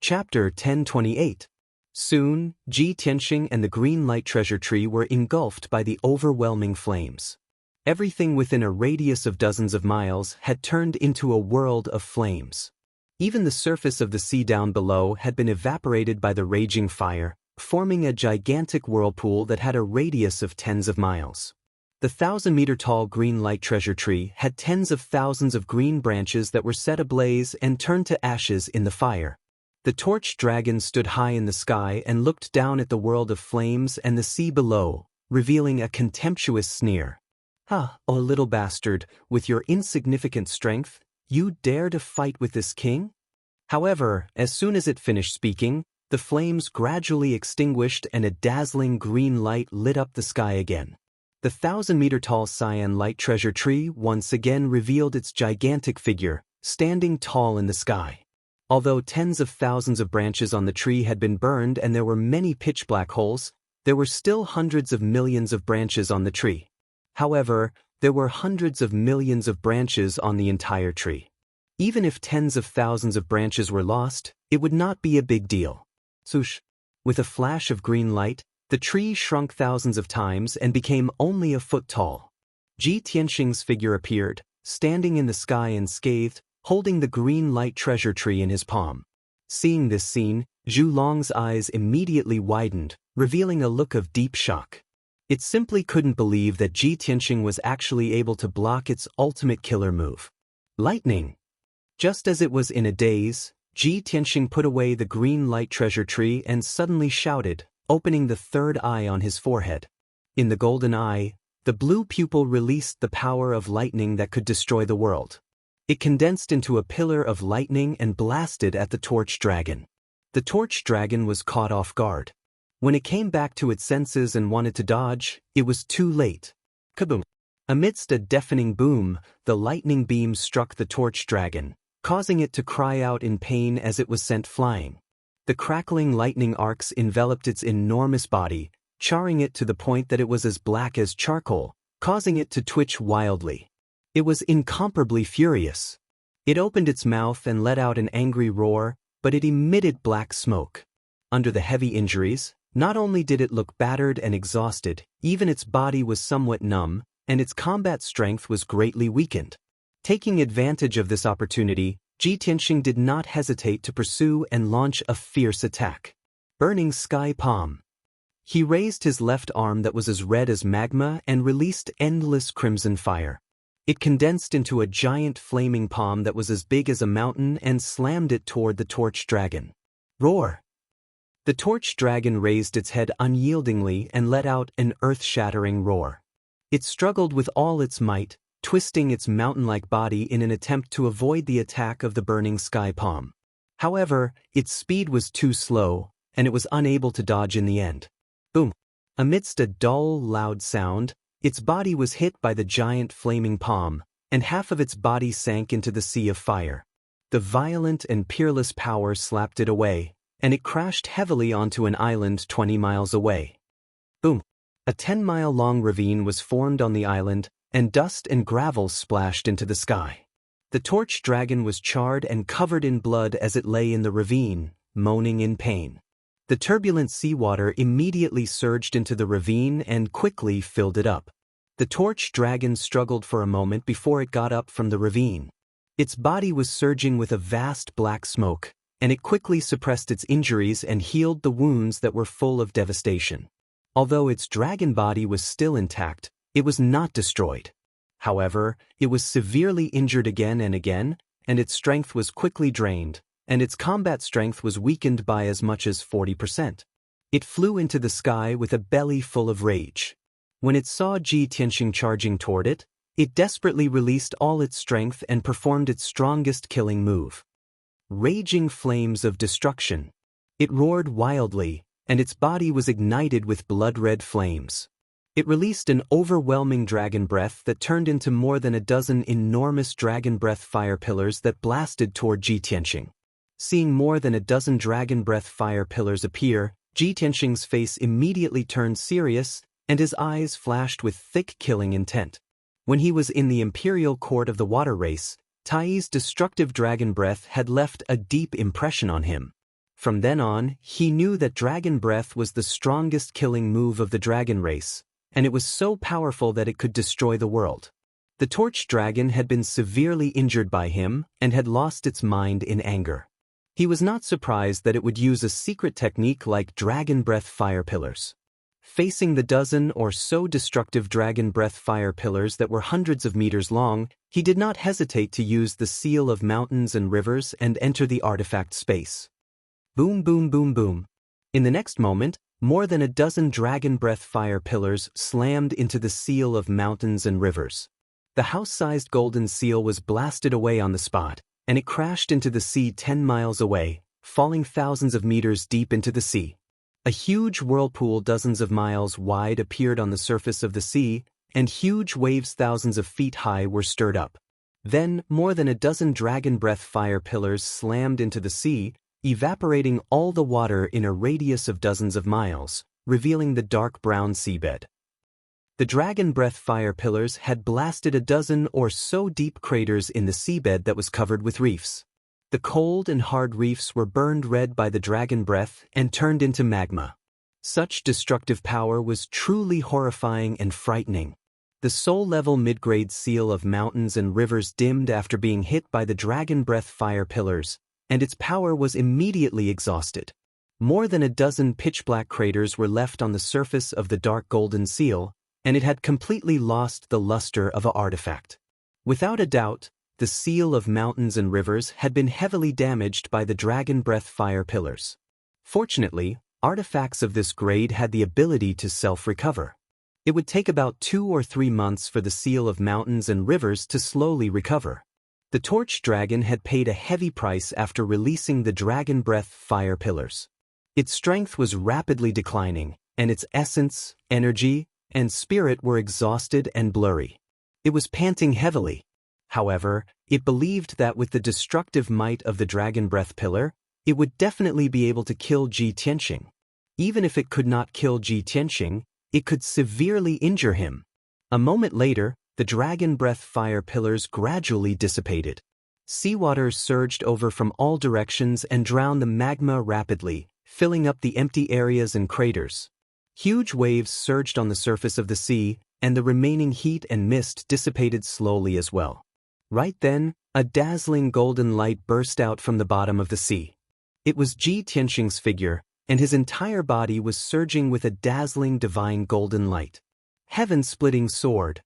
Chapter 1028. Soon, Ji Tianxing and the green light treasure tree were engulfed by the overwhelming flames. Everything within a radius of dozens of miles had turned into a world of flames. Even the surface of the sea down below had been evaporated by the raging fire, forming a gigantic whirlpool that had a radius of tens of miles. The 1,000-meter-tall green light treasure tree had tens of thousands of green branches that were set ablaze and turned to ashes in the fire. The torched dragon stood high in the sky and looked down at the world of flames and the sea below, revealing a contemptuous sneer. "Ah, oh little bastard, with your insignificant strength, you dare to fight with this king?" However, as soon as it finished speaking, the flames gradually extinguished and a dazzling green light lit up the sky again. The 1,000-meter-tall cyan light treasure tree once again revealed its gigantic figure, standing tall in the sky. Although tens of thousands of branches on the tree had been burned and there were many pitch-black holes, there were still hundreds of millions of branches on the tree. However, there were hundreds of millions of branches on the entire tree. Even if tens of thousands of branches were lost, it would not be a big deal. Swoosh! With a flash of green light, the tree shrunk thousands of times and became only a foot tall. Ji Tianxing's figure appeared, standing in the sky unscathed, holding the green light treasure tree in his palm. Seeing this scene, Zhu Long's eyes immediately widened, revealing a look of deep shock. It simply couldn't believe that Ji Tianxing was actually able to block its ultimate killer move. Lightning! Just as it was in a daze, Ji Tianxing put away the green light treasure tree and suddenly shouted, opening the third eye on his forehead. In the golden eye, the blue pupil released the power of lightning that could destroy the world. It condensed into a pillar of lightning and blasted at the torch dragon. The torch dragon was caught off guard. When it came back to its senses and wanted to dodge, it was too late. Kaboom! Amidst a deafening boom, the lightning beam struck the torch dragon, causing it to cry out in pain as it was sent flying. The crackling lightning arcs enveloped its enormous body, charring it to the point that it was as black as charcoal, causing it to twitch wildly. It was incomparably furious. It opened its mouth and let out an angry roar, but it emitted black smoke. Under the heavy injuries, not only did it look battered and exhausted, even its body was somewhat numb, and its combat strength was greatly weakened. Taking advantage of this opportunity, Ji Tianxing did not hesitate to pursue and launch a fierce attack. Burning Sky Palm. He raised his left arm that was as red as magma and released endless crimson fire. It condensed into a giant flaming palm that was as big as a mountain and slammed it toward the torch dragon. Roar! The torch dragon raised its head unyieldingly and let out an earth-shattering roar. It struggled with all its might, twisting its mountain-like body in an attempt to avoid the attack of the burning sky palm. However, its speed was too slow, and it was unable to dodge in the end. Boom! Amidst a dull, loud sound, its body was hit by the giant flaming palm, and half of its body sank into the sea of fire. The violent and peerless power slapped it away, and it crashed heavily onto an island 20 miles away. Boom! A 10-mile-long ravine was formed on the island, and dust and gravel splashed into the sky. The torch dragon was charred and covered in blood as it lay in the ravine, moaning in pain. The turbulent seawater immediately surged into the ravine and quickly filled it up. The torch dragon struggled for a moment before it got up from the ravine. Its body was surging with a vast black smoke, and it quickly suppressed its injuries and healed the wounds that were full of devastation. Although its dragon body was still intact, it was not destroyed. However, it was severely injured again and again, and its strength was quickly drained, and its combat strength was weakened by as much as 40%. It flew into the sky with a belly full of rage. When it saw Ji Tianxing charging toward it, it desperately released all its strength and performed its strongest killing move. Raging flames of destruction. It roared wildly, and its body was ignited with blood-red flames. It released an overwhelming dragon breath that turned into more than a dozen enormous dragon breath fire pillars that blasted toward Ji Tianxing. Seeing more than a dozen dragon breath fire pillars appear, Ji Tianxing's face immediately turned serious, and his eyes flashed with thick killing intent. When he was in the imperial court of the water race, Tai's destructive dragon breath had left a deep impression on him. From then on, he knew that dragon breath was the strongest killing move of the dragon race, and it was so powerful that it could destroy the world. The torch dragon had been severely injured by him and had lost its mind in anger. He was not surprised that it would use a secret technique like dragon breath fire pillars. Facing the dozen or so destructive dragon breath fire pillars that were hundreds of meters long, he did not hesitate to use the seal of mountains and rivers and enter the artifact space. Boom, boom, boom, boom. In the next moment, more than a dozen dragon breath fire pillars slammed into the seal of mountains and rivers. The house-sized golden seal was blasted away on the spot, and it crashed into the sea 10 miles away, falling thousands of meters deep into the sea. A huge whirlpool dozens of miles wide appeared on the surface of the sea, and huge waves thousands of feet high were stirred up. Then, more than a dozen dragon breath fire pillars slammed into the sea, evaporating all the water in a radius of dozens of miles, revealing the dark brown seabed. The dragon breath fire pillars had blasted a dozen or so deep craters in the seabed that was covered with reefs. The cold and hard reefs were burned red by the dragon breath and turned into magma. Such destructive power was truly horrifying and frightening. The soul-level mid-grade seal of mountains and rivers dimmed after being hit by the dragon breath fire pillars, and its power was immediately exhausted. More than a dozen pitch-black craters were left on the surface of the dark golden seal, and it had completely lost the luster of an artifact. Without a doubt, the seal of mountains and rivers had been heavily damaged by the dragon breath fire pillars. Fortunately, artifacts of this grade had the ability to self-recover. It would take about 2 or 3 months for the seal of mountains and rivers to slowly recover. The torch dragon had paid a heavy price after releasing the dragon breath fire pillars. Its strength was rapidly declining, and its essence, energy, and spirit were exhausted and blurry. It was panting heavily. However, it believed that with the destructive might of the dragon breath pillar, it would definitely be able to kill Ji Tianxing. Even if it could not kill Ji Tianxing, it could severely injure him. A moment later, the dragon breath fire pillars gradually dissipated. Seawater surged over from all directions and drowned the magma rapidly, filling up the empty areas and craters. Huge waves surged on the surface of the sea, and the remaining heat and mist dissipated slowly as well. Right then, a dazzling golden light burst out from the bottom of the sea. It was Ji Tianxing's figure, and his entire body was surging with a dazzling divine golden light. Heaven-splitting sword.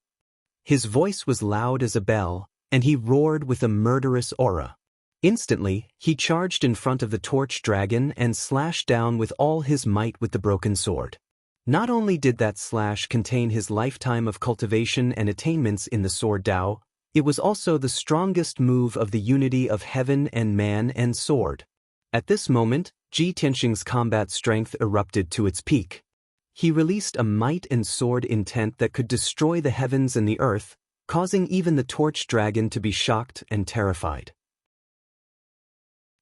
His voice was loud as a bell, and he roared with a murderous aura. Instantly, he charged in front of the torch dragon and slashed down with all his might with the broken sword. Not only did that slash contain his lifetime of cultivation and attainments in the sword Dao, it was also the strongest move of the unity of heaven and man and sword. At this moment, Ji Tianxing's combat strength erupted to its peak. He released a might and sword intent that could destroy the heavens and the earth, causing even the torch dragon to be shocked and terrified.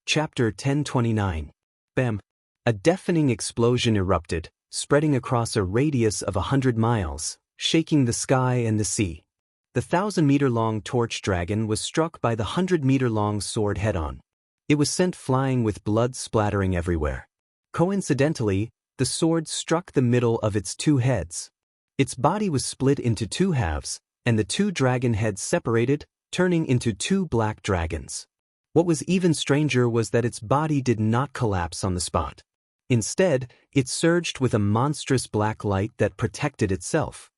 Chapter 1029. Bam! A deafening explosion erupted, spreading across a radius of 100 miles, shaking the sky and the sea. The 1,000-meter-long torch dragon was struck by the 100-meter-long sword head-on. It was sent flying with blood splattering everywhere. Coincidentally, the sword struck the middle of its 2 heads. Its body was split into 2 halves, and the 2 dragon heads separated, turning into 2 black dragons. What was even stranger was that its body did not collapse on the spot. Instead, it surged with a monstrous black light that protected itself.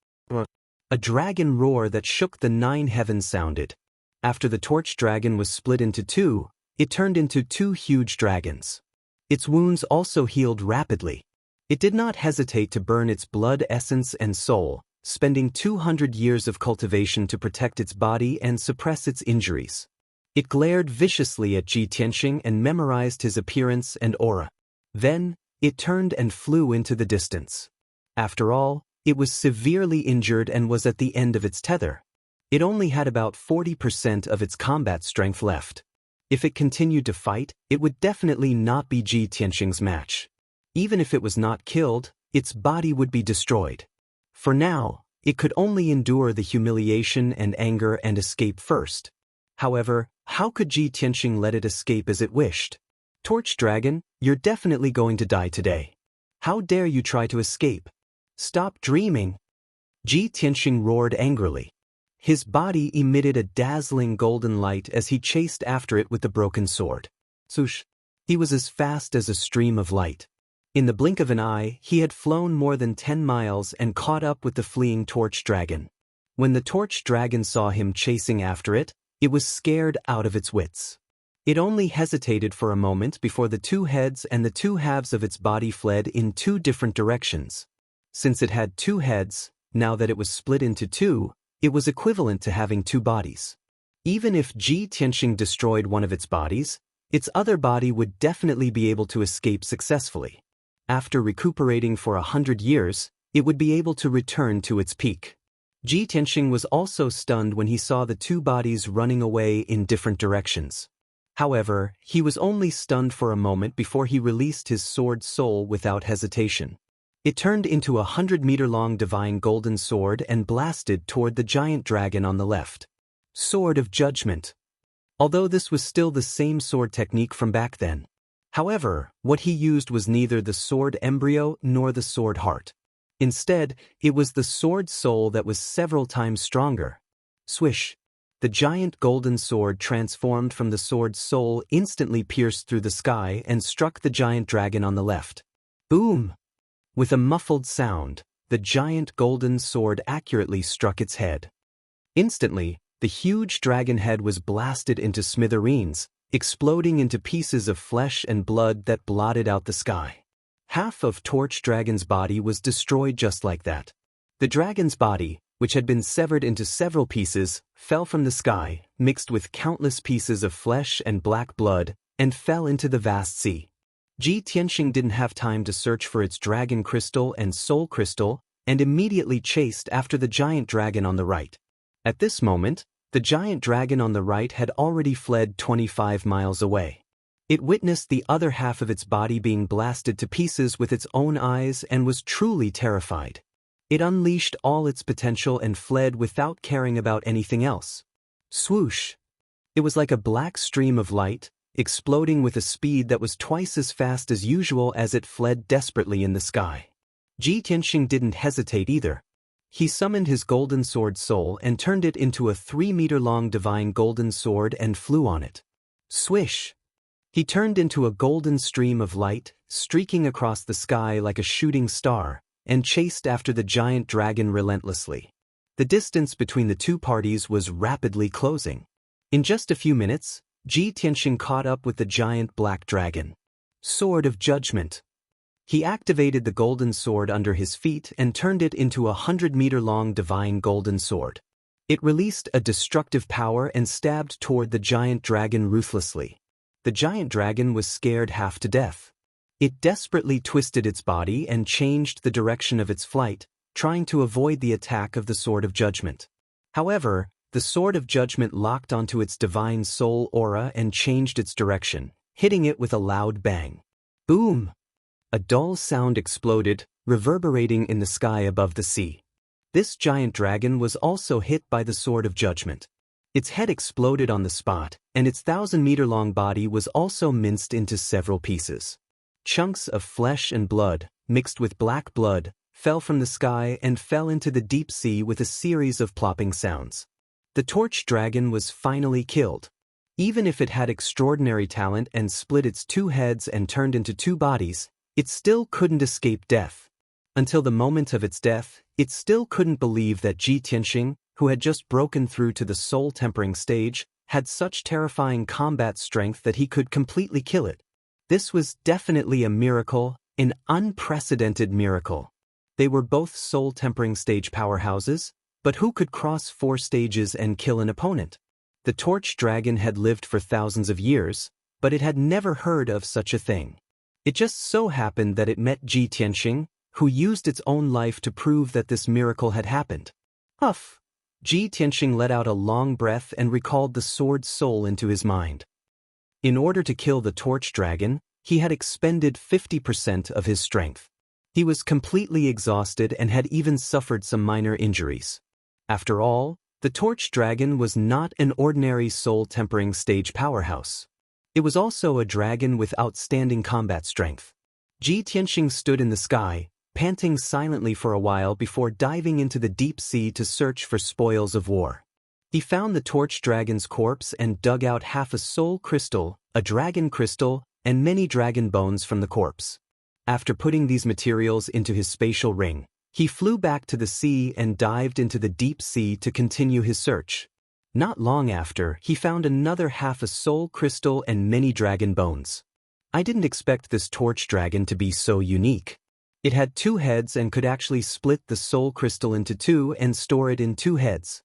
A dragon roar that shook the 9 heavens sounded. After the torch dragon was split into 2, it turned into 2 huge dragons. Its wounds also healed rapidly. It did not hesitate to burn its blood essence and soul, spending 200 years of cultivation to protect its body and suppress its injuries. It glared viciously at Ji Tianxing and memorized his appearance and aura. Then, it turned and flew into the distance. After all, it was severely injured and was at the end of its tether. It only had about 40% of its combat strength left. If it continued to fight, it would definitely not be Ji Tianxing's match. Even if it was not killed, its body would be destroyed. For now, it could only endure the humiliation and anger and escape first. However, how could Ji Tianxing let it escape as it wished? Torch Dragon, you're definitely going to die today. How dare you try to escape? Stop dreaming! Ji Tianxing roared angrily. His body emitted a dazzling golden light as he chased after it with the broken sword. Swoosh! He was as fast as a stream of light. In the blink of an eye, he had flown more than 10 miles and caught up with the fleeing Torch Dragon. When the Torch Dragon saw him chasing after it, it was scared out of its wits. It only hesitated for a moment before the two heads and the two halves of its body fled in two different directions. Since it had two heads, now that it was split into two, it was equivalent to having two bodies. Even if Ji Tianxing destroyed one of its bodies, its other body would definitely be able to escape successfully. After recuperating for 100 years, it would be able to return to its peak. Ji Tianxing was also stunned when he saw the two bodies running away in different directions. However, he was only stunned for a moment before he released his sword soul without hesitation. It turned into a 100-meter-long divine golden sword and blasted toward the giant dragon on the left. Sword of Judgment. Although this was still the same sword technique from back then. However, what he used was neither the sword embryo nor the sword heart. Instead, it was the sword soul that was several times stronger. Swish! The giant golden sword transformed from the sword soul instantly pierced through the sky and struck the giant dragon on the left. Boom! With a muffled sound, the giant golden sword accurately struck its head. Instantly, the huge dragon head was blasted into smithereens, exploding into pieces of flesh and blood that blotted out the sky. Half of Torch Dragon's body was destroyed just like that. The dragon's body, which had been severed into several pieces, fell from the sky, mixed with countless pieces of flesh and black blood, and fell into the vast sea. Ji Tianxing didn't have time to search for its dragon crystal and soul crystal, and immediately chased after the giant dragon on the right. At this moment, the giant dragon on the right had already fled 25 miles away. It witnessed the other half of its body being blasted to pieces with its own eyes and was truly terrified. It unleashed all its potential and fled without caring about anything else. Swoosh! It was like a black stream of light, exploding with a speed that was twice as fast as usual as it fled desperately in the sky. Ji Tianxing didn't hesitate either. He summoned his golden sword soul and turned it into a 3-meter-long divine golden sword and flew on it. Swish! He turned into a golden stream of light, streaking across the sky like a shooting star, and chased after the giant dragon relentlessly. The distance between the two parties was rapidly closing. In just a few minutes, Ji Tianxing caught up with the giant black dragon. Sword of Judgment. He activated the golden sword under his feet and turned it into a 100-meter-long divine golden sword. It released a destructive power and stabbed toward the giant dragon ruthlessly. The giant dragon was scared half to death. It desperately twisted its body and changed the direction of its flight, trying to avoid the attack of the Sword of Judgment. However, the Sword of Judgment locked onto its divine soul aura and changed its direction, hitting it with a loud bang. Boom! A dull sound exploded, reverberating in the sky above the sea. This giant dragon was also hit by the Sword of Judgment. Its head exploded on the spot, and its 1,000-meter-long body was also minced into several pieces. Chunks of flesh and blood, mixed with black blood, fell from the sky and fell into the deep sea with a series of plopping sounds. The Torch Dragon was finally killed. Even if it had extraordinary talent and split its two heads and turned into two bodies, it still couldn't escape death. Until the moment of its death, it still couldn't believe that Ji Tianxing, who had just broken through to the soul-tempering stage, had such terrifying combat strength that he could completely kill it. This was definitely a miracle, an unprecedented miracle. They were both soul-tempering stage powerhouses, but who could cross 4 stages and kill an opponent? The Torch Dragon had lived for thousands of years, but it had never heard of such a thing. It just so happened that it met Ji Tianxing, who used its own life to prove that this miracle had happened. Huff! Ji Tianxing let out a long breath and recalled the sword soul into his mind. In order to kill the Torch Dragon, he had expended 50% of his strength. He was completely exhausted and had even suffered some minor injuries. After all, the Torch Dragon was not an ordinary soul-tempering stage powerhouse. It was also a dragon with outstanding combat strength. Ji Tianxing stood in the sky, panting silently for a while before diving into the deep sea to search for spoils of war. He found the torch dragon's corpse and dug out half a soul crystal, a dragon crystal, and many dragon bones from the corpse. After putting these materials into his spatial ring, he flew back to the sea and dived into the deep sea to continue his search. Not long after, he found another half a soul crystal and many dragon bones. I didn't expect this torch dragon to be so unique. It had 2 heads and could actually split the soul crystal into 2 and store it in 2 heads.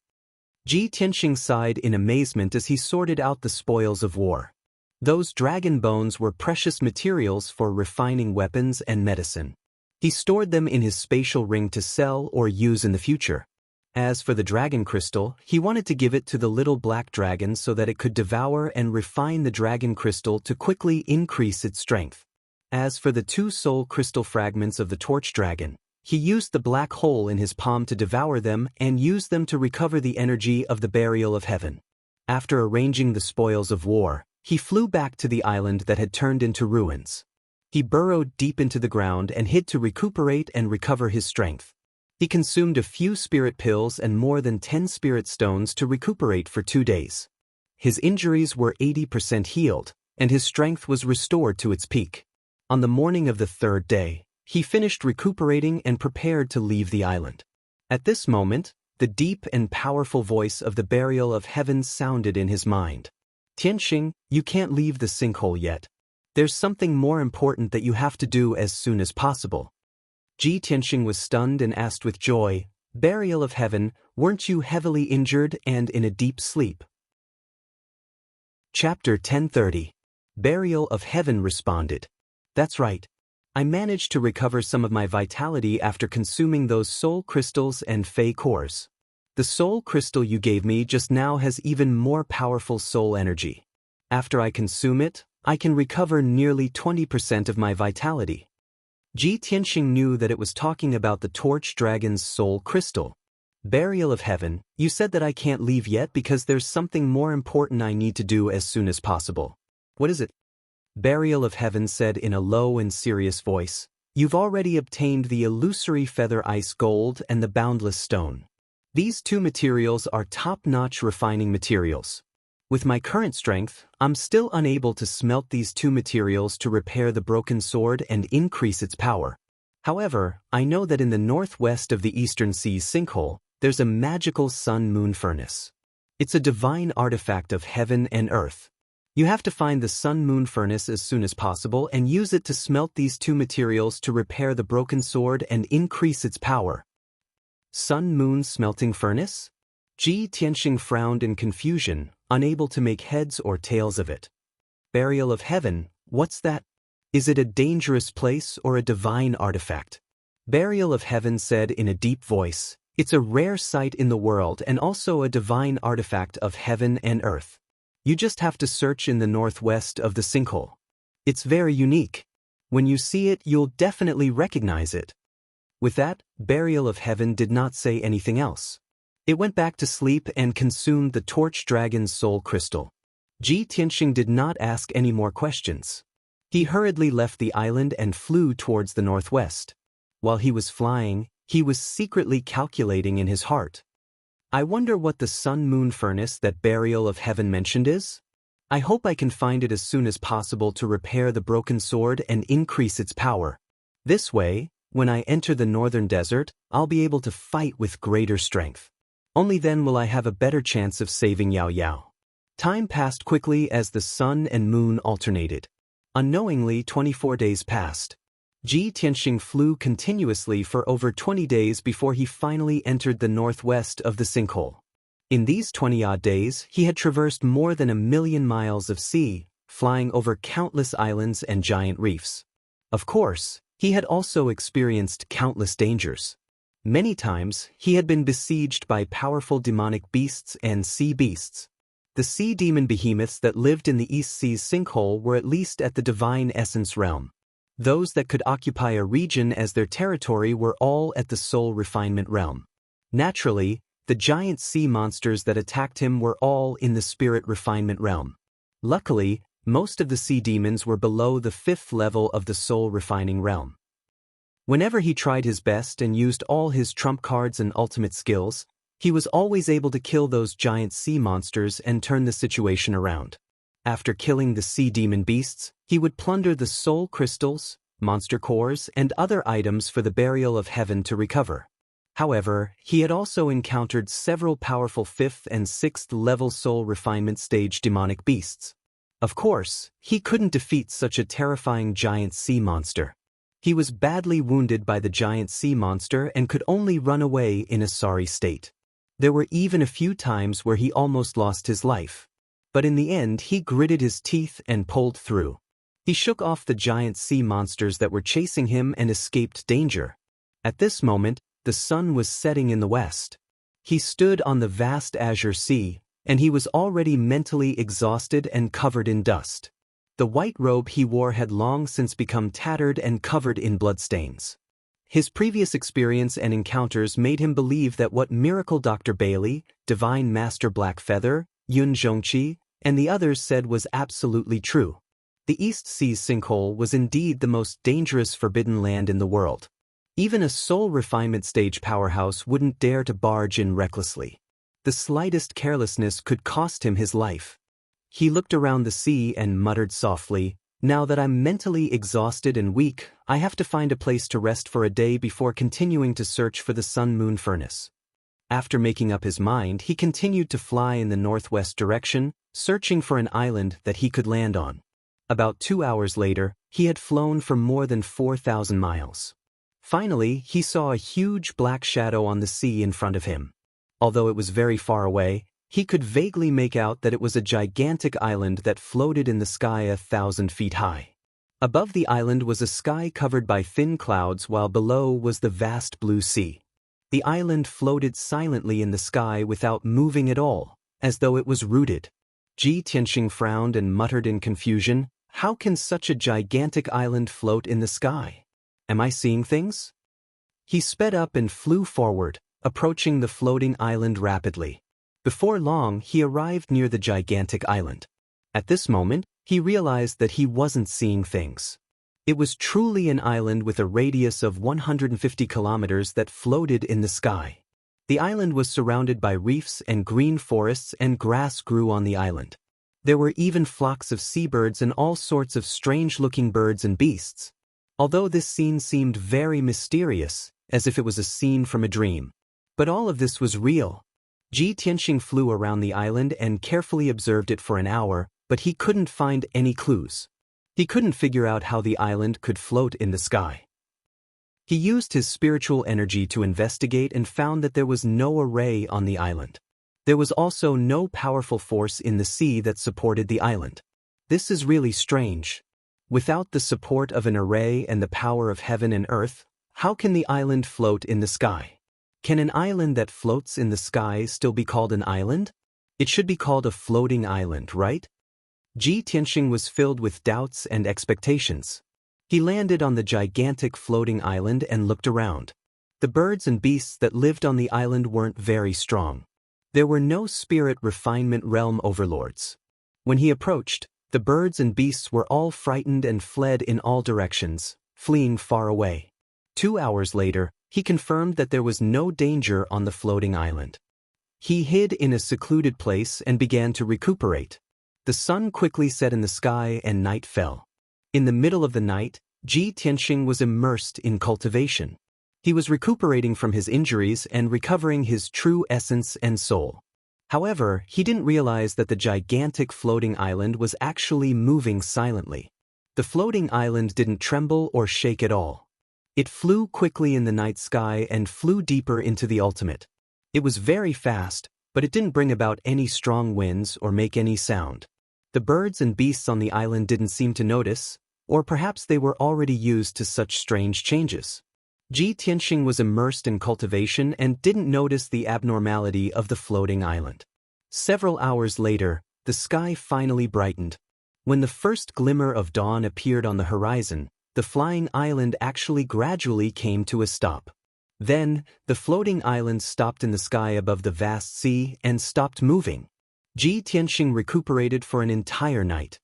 Ji Tianxing sighed in amazement as he sorted out the spoils of war. Those dragon bones were precious materials for refining weapons and medicine. He stored them in his spatial ring to sell or use in the future. As for the dragon crystal, he wanted to give it to the little black dragon so that it could devour and refine the dragon crystal to quickly increase its strength. As for the 2 soul crystal fragments of the torch dragon, he used the black hole in his palm to devour them and use them to recover the energy of the burial of heaven. After arranging the spoils of war, he flew back to the island that had turned into ruins. He burrowed deep into the ground and hid to recuperate and recover his strength. He consumed a few spirit pills and more than 10 spirit stones to recuperate for 2 days. His injuries were 80% healed, and his strength was restored to its peak. On the morning of the 3rd day, he finished recuperating and prepared to leave the island. At this moment, the deep and powerful voice of the burial of heaven sounded in his mind. Tianxing, you can't leave the sinkhole yet. There's something more important that you have to do as soon as possible. Ji Tianxing was stunned and asked with joy, Burial of heaven, weren't you heavily injured and in a deep sleep? Chapter 1030. Burial of Heaven responded. That's right. I managed to recover some of my vitality after consuming those soul crystals and fey cores. The soul crystal you gave me just now has even more powerful soul energy. After I consume it, I can recover nearly 20% of my vitality. Ji Tianxing knew that it was talking about the torch dragon's soul crystal. Burial of heaven, you said that I can't leave yet because there's something more important I need to do as soon as possible. What is it? Burial of heaven said in a low and serious voice, you've already obtained the illusory feather ice gold and the boundless stone. These 2 materials are top-notch refining materials. With my current strength, I'm still unable to smelt these 2 materials to repair the broken sword and increase its power. However, I know that in the northwest of the Eastern Sea's sinkhole, there's a magical sun-moon furnace. It's a divine artifact of heaven and earth. You have to find the sun-moon furnace as soon as possible and use it to smelt these 2 materials to repair the broken sword and increase its power. Sun-moon smelting furnace? Ji Tianxing frowned in confusion, unable to make heads or tails of it. Burial of heaven, what's that? Is it a dangerous place or a divine artifact? Burial of heaven said in a deep voice, it's a rare sight in the world and also a divine artifact of heaven and earth. You just have to search in the northwest of the sinkhole. It's very unique. When you see it, you'll definitely recognize it. With that, Burial of Heaven did not say anything else. It went back to sleep and consumed the torch dragon's soul crystal. Ji Tianxing did not ask any more questions. He hurriedly left the island and flew towards the northwest. While he was flying, he was secretly calculating in his heart. I wonder what the sun-moon furnace that Burial of Heaven mentioned is? I hope I can find it as soon as possible to repair the broken sword and increase its power. This way, when I enter the northern desert, I'll be able to fight with greater strength. Only then will I have a better chance of saving Yao Yao. Time passed quickly as the sun and moon alternated. Unknowingly, 24 days passed. Ji Tianxing flew continuously for over 20 days before he finally entered the northwest of the sinkhole. In these 20-odd days, he had traversed more than 1,000,000 miles of sea, flying over countless islands and giant reefs. Of course, he had also experienced countless dangers. Many times, he had been besieged by powerful demonic beasts and sea beasts. The sea demon behemoths that lived in the East Sea's sinkhole were at least at the divine essence realm. Those that could occupy a region as their territory were all at the soul refinement realm. Naturally, the giant sea monsters that attacked him were all in the spirit refinement realm. Luckily, Most of the sea demons were below the 5th level of the soul-refining realm. Whenever he tried his best and used all his trump cards and ultimate skills, he was always able to kill those giant sea monsters and turn the situation around. After killing the sea demon beasts, he would plunder the soul crystals, monster cores, and other items for the burial of heaven to recover. However, he had also encountered several powerful 5th and 6th level soul refinement stage demonic beasts. Of course, he couldn't defeat such a terrifying giant sea monster. He was badly wounded by the giant sea monster and could only run away in a sorry state. There were even a few times where he almost lost his life. But in the end he gritted his teeth and pulled through. He shook off the giant sea monsters that were chasing him and escaped danger. At this moment, the sun was setting in the west. He stood on the vast azure sea, and he was already mentally exhausted and covered in dust. The white robe he wore had long since become tattered and covered in bloodstains. His previous experience and encounters made him believe that what Miracle Dr. Bailey, Divine Master Blackfeather, Yun Zhongqi, and the others said was absolutely true. The East Sea's sinkhole was indeed the most dangerous forbidden land in the world. Even a soul refinement stage powerhouse wouldn't dare to barge in recklessly. The slightest carelessness could cost him his life. He looked around the sea and muttered softly, "Now that I'm mentally exhausted and weak, I have to find a place to rest for a day before continuing to search for the sun-moon furnace." After making up his mind, he continued to fly in the northwest direction, searching for an island that he could land on. About 2 hours later, he had flown for more than 4,000 miles. Finally, he saw a huge black shadow on the sea in front of him. Although it was very far away, he could vaguely make out that it was a gigantic island that floated in the sky 1,000 feet high. Above the island was a sky covered by thin clouds, while below was the vast blue sea. The island floated silently in the sky without moving at all, as though it was rooted. Ji Tianxing frowned and muttered in confusion, "How can such a gigantic island float in the sky? Am I seeing things?" He sped up and flew forward, approaching the floating island rapidly. Before long, he arrived near the gigantic island. At this moment, he realized that he wasn't seeing things. It was truly an island with a radius of 150 kilometers that floated in the sky. The island was surrounded by reefs and green forests, and grass grew on the island. There were even flocks of seabirds and all sorts of strange-looking birds and beasts. Although this scene seemed very mysterious, as if it was a scene from a dream. But all of this was real. Ji Tianxing flew around the island and carefully observed it for an hour, but he couldn't find any clues. He couldn't figure out how the island could float in the sky. He used his spiritual energy to investigate and found that there was no array on the island. There was also no powerful force in the sea that supported the island. This is really strange. Without the support of an array and the power of heaven and earth, how can the island float in the sky? Can an island that floats in the sky still be called an island? It should be called a floating island, right? Ji Tianxing was filled with doubts and expectations. He landed on the gigantic floating island and looked around. The birds and beasts that lived on the island weren't very strong. There were no spirit refinement realm overlords. When he approached, the birds and beasts were all frightened and fled in all directions, fleeing far away. 2 hours later, he confirmed that there was no danger on the floating island. He hid in a secluded place and began to recuperate. The sun quickly set in the sky and night fell. In the middle of the night, Ji Tianxing was immersed in cultivation. He was recuperating from his injuries and recovering his true essence and soul. However, he didn't realize that the gigantic floating island was actually moving silently. The floating island didn't tremble or shake at all. It flew quickly in the night sky and flew deeper into the ultimate. It was very fast, but it didn't bring about any strong winds or make any sound. The birds and beasts on the island didn't seem to notice, or perhaps they were already used to such strange changes. Ji Tianxing was immersed in cultivation and didn't notice the abnormality of the floating island. Several hours later, the sky finally brightened. When the first glimmer of dawn appeared on the horizon, the flying island actually gradually came to a stop. Then, the floating island stopped in the sky above the vast sea and stopped moving. Ji Tianxing recuperated for an entire night.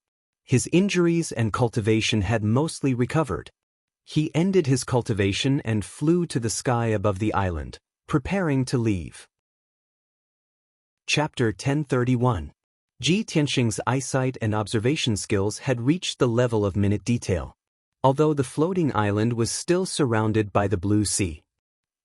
His injuries and cultivation had mostly recovered. He ended his cultivation and flew to the sky above the island, preparing to leave. Chapter 1031. Ji Tianxing's eyesight and observation skills had reached the level of minute detail. Although the floating island was still surrounded by the blue sea,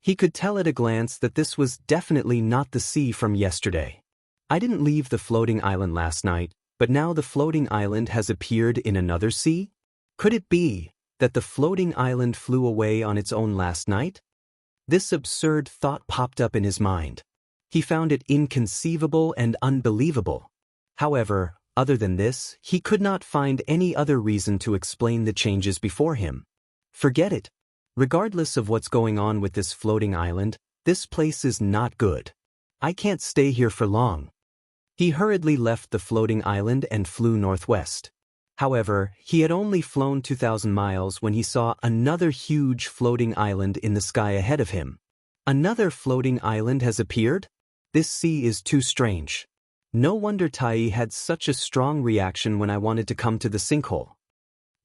he could tell at a glance that this was definitely not the sea from yesterday. I didn't leave the floating island last night, but now the floating island has appeared in another sea? Could it be that the floating island flew away on its own last night? This absurd thought popped up in his mind. He found it inconceivable and unbelievable. However, other than this, he could not find any other reason to explain the changes before him. Forget it. Regardless of what's going on with this floating island, this place is not good. I can't stay here for long. He hurriedly left the floating island and flew northwest. However, he had only flown 2,000 miles when he saw another huge floating island in the sky ahead of him. Another floating island has appeared? This sea is too strange. No wonder Tai had such a strong reaction when I wanted to come to the sinkhole.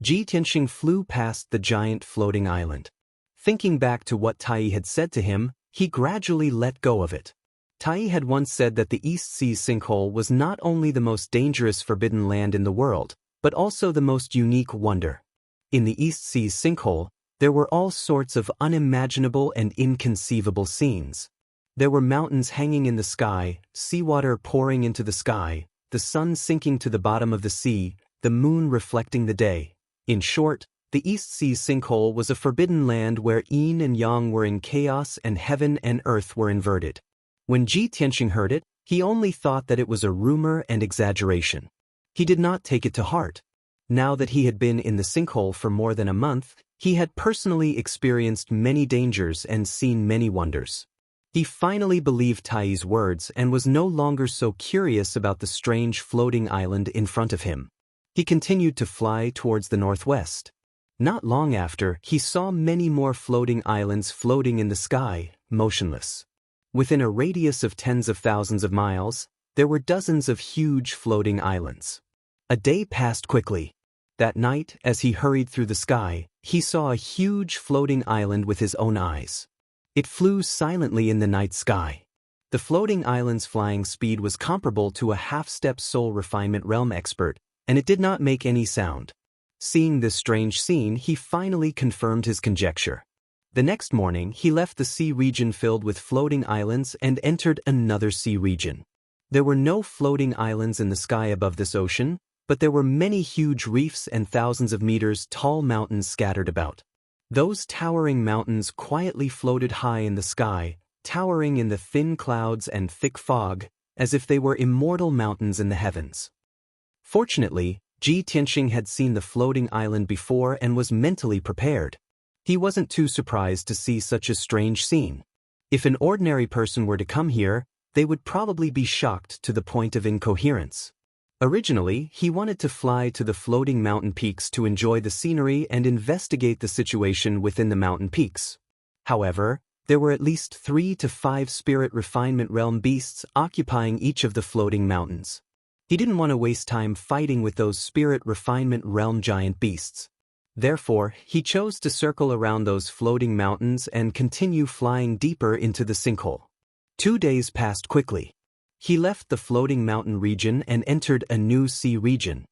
Ji Tianxing flew past the giant floating island. Thinking back to what Tai had said to him, he gradually let go of it. Tai had once said that the East Sea sinkhole was not only the most dangerous forbidden land in the world, but also the most unique wonder. In the East Sea sinkhole, there were all sorts of unimaginable and inconceivable scenes. There were mountains hanging in the sky, seawater pouring into the sky, the sun sinking to the bottom of the sea, the moon reflecting the day. In short, the East Sea sinkhole was a forbidden land where yin and yang were in chaos and heaven and earth were inverted. When Ji Tianxing heard it, he only thought that it was a rumor and exaggeration. He did not take it to heart. Now that he had been in the sinkhole for more than a month, he had personally experienced many dangers and seen many wonders. He finally believed Tai's words and was no longer so curious about the strange floating island in front of him. He continued to fly towards the northwest. Not long after, he saw many more floating islands floating in the sky, motionless. Within a radius of tens of thousands of miles, there were dozens of huge floating islands. A day passed quickly. That night, as he hurried through the sky, he saw a huge floating island with his own eyes. It flew silently in the night sky. The floating island's flying speed was comparable to a half-step soul refinement realm expert, and it did not make any sound. Seeing this strange scene, he finally confirmed his conjecture. The next morning, he left the sea region filled with floating islands and entered another sea region. There were no floating islands in the sky above this ocean, but there were many huge reefs and thousands of meters tall mountains scattered about. Those towering mountains quietly floated high in the sky, towering in the thin clouds and thick fog, as if they were immortal mountains in the heavens. Fortunately, Ji Tianxing had seen the floating island before and was mentally prepared. He wasn't too surprised to see such a strange scene. If an ordinary person were to come here, they would probably be shocked to the point of incoherence. Originally, he wanted to fly to the floating mountain peaks to enjoy the scenery and investigate the situation within the mountain peaks. However, there were at least 3 to 5 spirit refinement realm beasts occupying each of the floating mountains. He didn't want to waste time fighting with those spirit refinement realm giant beasts. Therefore, he chose to circle around those floating mountains and continue flying deeper into the sinkhole. 2 days passed quickly. He left the floating mountain region and entered a new sea region.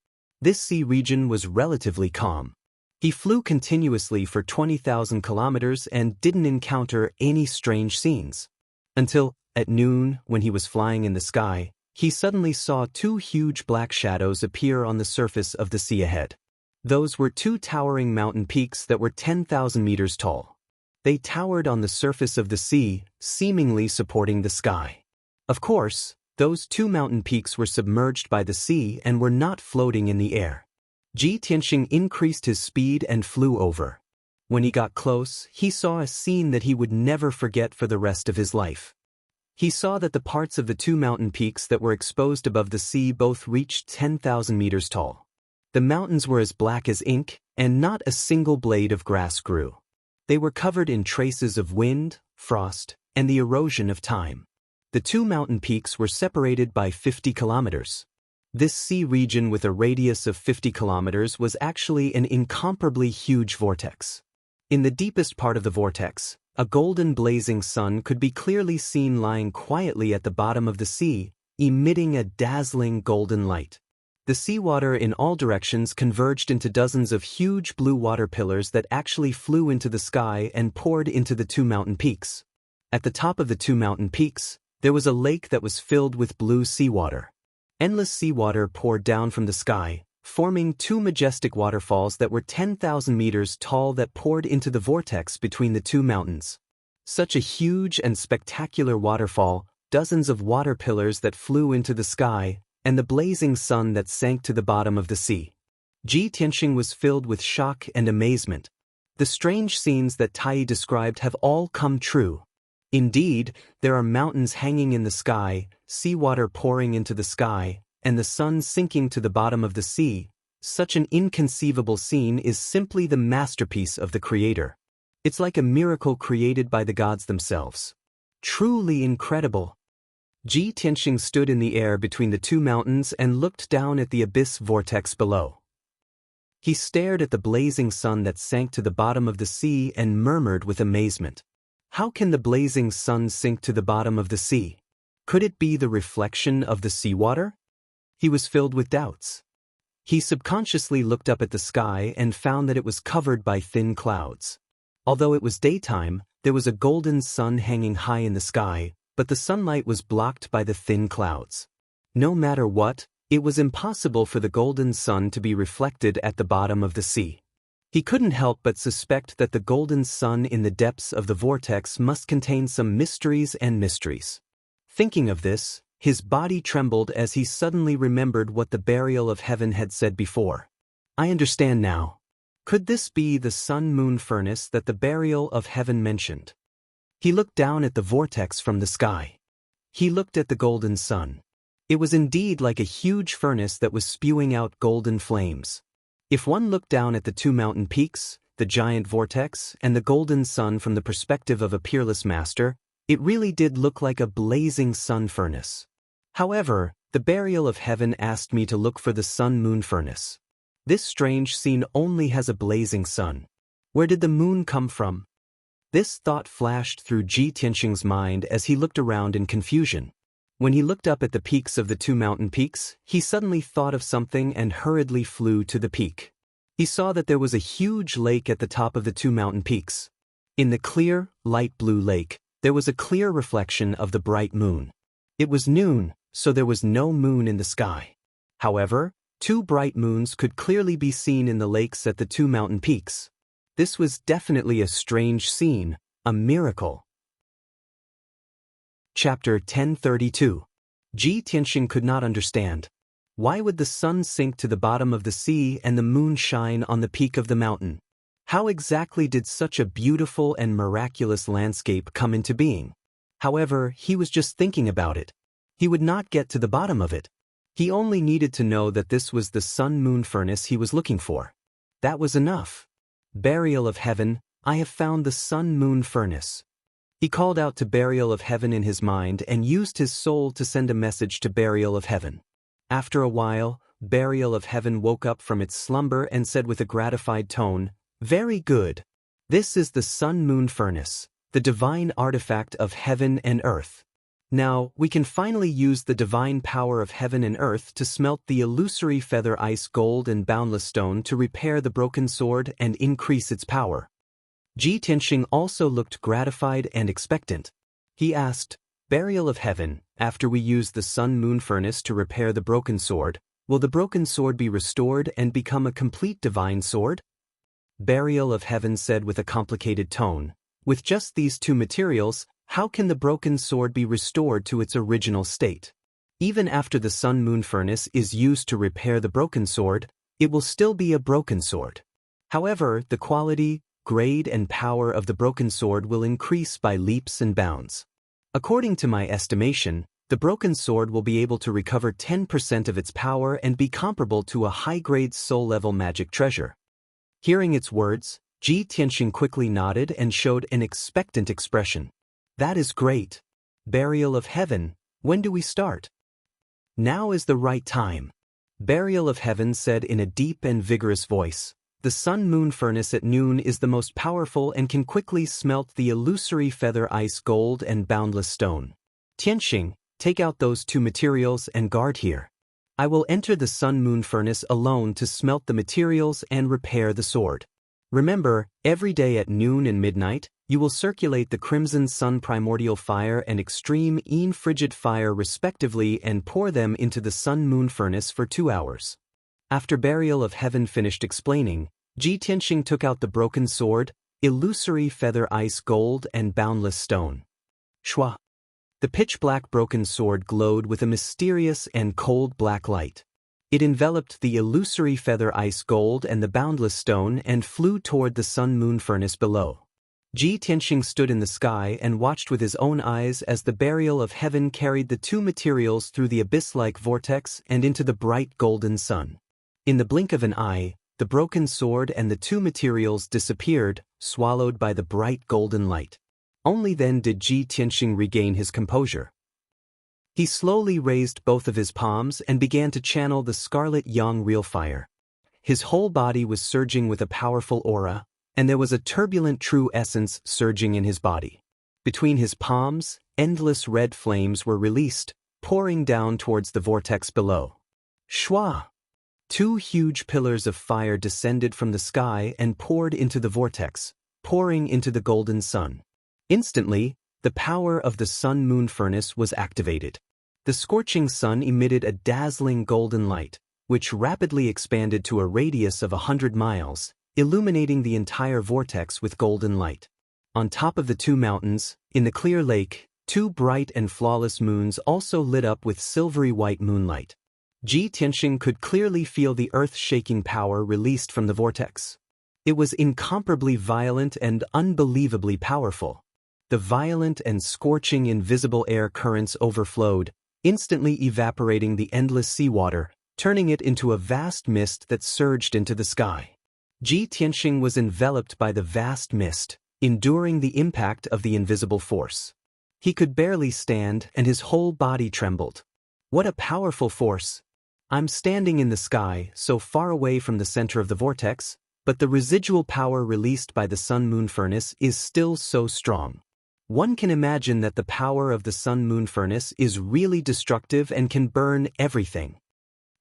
This sea region was relatively calm. He flew continuously for 20,000 kilometers and didn't encounter any strange scenes. Until, at noon, when he was flying in the sky, he suddenly saw 2 huge black shadows appear on the surface of the sea ahead. Those were 2 towering mountain peaks that were 10,000 meters tall. They towered on the surface of the sea, seemingly supporting the sky. Of course, those 2 mountain peaks were submerged by the sea and were not floating in the air. Ji Tianxing increased his speed and flew over. When he got close, he saw a scene that he would never forget for the rest of his life. He saw that the parts of the 2 mountain peaks that were exposed above the sea both reached 10,000 meters tall. The mountains were as black as ink, and not a single blade of grass grew. They were covered in traces of wind, frost, and the erosion of time. The 2 mountain peaks were separated by 50 kilometers. This sea region with a radius of 50 kilometers was actually an incomparably huge vortex. In the deepest part of the vortex, a golden blazing sun could be clearly seen lying quietly at the bottom of the sea, emitting a dazzling golden light. The seawater in all directions converged into dozens of huge blue water pillars that actually flew into the sky and poured into the two mountain peaks. At the top of the two mountain peaks, there was a lake that was filled with blue seawater. Endless seawater poured down from the sky, forming two majestic waterfalls that were 10,000 meters tall that poured into the vortex between the two mountains. Such a huge and spectacular waterfall, dozens of water pillars that flew into the sky, and the blazing sun that sank to the bottom of the sea. Ji Tianxing was filled with shock and amazement. The strange scenes that Tai described have all come true. Indeed, there are mountains hanging in the sky, seawater pouring into the sky, and the sun sinking to the bottom of the sea. Such an inconceivable scene is simply the masterpiece of the Creator. It's like a miracle created by the gods themselves. Truly incredible. Ji Tianxing stood in the air between the two mountains and looked down at the abyss vortex below. He stared at the blazing sun that sank to the bottom of the sea and murmured with amazement. How can the blazing sun sink to the bottom of the sea? Could it be the reflection of the seawater? He was filled with doubts. He subconsciously looked up at the sky and found that it was covered by thin clouds. Although it was daytime, there was a golden sun hanging high in the sky, but the sunlight was blocked by the thin clouds. No matter what, it was impossible for the golden sun to be reflected at the bottom of the sea. He couldn't help but suspect that the golden sun in the depths of the vortex must contain some mysteries and mysteries. Thinking of this, his body trembled as he suddenly remembered what the burial of heaven had said before. I understand now. Could this be the sun-moon furnace that the burial of heaven mentioned? He looked down at the vortex from the sky. He looked at the golden sun. It was indeed like a huge furnace that was spewing out golden flames. If one looked down at the two mountain peaks, the giant vortex, and the golden sun from the perspective of a peerless master, it really did look like a blazing sun furnace. However, the burial of heaven asked me to look for the sun-moon furnace. This strange scene only has a blazing sun. Where did the moon come from? This thought flashed through Ji Tianxing's mind as he looked around in confusion. When he looked up at the peaks of the two mountain peaks, he suddenly thought of something and hurriedly flew to the peak. He saw that there was a huge lake at the top of the two mountain peaks. In the clear, light blue lake, there was a clear reflection of the bright moon. It was noon, so there was no moon in the sky. However, two bright moons could clearly be seen in the lakes at the two mountain peaks. This was definitely a strange scene, a miracle. Chapter 1032. Ji Tianxing could not understand. Why would the sun sink to the bottom of the sea and the moon shine on the peak of the mountain? How exactly did such a beautiful and miraculous landscape come into being? However, he was just thinking about it. He would not get to the bottom of it. He only needed to know that this was the sun-moon furnace he was looking for. That was enough. Burial of heaven, I have found the sun-moon furnace. He called out to Burial of Heaven in his mind and used his soul to send a message to Burial of Heaven. After a while, Burial of Heaven woke up from its slumber and said with a gratified tone, "Very good. This is the sun-moon furnace, the divine artifact of heaven and earth. Now, we can finally use the divine power of heaven and earth to smelt the illusory feather ice gold and boundless stone to repair the broken sword and increase its power." Ji Tianxing also looked gratified and expectant. He asked, "Burial of Heaven, after we use the sun-moon furnace to repair the broken sword, will the broken sword be restored and become a complete divine sword?" Burial of Heaven said with a complicated tone, "With just these two materials, how can the broken sword be restored to its original state? Even after the sun-moon furnace is used to repair the broken sword, it will still be a broken sword. However, the quality, grade and power of the broken sword will increase by leaps and bounds. According to my estimation, the broken sword will be able to recover 10% of its power and be comparable to a high-grade soul-level magic treasure." Hearing its words, Ji Tianxing quickly nodded and showed an expectant expression. "That is great. Burial of Heaven, when do we start?" "Now is the right time. Burial of Heaven said in a deep and vigorous voice. The sun-moon furnace at noon is the most powerful and can quickly smelt the illusory feather ice gold and boundless stone. Tianxing, take out those two materials and guard here. I will enter the sun-moon furnace alone to smelt the materials and repair the sword. Remember, every day at noon and midnight, you will circulate the crimson sun primordial fire and extreme frigid fire respectively and pour them into the sun-moon furnace for 2 hours. After Burial of Heaven finished explaining, Ji Tianxing took out the broken sword, illusory feather ice gold and boundless stone. Shua! The pitch-black broken sword glowed with a mysterious and cold black light. It enveloped the illusory feather ice gold and the boundless stone and flew toward the sun-moon furnace below. Ji Tianxing stood in the sky and watched with his own eyes as the Burial of Heaven carried the two materials through the abyss-like vortex and into the bright golden sun. In the blink of an eye, the broken sword and the two materials disappeared, swallowed by the bright golden light. Only then did Ji Tianxing regain his composure. He slowly raised both of his palms and began to channel the scarlet yang real fire. His whole body was surging with a powerful aura, and there was a turbulent true essence surging in his body. Between his palms, endless red flames were released, pouring down towards the vortex below. Shua! Two huge pillars of fire descended from the sky and poured into the vortex, pouring into the golden sun. Instantly, the power of the sun-moon furnace was activated. The scorching sun emitted a dazzling golden light, which rapidly expanded to a radius of 100 miles, illuminating the entire vortex with golden light. On top of the two mountains, in the clear lake, two bright and flawless moons also lit up with silvery white moonlight. Ji Tianxing could clearly feel the earth-shaking power released from the vortex. It was incomparably violent and unbelievably powerful. The violent and scorching invisible air currents overflowed, instantly evaporating the endless seawater, turning it into a vast mist that surged into the sky. Ji Tianxing was enveloped by the vast mist, enduring the impact of the invisible force. He could barely stand and his whole body trembled. What a powerful force! I'm standing in the sky, so far away from the center of the vortex, but the residual power released by the sun-moon furnace is still so strong. One can imagine that the power of the sun-moon furnace is really destructive and can burn everything.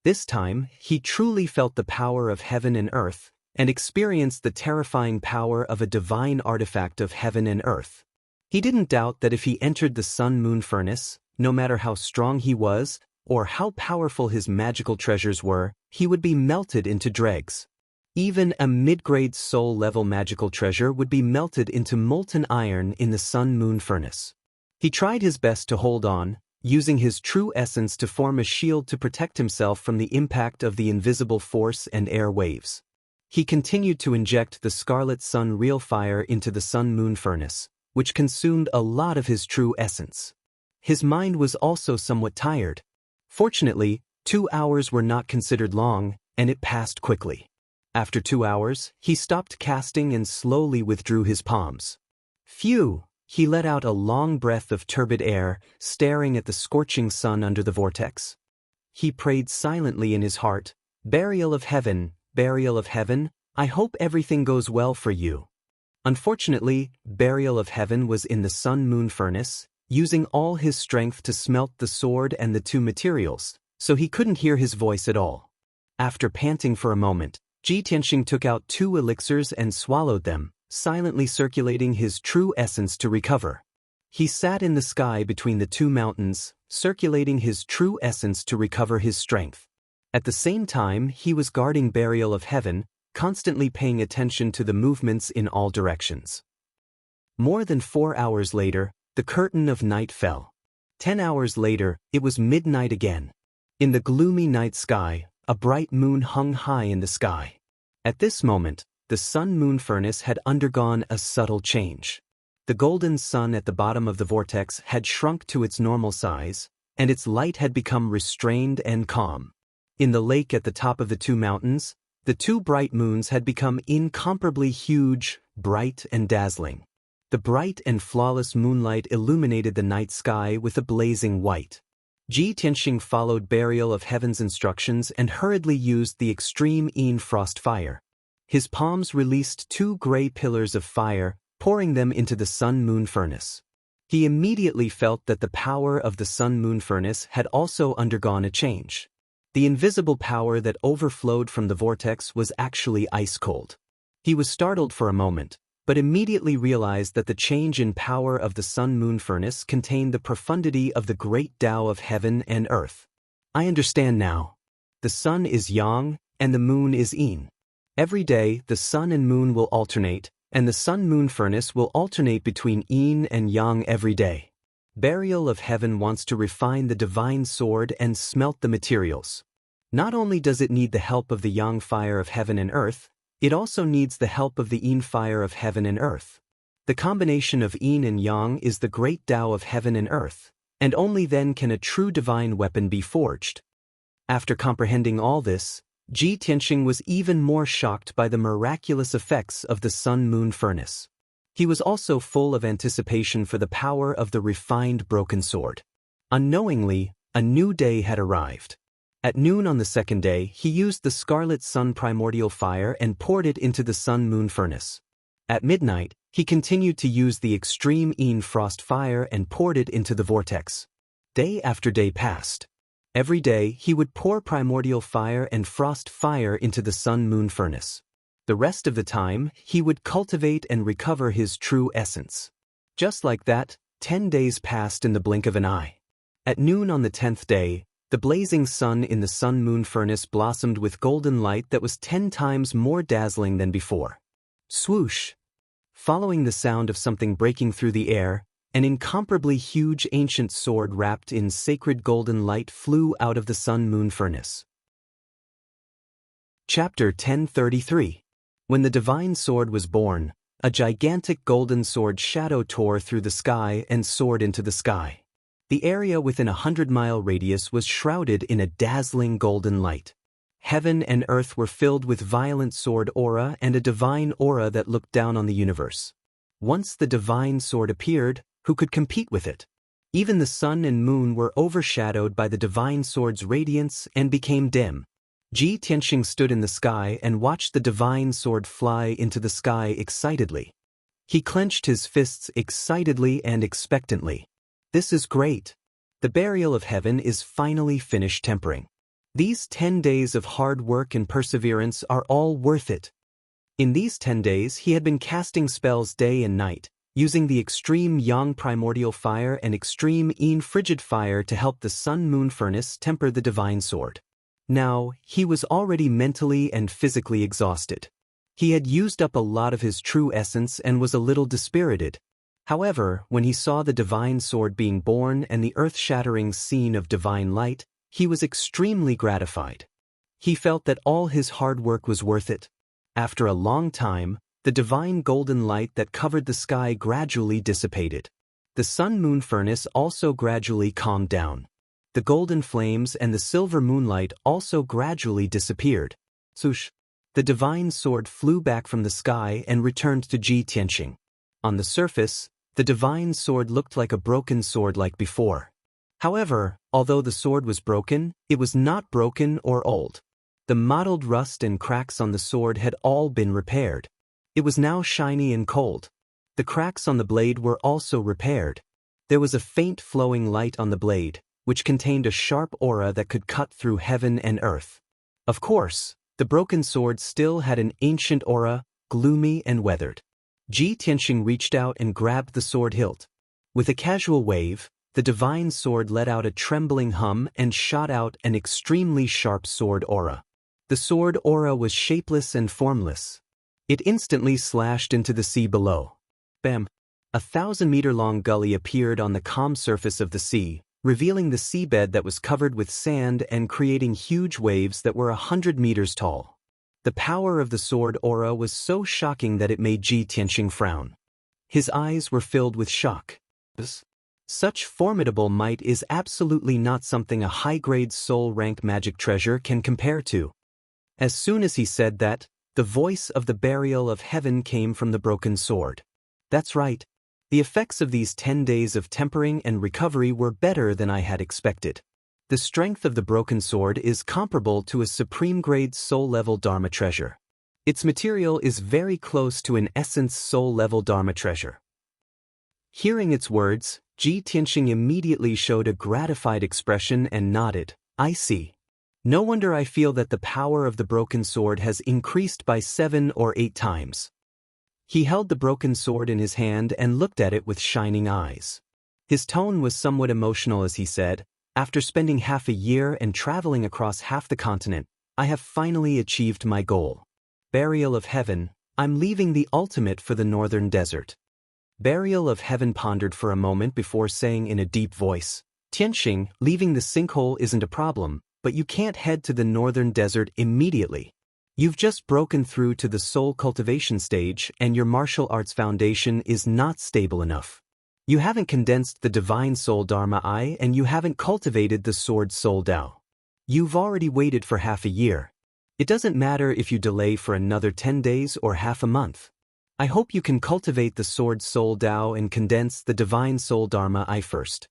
This time, he truly felt the power of heaven and earth, and experienced the terrifying power of a divine artifact of heaven and earth. He didn't doubt that if he entered the sun-moon furnace, no matter how strong he was, or how powerful his magical treasures were, he would be melted into dregs. Even a mid-grade soul-level magical treasure would be melted into molten iron in the sun-moon furnace. He tried his best to hold on, using his true essence to form a shield to protect himself from the impact of the invisible force and air waves. He continued to inject the scarlet sun real fire into the sun-moon furnace, which consumed a lot of his true essence. His mind was also somewhat tired. Fortunately, 2 hours were not considered long, and it passed quickly. After 2 hours, he stopped casting and slowly withdrew his palms. Phew! He let out a long breath of turbid air, staring at the scorching sun under the vortex. He prayed silently in his heart, Burial of Heaven, I hope everything goes well for you. Unfortunately, Burial of Heaven was in the sun-moon furnace, using all his strength to smelt the sword and the two materials, so he couldn't hear his voice at all. After panting for a moment, Ji Tianxing took out 2 elixirs and swallowed them, silently circulating his true essence to recover. He sat in the sky between the 2 mountains, circulating his true essence to recover his strength. At the same time, he was guarding Burial of Heaven, constantly paying attention to the movements in all directions. More than 4 hours later, the curtain of night fell. 10 hours later, it was midnight again. In the gloomy night sky, a bright moon hung high in the sky. At this moment, the sun-moon furnace had undergone a subtle change. The golden sun at the bottom of the vortex had shrunk to its normal size, and its light had become restrained and calm. In the lake at the top of the 2 mountains, the 2 bright moons had become incomparably huge, bright and dazzling. The bright and flawless moonlight illuminated the night sky with a blazing white. Ji Tianxing followed Burial of Heaven's instructions and hurriedly used the extreme Yin frost fire. His palms released 2 gray pillars of fire, pouring them into the sun-moon furnace. He immediately felt that the power of the sun-moon furnace had also undergone a change. The invisible power that overflowed from the vortex was actually ice-cold. He was startled for a moment, but immediately realized that the change in power of the sun-moon furnace contained the profundity of the great Tao of heaven and earth. I understand now. The sun is yang, and the moon is yin. Every day, the sun and moon will alternate, and the sun-moon furnace will alternate between yin and yang every day. Burial of Heaven wants to refine the divine sword and smelt the materials. Not only does it need the help of the yang fire of heaven and earth, it also needs the help of the yin fire of heaven and earth. The combination of yin and yang is the great Tao of heaven and earth, and only then can a true divine weapon be forged. After comprehending all this, Ji Tianxing was even more shocked by the miraculous effects of the sun-moon furnace. He was also full of anticipation for the power of the refined broken sword. Unknowingly, a new day had arrived. At noon on the second day, he used the scarlet sun primordial fire and poured it into the sun-moon furnace. At midnight, he continued to use the extreme Yin frost fire and poured it into the vortex. Day after day passed. Every day, he would pour primordial fire and frost fire into the sun-moon furnace. The rest of the time, he would cultivate and recover his true essence. Just like that, 10 days passed in the blink of an eye. At noon on the 10th day, the blazing sun in the sun-moon furnace blossomed with golden light that was 10 times more dazzling than before. Swoosh! Following the sound of something breaking through the air, an incomparably huge ancient sword wrapped in sacred golden light flew out of the sun-moon furnace. Chapter 1033. When the divine sword was born, a gigantic golden sword shadow tore through the sky and soared into the sky. The area within a 100-mile radius was shrouded in a dazzling golden light. Heaven and earth were filled with violent sword aura and a divine aura that looked down on the universe. Once the divine sword appeared, who could compete with it? Even the sun and moon were overshadowed by the divine sword's radiance and became dim. Ji Tianxing stood in the sky and watched the divine sword fly into the sky excitedly. He clenched his fists excitedly and expectantly. This is great. The burial of heaven is finally finished tempering. These 10 days of hard work and perseverance are all worth it. In these 10 days he had been casting spells day and night, using the extreme yang primordial fire and extreme yin frigid fire to help the sun-moon furnace temper the divine sword. Now, he was already mentally and physically exhausted. He had used up a lot of his true essence and was a little dispirited. However, when he saw the divine sword being born and the earth-shattering scene of divine light, he was extremely gratified. He felt that all his hard work was worth it. After a long time, the divine golden light that covered the sky gradually dissipated. The sun-moon furnace also gradually calmed down. The golden flames and the silver moonlight also gradually disappeared. Swoosh! The divine sword flew back from the sky and returned to Ji Tianxing. On the surface, the divine sword looked like a broken sword like before. However, although the sword was broken, it was not broken or old. The mottled rust and cracks on the sword had all been repaired. It was now shiny and cold. The cracks on the blade were also repaired. There was a faint flowing light on the blade, which contained a sharp aura that could cut through heaven and earth. Of course, the broken sword still had an ancient aura, gloomy and weathered. Ji Tianxing reached out and grabbed the sword hilt. With a casual wave, the divine sword let out a trembling hum and shot out an extremely sharp sword aura. The sword aura was shapeless and formless. It instantly slashed into the sea below. Bam! A 1,000-meter-long gully appeared on the calm surface of the sea, revealing the seabed that was covered with sand and creating huge waves that were 100 meters tall. The power of the sword aura was so shocking that it made Ji Tianxing frown. His eyes were filled with shock. Such formidable might is absolutely not something a high-grade soul-rank magic treasure can compare to. As soon as he said that, the voice of the burial of heaven came from the broken sword. That's right. The effects of these 10 days of tempering and recovery were better than I had expected. The strength of the broken sword is comparable to a supreme-grade soul-level Dharma treasure. Its material is very close to an essence soul-level Dharma treasure. Hearing its words, Ji Tianxing immediately showed a gratified expression and nodded. I see. No wonder I feel that the power of the broken sword has increased by 7 or 8 times. He held the broken sword in his hand and looked at it with shining eyes. His tone was somewhat emotional as he said, after spending half a year and traveling across half the continent, I have finally achieved my goal. Burial of Heaven, I'm leaving the ultimate for the northern desert. Burial of Heaven pondered for a moment before saying in a deep voice, Tianxing, leaving the sinkhole isn't a problem, but you can't head to the northern desert immediately. You've just broken through to the soul cultivation stage and your martial arts foundation is not stable enough. You haven't condensed the divine soul Dharma I and you haven't cultivated the sword soul Tao. You've already waited for half a year. It doesn't matter if you delay for another 10 days or half a month. I hope you can cultivate the sword soul Tao and condense the divine soul Dharma I first.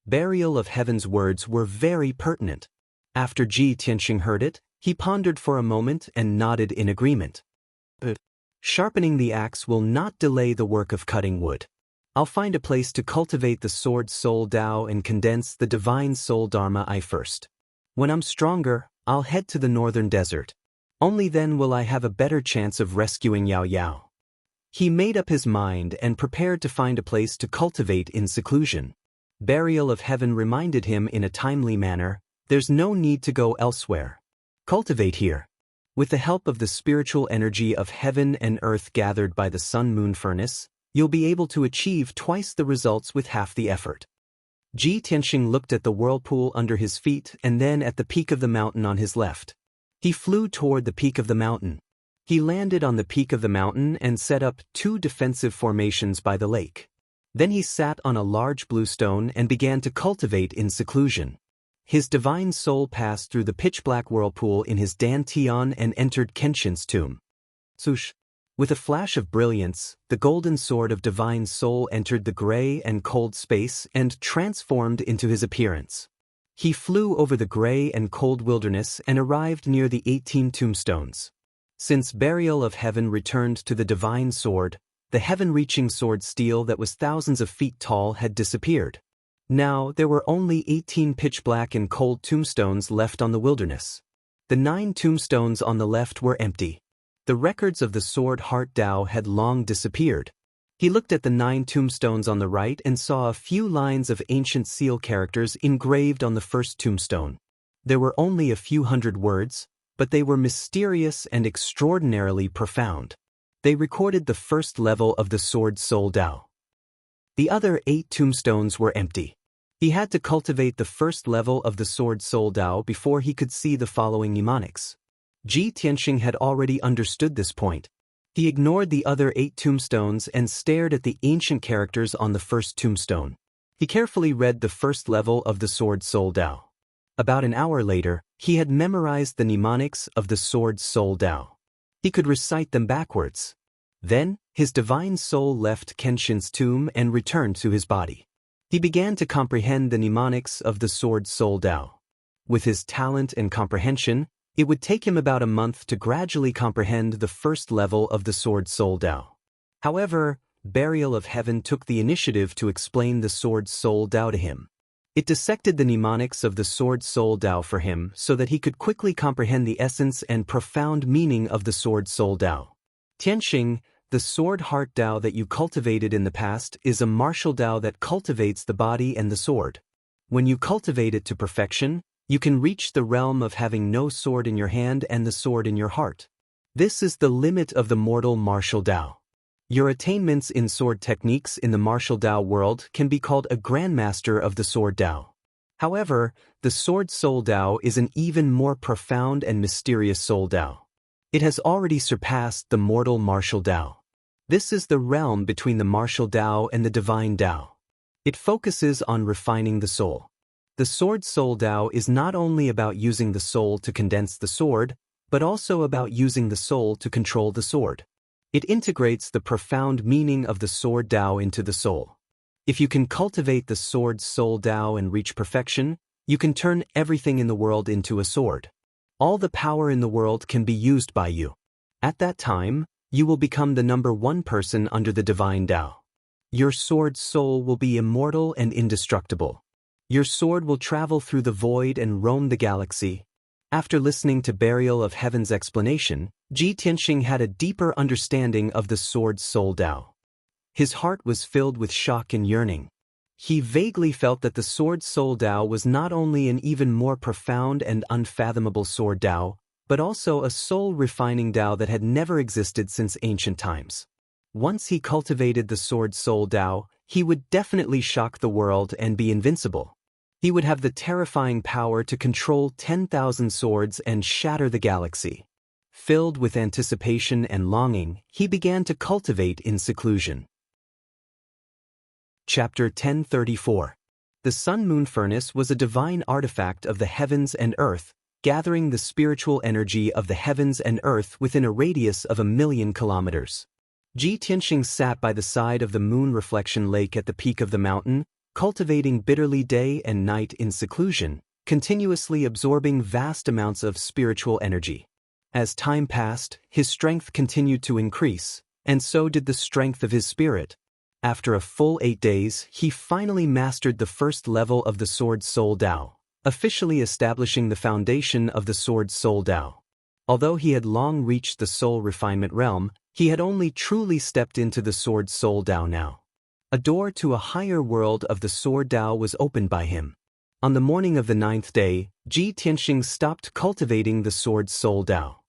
Burial of Heaven's words were very pertinent. After Ji Tianxing heard it, he pondered for a moment and nodded in agreement. Sharpening the axe will not delay the work of cutting wood. I'll find a place to cultivate the sword soul Tao and condense the divine soul Dharma I first. When I'm stronger, I'll head to the northern desert. Only then will I have a better chance of rescuing Yao Yao. He made up his mind and prepared to find a place to cultivate in seclusion. Burial of Heaven reminded him in a timely manner, there's no need to go elsewhere. Cultivate here. With the help of the spiritual energy of heaven and earth gathered by the sun-moon furnace, you'll be able to achieve twice the results with half the effort. Ji Tianxing looked at the whirlpool under his feet and then at the peak of the mountain on his left. He flew toward the peak of the mountain. He landed on the peak of the mountain and set up 2 defensive formations by the lake. Then he sat on a large blue stone and began to cultivate in seclusion. His divine soul passed through the pitch-black whirlpool in his dantian and entered Kenshin's tomb. Swoosh! With a flash of brilliance, the golden sword of divine soul entered the gray and cold space and transformed into his appearance. He flew over the gray and cold wilderness and arrived near the 18 tombstones. Since Burial of Heaven returned to the divine sword, the heaven-reaching sword steel that was thousands of feet tall had disappeared. Now there were only 18 pitch-black and cold tombstones left on the wilderness. The 9 tombstones on the left were empty. The records of the sword heart Tao had long disappeared. He looked at the 9 tombstones on the right and saw a few lines of ancient seal characters engraved on the first tombstone. There were only a few hundred words, but they were mysterious and extraordinarily profound. They recorded the first level of the sword soul Tao. The other 8 tombstones were empty. He had to cultivate the first level of the sword soul Tao before he could see the following mnemonics. Ji Tianxing had already understood this point. He ignored the other 8 tombstones and stared at the ancient characters on the first tombstone. He carefully read the first level of the sword soul Tao. About an hour later, he had memorized the mnemonics of the sword soul Tao. He could recite them backwards. Then, his divine soul left Kenshin's tomb and returned to his body. He began to comprehend the mnemonics of the sword soul Tao. With his talent and comprehension, it would take him about a month to gradually comprehend the first level of the sword soul Tao. However, Burial of Heaven took the initiative to explain the sword soul Tao to him. It dissected the mnemonics of the sword soul Tao for him so that he could quickly comprehend the essence and profound meaning of the sword soul Tao. Tianxing, the sword heart Tao that you cultivated in the past is a martial Tao that cultivates the body and the sword. When you cultivate it to perfection, you can reach the realm of having no sword in your hand and the sword in your heart. This is the limit of the mortal martial Tao. Your attainments in sword techniques in the martial Tao world can be called a grandmaster of the sword Tao. However, the sword soul Tao is an even more profound and mysterious soul Tao. It has already surpassed the mortal martial Tao. This is the realm between the martial Tao and the divine Tao. It focuses on refining the soul. The sword soul Tao is not only about using the soul to condense the sword, but also about using the soul to control the sword. It integrates the profound meaning of the sword Tao into the soul. If you can cultivate the sword soul Tao and reach perfection, You can turn everything in the world into a sword. All the power in the world can be used by you. At that time, you will become the #1 person under the divine Tao. Your sword's soul will be immortal and indestructible. Your sword will travel through the void and roam the galaxy. After listening to Burial of Heaven's explanation, Ji Tianxing had a deeper understanding of the sword's soul Tao. His heart was filled with shock and yearning. He vaguely felt that the sword soul Tao was not only an even more profound and unfathomable sword Tao, but also a soul-refining Tao that had never existed since ancient times. Once he cultivated the sword soul Tao, he would definitely shock the world and be invincible. He would have the terrifying power to control 10,000 swords and shatter the galaxy. Filled with anticipation and longing, he began to cultivate in seclusion. Chapter 1034. The Sun-Moon Furnace was a divine artifact of the heavens and earth, gathering the spiritual energy of the heavens and earth within a radius of 1,000,000 kilometers. Ji Tianxing sat by the side of the moon reflection lake at the peak of the mountain, cultivating bitterly day and night in seclusion, continuously absorbing vast amounts of spiritual energy. As time passed, his strength continued to increase, and so did the strength of his spirit. After a full 8 days, he finally mastered the first level of the Sword Soul Tao, officially establishing the foundation of the Sword Soul Tao. Although he had long reached the soul refinement realm, he had only truly stepped into the Sword Soul Tao now. A door to a higher world of the Sword Tao was opened by him. On the morning of the 9th day, Ji Tianxing stopped cultivating the Sword Soul Tao.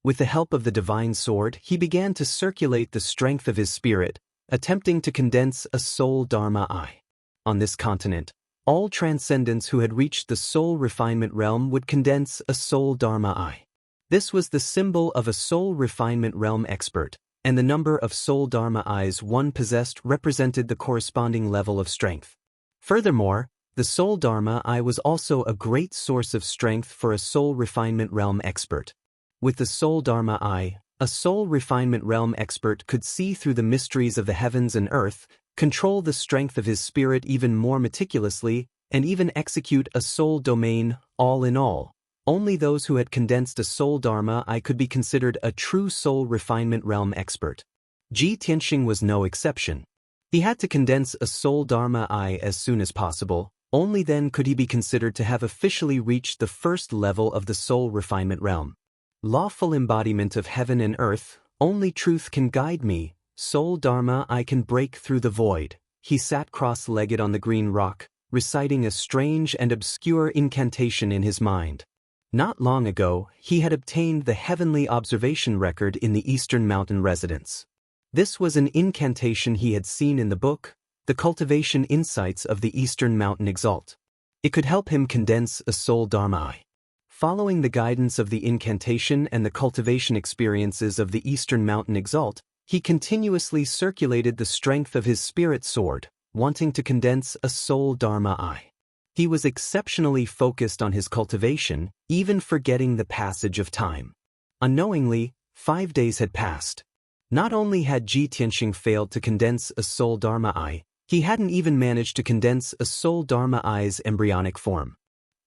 With the help of the divine sword, he began to circulate the strength of his spirit, attempting to condense a soul Dharma I. On this continent, all transcendents who had reached the soul refinement realm would condense a soul Dharma I. This was the symbol of a soul refinement realm expert, and the number of soul Dharma Is one possessed represented the corresponding level of strength. Furthermore, the soul Dharma I was also a great source of strength for a soul refinement realm expert. With the soul Dharma I, a soul refinement realm expert could see through the mysteries of the heavens and earth, control the strength of his spirit even more meticulously, and even execute a soul domain. All in all, only those who had condensed a soul Dharma I could be considered a true soul refinement realm expert. Ji Tianxing was no exception. He had to condense a soul Dharma I as soon as possible, only then could he be considered to have officially reached the first level of the soul refinement realm. Lawful embodiment of heaven and earth, only truth can guide me, soul Dharma I can break through the void. He sat cross-legged on the green rock, reciting a strange and obscure incantation in his mind. Not long ago, he had obtained the heavenly observation record in the Eastern Mountain residence. This was an incantation he had seen in the book, The Cultivation Insights of the Eastern Mountain Exalt. It could help him condense a soul Dharma I. Following the guidance of the incantation and the cultivation experiences of the Eastern Mountain Exalt, he continuously circulated the strength of his spirit sword, wanting to condense a soul Dharma I. He was exceptionally focused on his cultivation, even forgetting the passage of time. Unknowingly, 5 days had passed. Not only had Ji Tianxing failed to condense a soul Dharma I, he hadn't even managed to condense a soul Dharma I's embryonic form.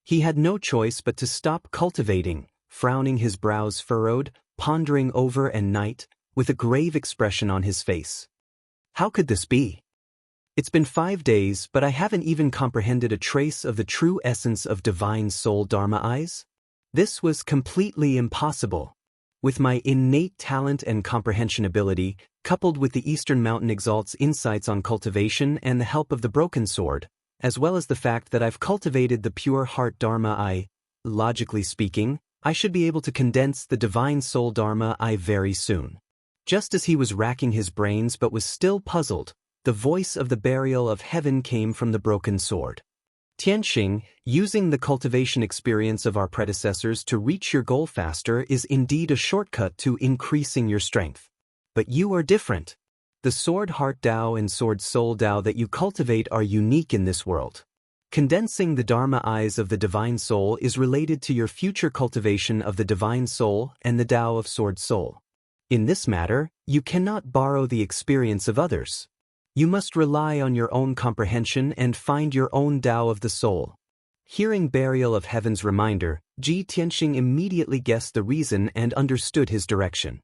He had no choice but to stop cultivating, frowning, his brows furrowed, pondering over and night, with a grave expression on his face. How could this be? It's been 5 days, but I haven't even comprehended a trace of the true essence of divine soul Dharma Is? This was completely impossible. With my innate talent and comprehension ability, coupled with the Eastern Mountain Exalt's insights on cultivation and the help of the broken sword, as well as the fact that I've cultivated the pure heart Dharma I, logically speaking, I should be able to condense the divine soul Dharma I very soon. Just as he was racking his brains but was still puzzled, the voice of the Burial of Heaven came from the broken sword. Tianxing, using the cultivation experience of our predecessors to reach your goal faster is indeed a shortcut to increasing your strength. But you are different. The Sword Heart Tao and Sword Soul Tao that you cultivate are unique in this world. Condensing the Dharma Is of the Divine Soul is related to your future cultivation of the Divine Soul and the Tao of Sword Soul. In this matter, you cannot borrow the experience of others. You must rely on your own comprehension and find your own Tao of the soul. Hearing Burial of Heaven's reminder, Ji Tianxing immediately guessed the reason and understood his direction.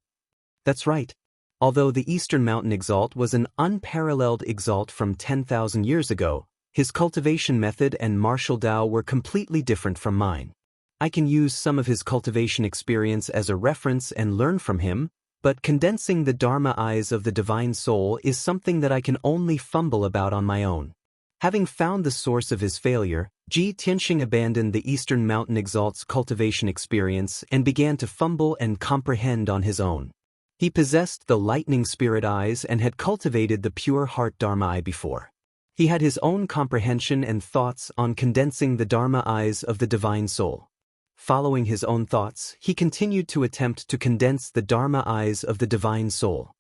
That's right. Although the Eastern Mountain Exalt was an unparalleled Exalt from 10,000 years ago, his cultivation method and martial Tao were completely different from mine. I can use some of his cultivation experience as a reference and learn from him, but condensing the Dharma eyes of the Divine Soul is something that I can only fumble about on my own. Having found the source of his failure, Ji Tianxing abandoned the Eastern Mountain Exalt's cultivation experience and began to fumble and comprehend on his own. He possessed the lightning spirit eyes and had cultivated the pure heart Dharma eye before. He had his own comprehension and thoughts on condensing the Dharma eyes of the Divine Soul. Following his own thoughts, he continued to attempt to condense the Dharma eyes of the Divine Soul.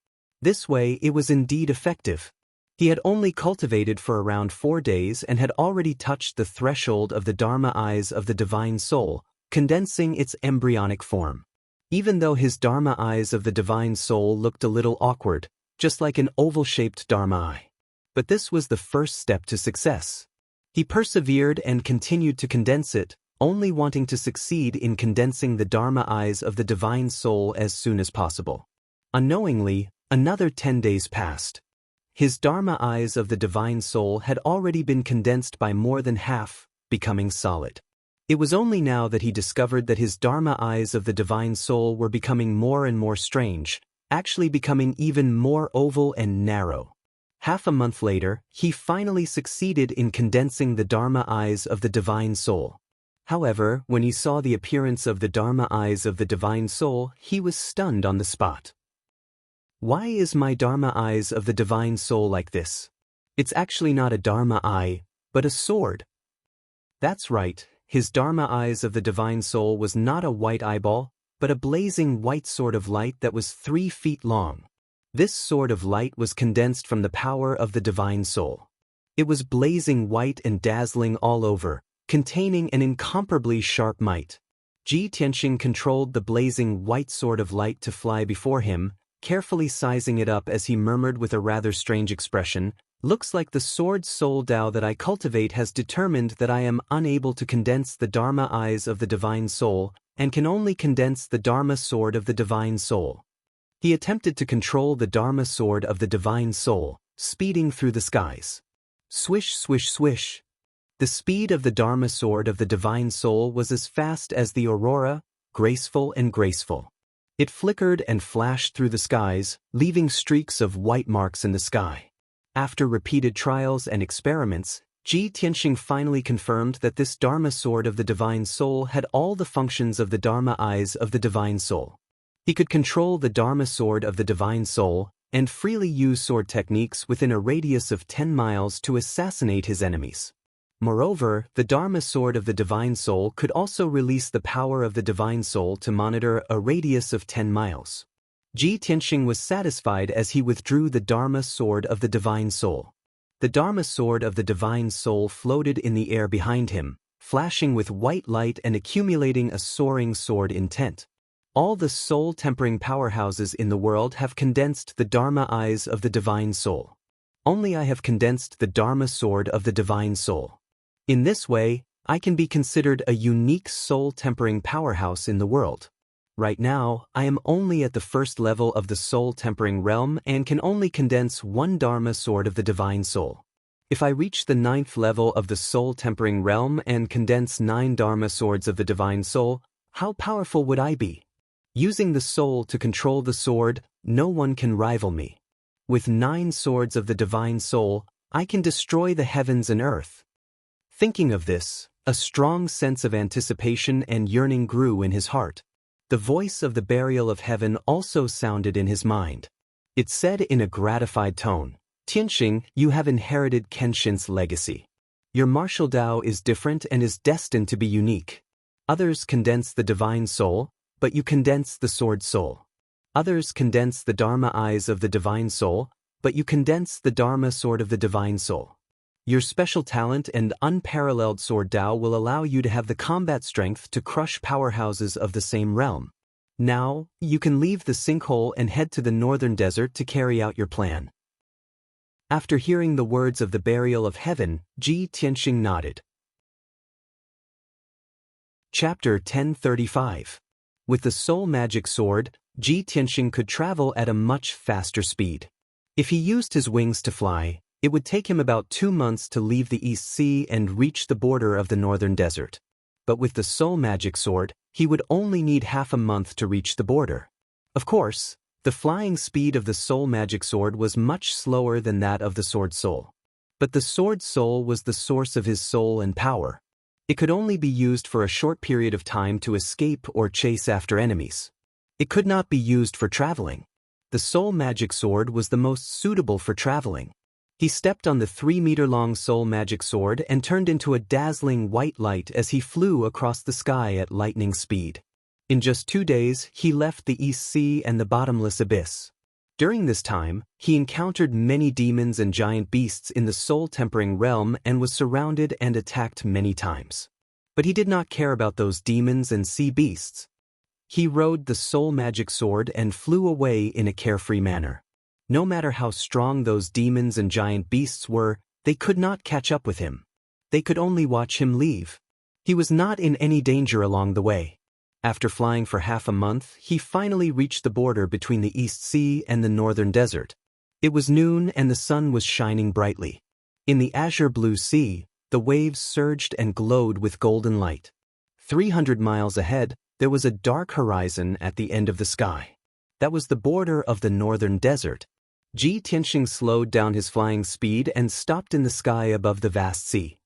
This way, it was indeed effective. He had only cultivated for around 4 days and had already touched the threshold of the Dharma eyes of the Divine Soul, condensing its embryonic form. Even though his Dharma eyes of the Divine Soul looked a little awkward, just like an oval-shaped Dharma eye. But this was the first step to success. He persevered and continued to condense it, only wanting to succeed in condensing the Dharma eyes of the Divine Soul as soon as possible. Unknowingly, another 10 days passed. His Dharma eyes of the Divine Soul had already been condensed by more than half, becoming solid. It was only now that he discovered that his Dharma eyes of the Divine Soul were becoming more and more strange, actually becoming even more oval and narrow. Half a month later, he finally succeeded in condensing the Dharma eyes of the Divine Soul. However, when he saw the appearance of the Dharma eyes of the Divine Soul, he was stunned on the spot. Why is my Dharma eyes of the Divine Soul like this? It's actually not a Dharma eye, but a sword. That's right. His Dharma eyes of the Divine Soul was not a white eyeball, but a blazing white sword of light that was 3 feet long. This sword of light was condensed from the power of the Divine Soul. It was blazing white and dazzling all over, containing an incomparably sharp might. Ji Tianxing controlled the blazing white sword of light to fly before him, carefully sizing it up as he murmured with a rather strange expression, "Looks like the sword soul Tao that I cultivate has determined that I am unable to condense the Dharma eyes of the Divine Soul and can only condense the Dharma sword of the Divine Soul." He attempted to control the Dharma sword of the Divine Soul, speeding through the skies. Swish, swish, swish. The speed of the Dharma sword of the Divine Soul was as fast as the aurora, graceful and graceful. It flickered and flashed through the skies, leaving streaks of white marks in the sky. After repeated trials and experiments, Ji Tianxing finally confirmed that this Dharma sword of the Divine Soul had all the functions of the Dharma eyes of the Divine Soul. He could control the Dharma sword of the Divine Soul and freely use sword techniques within a radius of 10 miles to assassinate his enemies. Moreover, the Dharma sword of the Divine Soul could also release the power of the Divine Soul to monitor a radius of 10 miles. Ji Tianxing was satisfied as he withdrew the Dharma sword of the Divine Soul. The Dharma sword of the Divine Soul floated in the air behind him, flashing with white light and accumulating a soaring sword intent. All the soul-tempering powerhouses in the world have condensed the Dharma eyes of the Divine Soul. Only I have condensed the Dharma sword of the Divine Soul. In this way, I can be considered a unique soul-tempering powerhouse in the world. Right now, I am only at the first level of the soul-tempering realm and can only condense 1 Dharma sword of the Divine Soul. If I reach the 9th level of the soul-tempering realm and condense 9 Dharma swords of the Divine Soul, how powerful would I be? Using the soul to control the sword, no one can rival me. With 9 swords of the Divine Soul, I can destroy the heavens and earth. Thinking of this, a strong sense of anticipation and yearning grew in his heart. The voice of the burial of heaven also sounded in his mind. It said in a gratified tone, "Tianxing, you have inherited Kenshin's legacy. Your martial Tao is different and is destined to be unique. Others condense the Divine Soul, but you condense the Sword Soul. Others condense the Dharma eyes of the Divine Soul, but you condense the Dharma sword of the Divine Soul. Your special talent and unparalleled sword Tao will allow you to have the combat strength to crush powerhouses of the same realm. Now, you can leave the sinkhole and head to the northern desert to carry out your plan." After hearing the words of the burial of heaven, Ji Tianxing nodded. Chapter 1035. With the soul magic sword, Ji Tianxing could travel at a much faster speed. If he used his wings to fly, it would take him about 2 months to leave the East Sea and reach the border of the northern desert. But with the soul magic sword, he would only need half a month to reach the border. Of course, the flying speed of the soul magic sword was much slower than that of the sword soul. But the sword soul was the source of his soul and power. It could only be used for a short period of time to escape or chase after enemies. It could not be used for traveling. The soul magic sword was the most suitable for traveling. He stepped on the 3-meter-long soul magic sword and turned into a dazzling white light as he flew across the sky at lightning speed. In just 2 days, he left the East Sea and the bottomless abyss. During this time, he encountered many demons and giant beasts in the soul-tempering realm and was surrounded and attacked many times. But he did not care about those demons and sea beasts. He rode the soul magic sword and flew away in a carefree manner. No matter how strong those demons and giant beasts were, they could not catch up with him. They could only watch him leave. He was not in any danger along the way. After flying for half a month, he finally reached the border between the East Sea and the northern desert. It was noon and the sun was shining brightly. In the azure blue sea, the waves surged and glowed with golden light. 300 miles ahead, there was a dark horizon at the end of the sky. That was the border of the northern desert. Ji Tianxing slowed down his flying speed and stopped in the sky above the vast sea.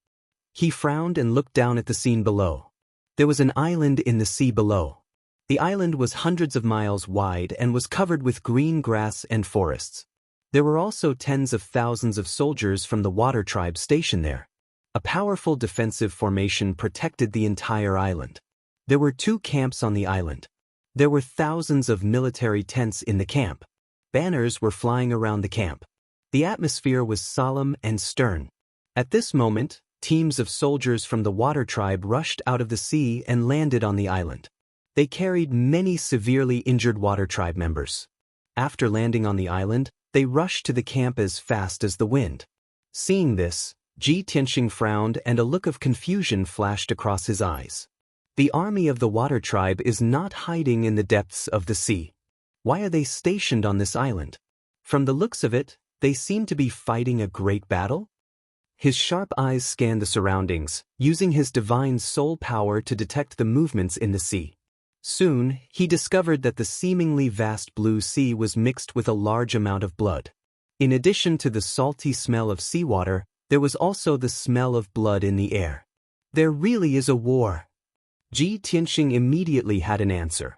He frowned and looked down at the scene below. There was an island in the sea below. The island was hundreds of miles wide and was covered with green grass and forests. There were also tens of thousands of soldiers from the water tribe stationed there. A powerful defensive formation protected the entire island. There were 2 camps on the island. There were thousands of military tents in the camp. Banners were flying around the camp. The atmosphere was solemn and stern. At this moment, teams of soldiers from the water tribe rushed out of the sea and landed on the island. They carried many severely injured water tribe members. After landing on the island, they rushed to the camp as fast as the wind. Seeing this, Ji Tianxing frowned and a look of confusion flashed across his eyes. The army of the water tribe is not hiding in the depths of the sea. Why are they stationed on this island? From the looks of it, they seem to be fighting a great battle? His sharp eyes scanned the surroundings, using his divine soul power to detect the movements in the sea. Soon, he discovered that the seemingly vast blue sea was mixed with a large amount of blood. In addition to the salty smell of seawater, there was also the smell of blood in the air. There really is a war. Ji Tianxing immediately had an answer.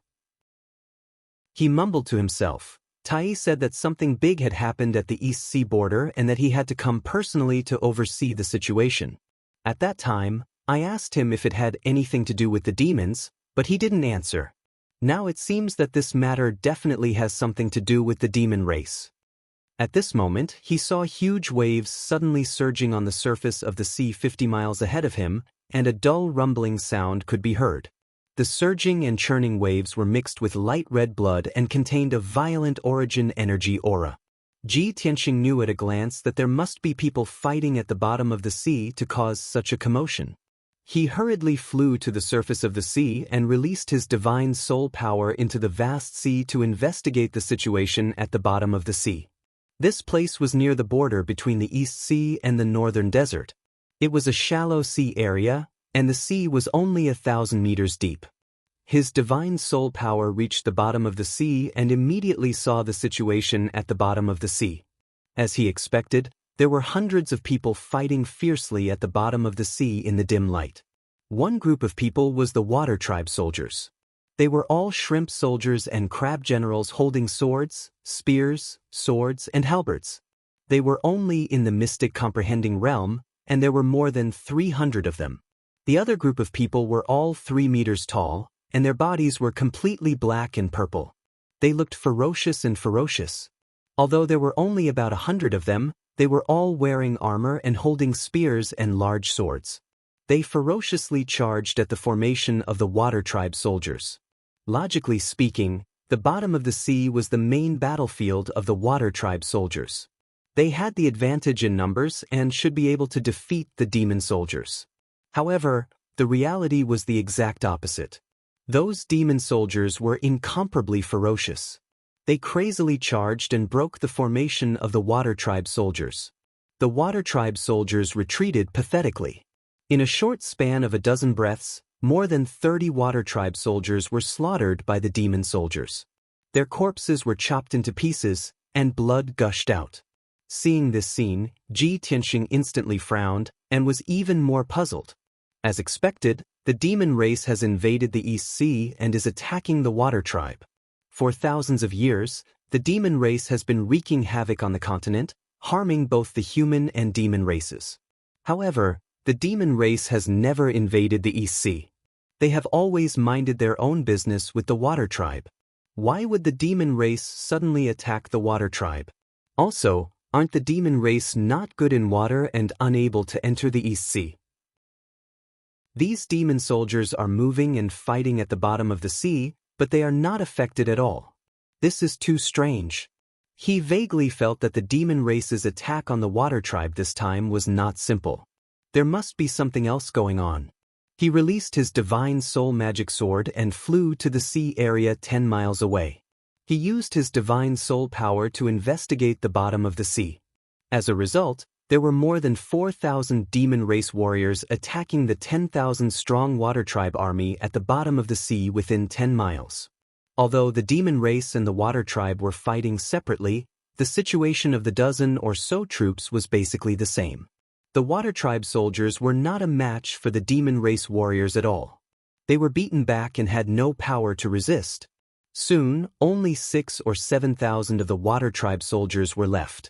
He mumbled to himself. Tai said that something big had happened at the East Sea border and that he had to come personally to oversee the situation. At that time, I asked him if it had anything to do with the demons, but he didn't answer. Now it seems that this matter definitely has something to do with the demon race. At this moment, he saw huge waves suddenly surging on the surface of the sea 50 miles ahead of him, and a dull rumbling sound could be heard. The surging and churning waves were mixed with light red blood and contained a violent origin energy aura. Ji Tianxing knew at a glance that there must be people fighting at the bottom of the sea to cause such a commotion. He hurriedly flew to the surface of the sea and released his divine soul power into the vast sea to investigate the situation at the bottom of the sea. This place was near the border between the East Sea and the northern desert. It was a shallow sea area, and the sea was only 1,000 meters deep. His divine soul power reached the bottom of the sea and immediately saw the situation at the bottom of the sea. As he expected, there were hundreds of people fighting fiercely at the bottom of the sea in the dim light. One group of people was the water tribe soldiers. They were all shrimp soldiers and crab generals holding swords, spears, swords, and halberds. They were only in the mystic comprehending realm, and there were more than 300 of them. The other group of people were all 3 meters tall, and their bodies were completely black and purple. They looked ferocious and ferocious. Although there were only about 100 of them, they were all wearing armor and holding spears and large swords. They ferociously charged at the formation of the water tribe soldiers. Logically speaking, the bottom of the sea was the main battlefield of the water tribe soldiers. They had the advantage in numbers and should be able to defeat the demon soldiers. However, The reality was the exact opposite. Those demon soldiers were incomparably ferocious. They crazily charged and broke the formation of the Water Tribe soldiers. The Water Tribe soldiers retreated pathetically. In a short span of a dozen breaths, more than 30 Water Tribe soldiers were slaughtered by the demon soldiers. Their corpses were chopped into pieces, and blood gushed out. Seeing this scene, Ji Tianxing instantly frowned, and was even more puzzled. As expected, the demon race has invaded the East Sea and is attacking the Water Tribe. For thousands of years, the demon race has been wreaking havoc on the continent, harming both the human and demon races. However, the demon race has never invaded the East Sea. They have always minded their own business with the Water Tribe. Why would the demon race suddenly attack the Water Tribe? Also, aren't the demon race not good in water and unable to enter the East Sea? These demon soldiers are moving and fighting at the bottom of the sea, but they are not affected at all. This is too strange. He vaguely felt that the demon race's attack on the Water Tribe this time was not simple. There must be something else going on. He released his divine soul magic sword and flew to the sea area 10 miles away. He used his divine soul power to investigate the bottom of the sea. As a result, there were more than 4,000 demon race warriors attacking the 10,000-strong Water Tribe army at the bottom of the sea within 10 miles. Although the demon race and the Water Tribe were fighting separately, the situation of the dozen or so troops was basically the same. The Water Tribe soldiers were not a match for the demon race warriors at all. They were beaten back and had no power to resist. Soon, only 6,000 or 7,000 of the Water Tribe soldiers were left.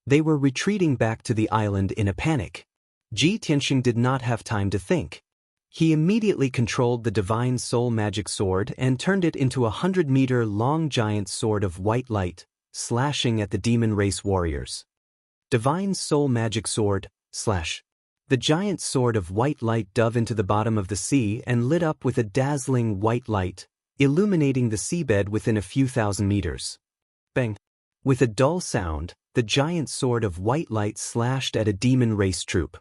They were retreating back to the island in a panic. Ji Tianxing did not have time to think. He immediately controlled the divine soul magic sword and turned it into a 100-meter-long giant sword of white light, slashing at the demon race warriors. Divine soul magic sword, slash. The giant sword of white light dove into the bottom of the sea and lit up with a dazzling white light, illuminating the seabed within a few thousand meters. Bang! With a dull sound, the giant sword of white light slashed at a demon race troop.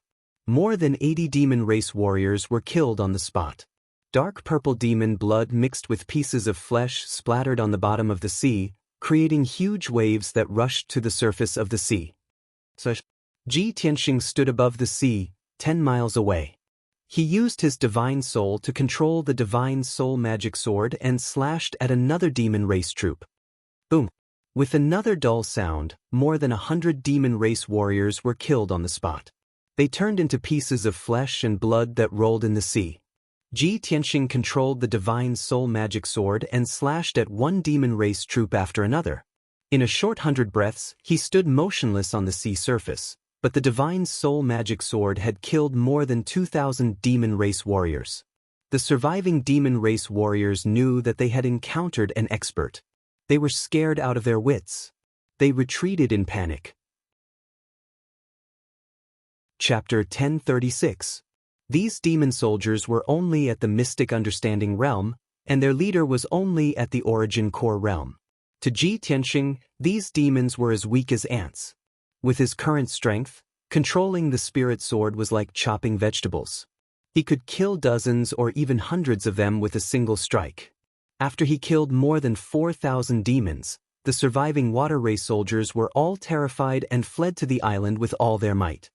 More than 80 demon race warriors were killed on the spot. Dark purple demon blood mixed with pieces of flesh splattered on the bottom of the sea, creating huge waves that rushed to the surface of the sea. Ji Tianxing stood above the sea, 10 miles away. He used his divine soul to control the divine soul magic sword and slashed at another demon race troop. Boom! With another dull sound, more than 100 demon race warriors were killed on the spot. They turned into pieces of flesh and blood that rolled in the sea. Ji Tianxing controlled the divine soul magic sword and slashed at one demon race troop after another. In a short 100 breaths, he stood motionless on the sea surface, but the divine soul magic sword had killed more than 2,000 demon race warriors. The surviving demon race warriors knew that they had encountered an expert. They were scared out of their wits. They retreated in panic. Chapter 1036. These demon soldiers were only at the mystic understanding realm, and their leader was only at the origin core realm. To Ji Tianxing, these demons were as weak as ants. With his current strength, controlling the spirit sword was like chopping vegetables. He could kill dozens or even hundreds of them with a single strike. After he killed more than 4,000 demons, the surviving water race soldiers were all terrified and fled to the island with all their might.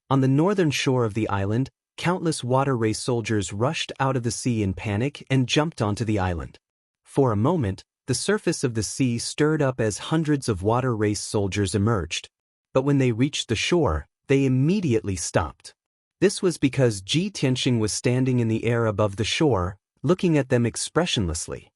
On the northern shore of the island, countless water race soldiers rushed out of the sea in panic and jumped onto the island. For a moment, the surface of the sea stirred up as hundreds of water race soldiers emerged. But when they reached the shore, they immediately stopped. This was because Ji Tianxing was standing in the air above the shore, looking at them expressionlessly.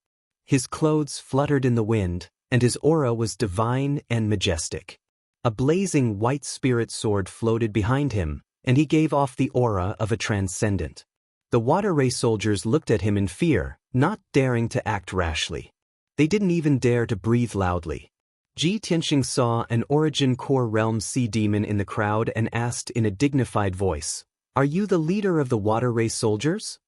His clothes fluttered in the wind, and his aura was divine and majestic. A blazing white spirit sword floated behind him, and he gave off the aura of a transcendent. The water race soldiers looked at him in fear, not daring to act rashly. They didn't even dare to breathe loudly. Ji Tianxing saw an origin core realm sea demon in the crowd and asked in a dignified voice, "Are you the leader of the water race soldiers?"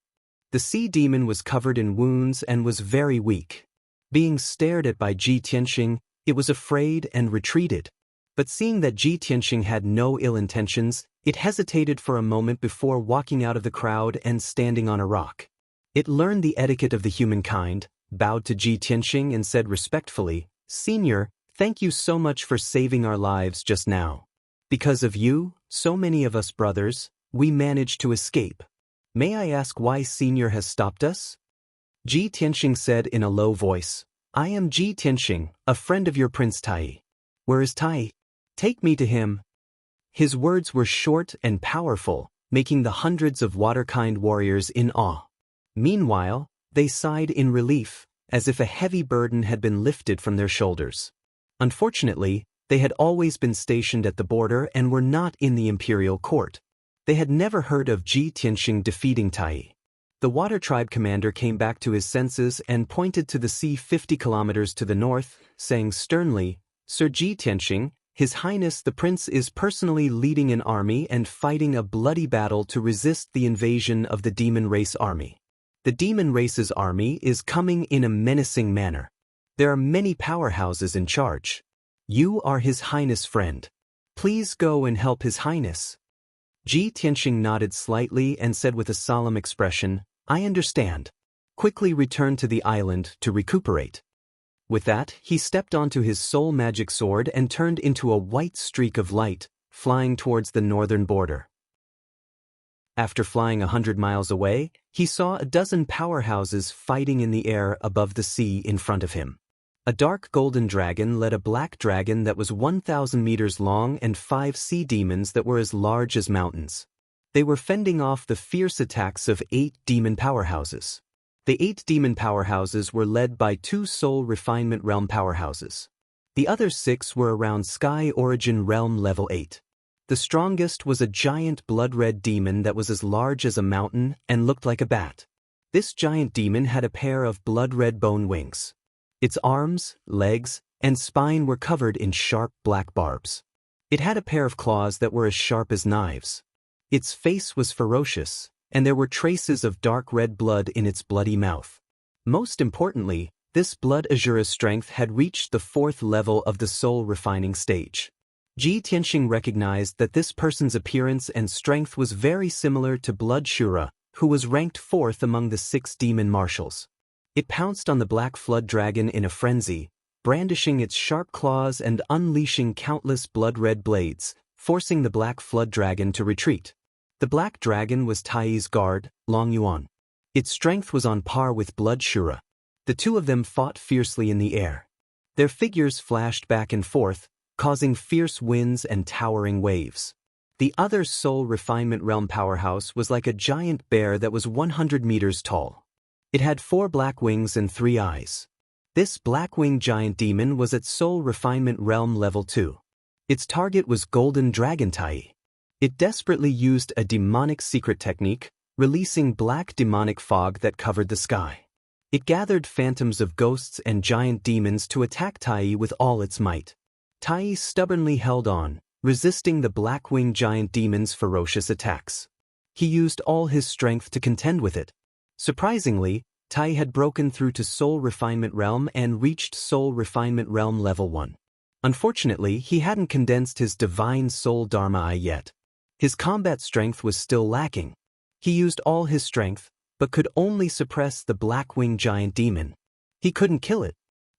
The sea demon was covered in wounds and was very weak. Being stared at by Ji Tianxing, it was afraid and retreated. But seeing that Ji Tianxing had no ill intentions, It hesitated for a moment before walking out of the crowd and standing on a rock. It learned the etiquette of the humankind, bowed to Ji Tianxing and said respectfully, "Senior, thank you so much for saving our lives just now. Because of you, so many of us brothers, we managed to escape. May I ask why Senior has stopped us?" Ji Tianxing said in a low voice, "I am Ji Tianxing, a friend of your Prince Tai. Where is Tai? Take me to him." His words were short and powerful, making the hundreds of water-kind warriors in awe. Meanwhile, they sighed in relief, as if a heavy burden had been lifted from their shoulders. Unfortunately, they had always been stationed at the border and were not in the imperial court. They had never heard of Ji Tianxing defeating Tai. The water tribe commander came back to his senses and pointed to the sea 50 kilometers to the north, saying sternly, "Sir Ji Tianxing, His Highness the Prince is personally leading an army and fighting a bloody battle to resist the invasion of the demon race army. The demon race's army is coming in a menacing manner. There are many powerhouses in charge. You are His Highness' friend. Please go and help His Highness." Ji Tianxing nodded slightly and said with a solemn expression, "I understand." Quickly returned to the island to recuperate. With that, he stepped onto his soul magic sword and turned into a white streak of light, flying towards the northern border. After flying 100 miles away, he saw a dozen powerhouses fighting in the air above the sea in front of him. A dark golden dragon led a black dragon that was 1,000 meters long and 5 sea demons that were as large as mountains. They were fending off the fierce attacks of 8 demon powerhouses. The 8 demon powerhouses were led by 2 soul refinement realm powerhouses. The other 6 were around sky origin realm level 8. The strongest was a giant blood-red demon that was as large as a mountain and looked like a bat. This giant demon had a pair of blood-red bone wings. Its arms, legs, and spine were covered in sharp black barbs. It had a pair of claws that were as sharp as knives. Its face was ferocious, and there were traces of dark red blood in its bloody mouth. Most importantly, this blood Azura's strength had reached the 4th level of the soul refining stage. Ji Tianxing recognized that this person's appearance and strength was very similar to Blood Shura, who was ranked 4th among the 6 demon marshals. It pounced on the black flood dragon in a frenzy, brandishing its sharp claws and unleashing countless blood-red blades, forcing the black flood dragon to retreat. The black dragon was Tai's guard, Long Yuan. Its strength was on par with Blood Shura. The two of them fought fiercely in the air. Their figures flashed back and forth, causing fierce winds and towering waves. The other soul refinement realm powerhouse was like a giant bear that was 100 meters tall. It had 4 black wings and 3 eyes. This black-winged giant demon was at soul refinement realm level 2. Its target was Golden Dragon Tai. It desperately used a demonic secret technique, releasing black demonic fog that covered the sky. It gathered phantoms of ghosts and giant demons to attack Tai with all its might. Tai stubbornly held on, resisting the black-winged giant demon's ferocious attacks. He used all his strength to contend with it. Surprisingly, Tai had broken through to Soul Refinement Realm and reached Soul Refinement Realm Level 1. Unfortunately, he hadn't condensed his Divine Soul Dharma Eye yet. His combat strength was still lacking. He used all his strength, but could only suppress the black-winged giant demon. He couldn't kill it.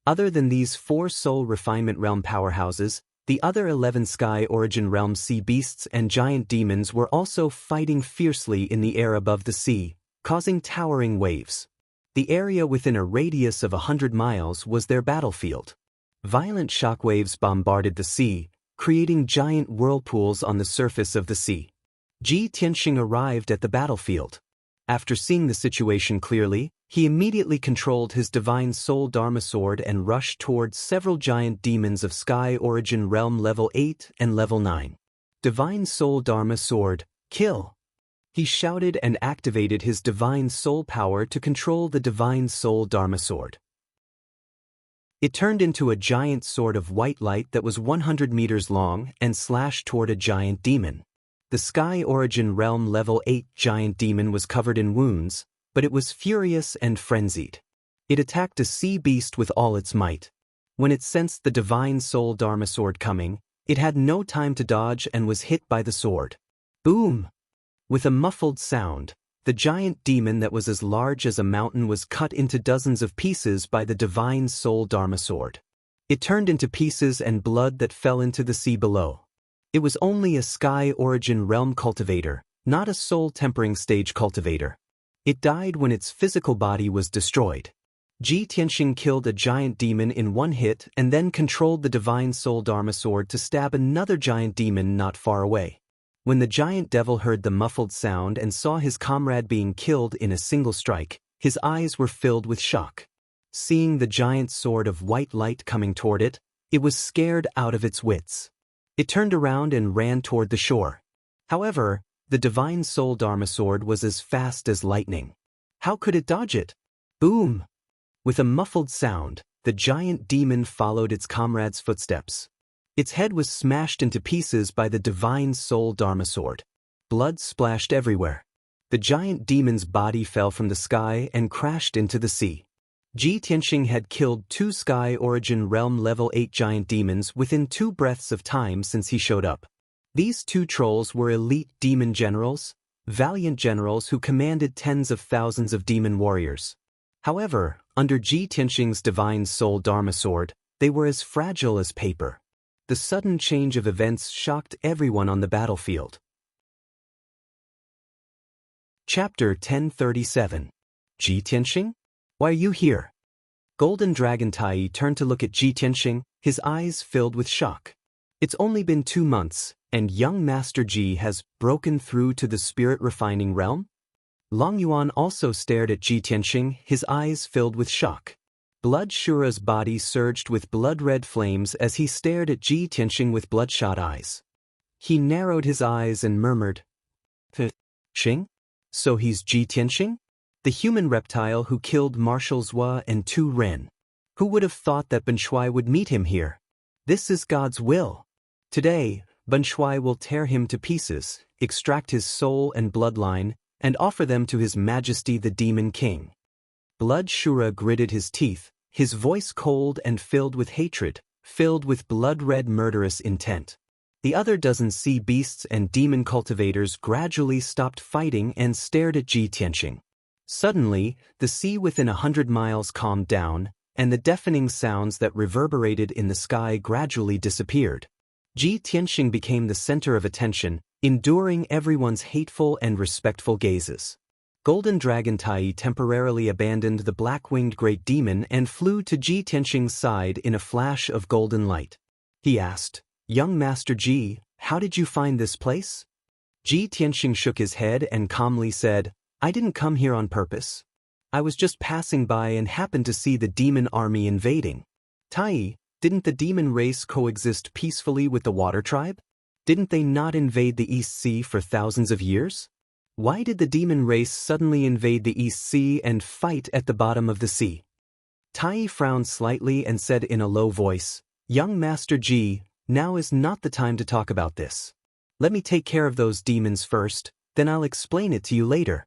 Other than these 4 Soul Refinement Realm powerhouses, the other 11 Sky Origin Realm sea beasts and giant demons were also fighting fiercely in the air above the sea, causing towering waves. The area within a radius of 100 miles was their battlefield. Violent shockwaves bombarded the sea, creating giant whirlpools on the surface of the sea. Ji Tianxing arrived at the battlefield. After seeing the situation clearly, he immediately controlled his Divine Soul Dharma Sword and rushed towards several giant demons of Sky Origin Realm Level 8 and Level 9. Divine Soul Dharma Sword, kill! He shouted and activated his Divine Soul power to control the Divine Soul Dharma Sword. It turned into a giant sword of white light that was 100 meters long and slashed toward a giant demon. The Sky Origin Realm Level 8 giant demon was covered in wounds, but it was furious and frenzied. It attacked a sea beast with all its might. When it sensed the Divine Soul Dharma Sword coming, it had no time to dodge and was hit by the sword. Boom! With a muffled sound, the giant demon that was as large as a mountain was cut into dozens of pieces by the divine soul Dharma sword. It turned into pieces and blood that fell into the sea below. It was only a sky origin realm cultivator, not a soul tempering stage cultivator. It died when its physical body was destroyed. Ji Tianxing killed a giant demon in one hit and then controlled the divine soul Dharma sword to stab another giant demon not far away. When the giant devil heard the muffled sound and saw his comrade being killed in a single strike, his eyes were filled with shock. Seeing the giant sword of white light coming toward it, it was scared out of its wits. It turned around and ran toward the shore. However, the divine soul Dharma sword was as fast as lightning. How could it dodge it? Boom! With a muffled sound, the giant demon followed its comrade's footsteps. Its head was smashed into pieces by the divine soul Dharma sword. Blood splashed everywhere. The giant demon's body fell from the sky and crashed into the sea. Ji Tianxing had killed 2 Sky Origin Realm Level 8 giant demons within 2 breaths of time since he showed up. These 2 trolls were elite demon generals, valiant generals who commanded tens of thousands of demon warriors. However, under Ji Tianxing's divine soul Dharma sword, they were as fragile as paper. The sudden change of events shocked everyone on the battlefield. Chapter 1037. Ji Tianxing? Why are you here? Golden Dragon Tai turned to look at Ji Tianxing, his eyes filled with shock. It's only been 2 months, and young Master Ji has broken through to the spirit-refining realm? Long Yuan also stared at Ji Tianxing, his eyes filled with shock. Blood Shura's body surged with blood-red flames as he stared at Ji Tianxing with bloodshot eyes. He narrowed his eyes and murmured, Xing? So he's Ji Tianxing? The human reptile who killed Marshal Zhua and Tu Ren. Who would have thought that Ben Shuai would meet him here? This is God's will. Today, Ben Shuai will tear him to pieces, extract his soul and bloodline, and offer them to His Majesty the Demon King. Blood Shura gritted his teeth, his voice cold and filled with hatred, filled with blood-red murderous intent. The other dozen sea beasts and demon cultivators gradually stopped fighting and stared at Ji Tianxing. Suddenly, the sea within 100 miles calmed down, and the deafening sounds that reverberated in the sky gradually disappeared. Ji Tianxing became the center of attention, enduring everyone's hateful and respectful gazes. Golden Dragon Tai temporarily abandoned the black-winged great demon and flew to Ji Tianxing's side in a flash of golden light. He asked, "Young Master Ji, how did you find this place?" Ji Tianxing shook his head and calmly said, "I didn't come here on purpose. I was just passing by and happened to see the demon army invading." "Tai, didn't the demon race coexist peacefully with the water tribe? Didn't they not invade the East Sea for thousands of years? Why did the demon race suddenly invade the East Sea and fight at the bottom of the sea?" Tai frowned slightly and said in a low voice, "Young Master Ji, now is not the time to talk about this. Let me take care of those demons first, then I'll explain it to you later."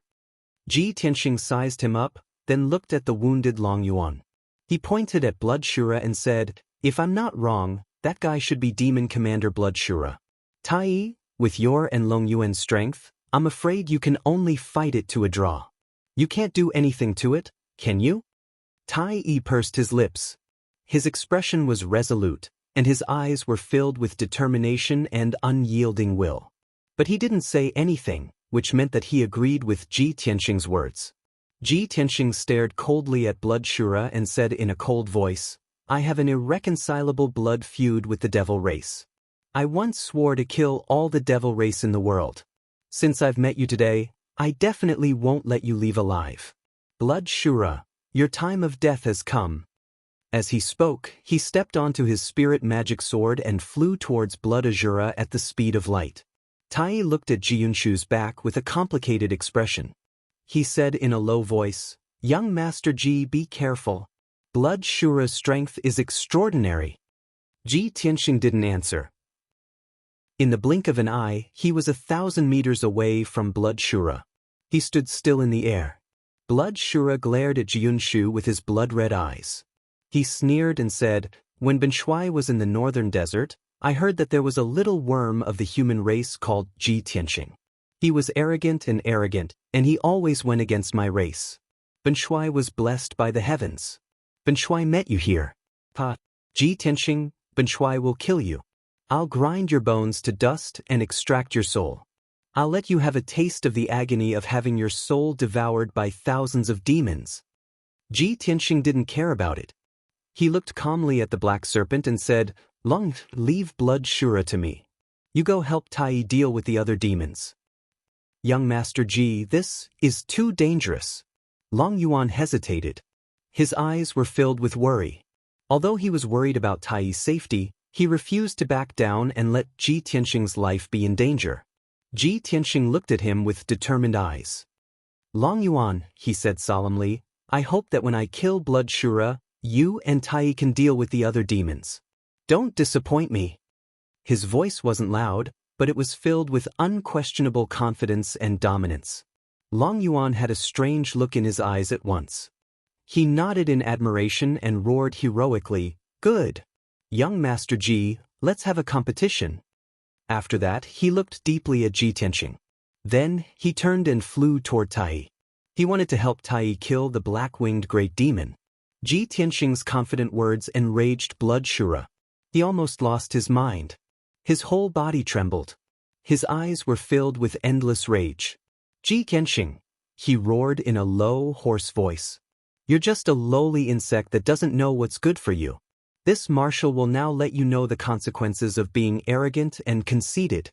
Ji Tianxing sized him up, then looked at the wounded Long Yuan. He pointed at Blood Shura and said, "If I'm not wrong, that guy should be Demon Commander Blood Shura. Tai, with your and Long Yuan's strength, I'm afraid you can only fight it to a draw. You can't do anything to it, can you?" Tai pursed his lips. His expression was resolute, and his eyes were filled with determination and unyielding will. But he didn't say anything, which meant that he agreed with Ji Tianxing's words. Ji Tianxing stared coldly at Blood Shura and said in a cold voice, "I have an irreconcilable blood feud with the devil race. I once swore to kill all the devil race in the world. Since I've met you today, I definitely won't let you leave alive. Blood Shura, your time of death has come." As he spoke, he stepped onto his spirit magic sword and flew towards Blood Azura at the speed of light. Tai looked at Ji Yunshu's back with a complicated expression. He said in a low voice, "Young Master Ji, be careful. Blood Shura's strength is extraordinary." Ji Tianxing didn't answer. In the blink of an eye, he was 1,000 meters away from Blood Shura. He stood still in the air. Blood Shura glared at Ji Yunshu with his blood-red eyes. He sneered and said, "When Ben Shuai was in the northern desert, I heard that there was a little worm of the human race called Ji Tianxing. He was arrogant, and he always went against my race. Ben Shui was blessed by the heavens. Ben Shui met you here. Ji Tianxing, Ben Shui will kill you. I'll grind your bones to dust and extract your soul. I'll let you have a taste of the agony of having your soul devoured by thousands of demons. Ji Tianxing didn't care about it. He looked calmly at the black serpent and said, leave blood Shura to me. You go help Tai deal with the other demons. Young Master Ji, this is too dangerous. Long Yuan hesitated. His eyes were filled with worry. Although he was worried about Tai's safety, he refused to back down and let Ji Tianxing's life be in danger. Ji Tianxing looked at him with determined eyes. Long Yuan, he said solemnly, I hope that when I kill Blood Shura, you and Tai can deal with the other demons. Don't disappoint me. His voice wasn't loud, but it was filled with unquestionable confidence and dominance. Long Yuan had a strange look in his eyes at once. He nodded in admiration and roared heroically, Good. Young Master Ji, let's have a competition. After that, he looked deeply at Ji Tianxing. Then, he turned and flew toward Tai. He wanted to help Tai kill the black-winged great demon. Ji Tianxing's confident words enraged Blood Shura. He almost lost his mind. His whole body trembled. His eyes were filled with endless rage. Ji Tianxing, he roared in a low, hoarse voice. You're just a lowly insect that doesn't know what's good for you. This marshal will now let you know the consequences of being arrogant and conceited.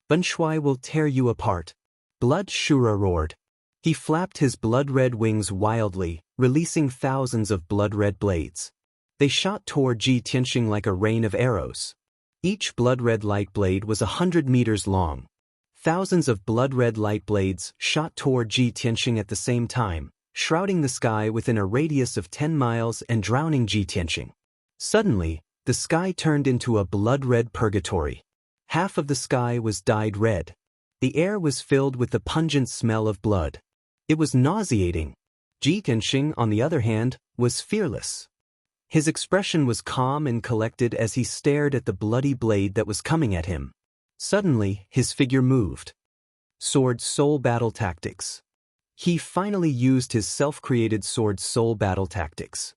Ben Shui will tear you apart. Blood Shura roared. He flapped his blood-red wings wildly, releasing thousands of blood-red blades. They shot toward Ji Tianxing like a rain of arrows. Each blood-red light blade was 100 meters long. Thousands of blood-red light blades shot toward Ji Tianxing at the same time, shrouding the sky within a radius of 10 miles and drowning Ji Tianxing. Suddenly, the sky turned into a blood-red purgatory. Half of the sky was dyed red. The air was filled with the pungent smell of blood. It was nauseating. Ji Tianxing, on the other hand, was fearless. His expression was calm and collected as he stared at the bloody blade that was coming at him. Suddenly, his figure moved. Sword Soul Battle Tactics. He finally used his self-created Sword Soul Battle Tactics.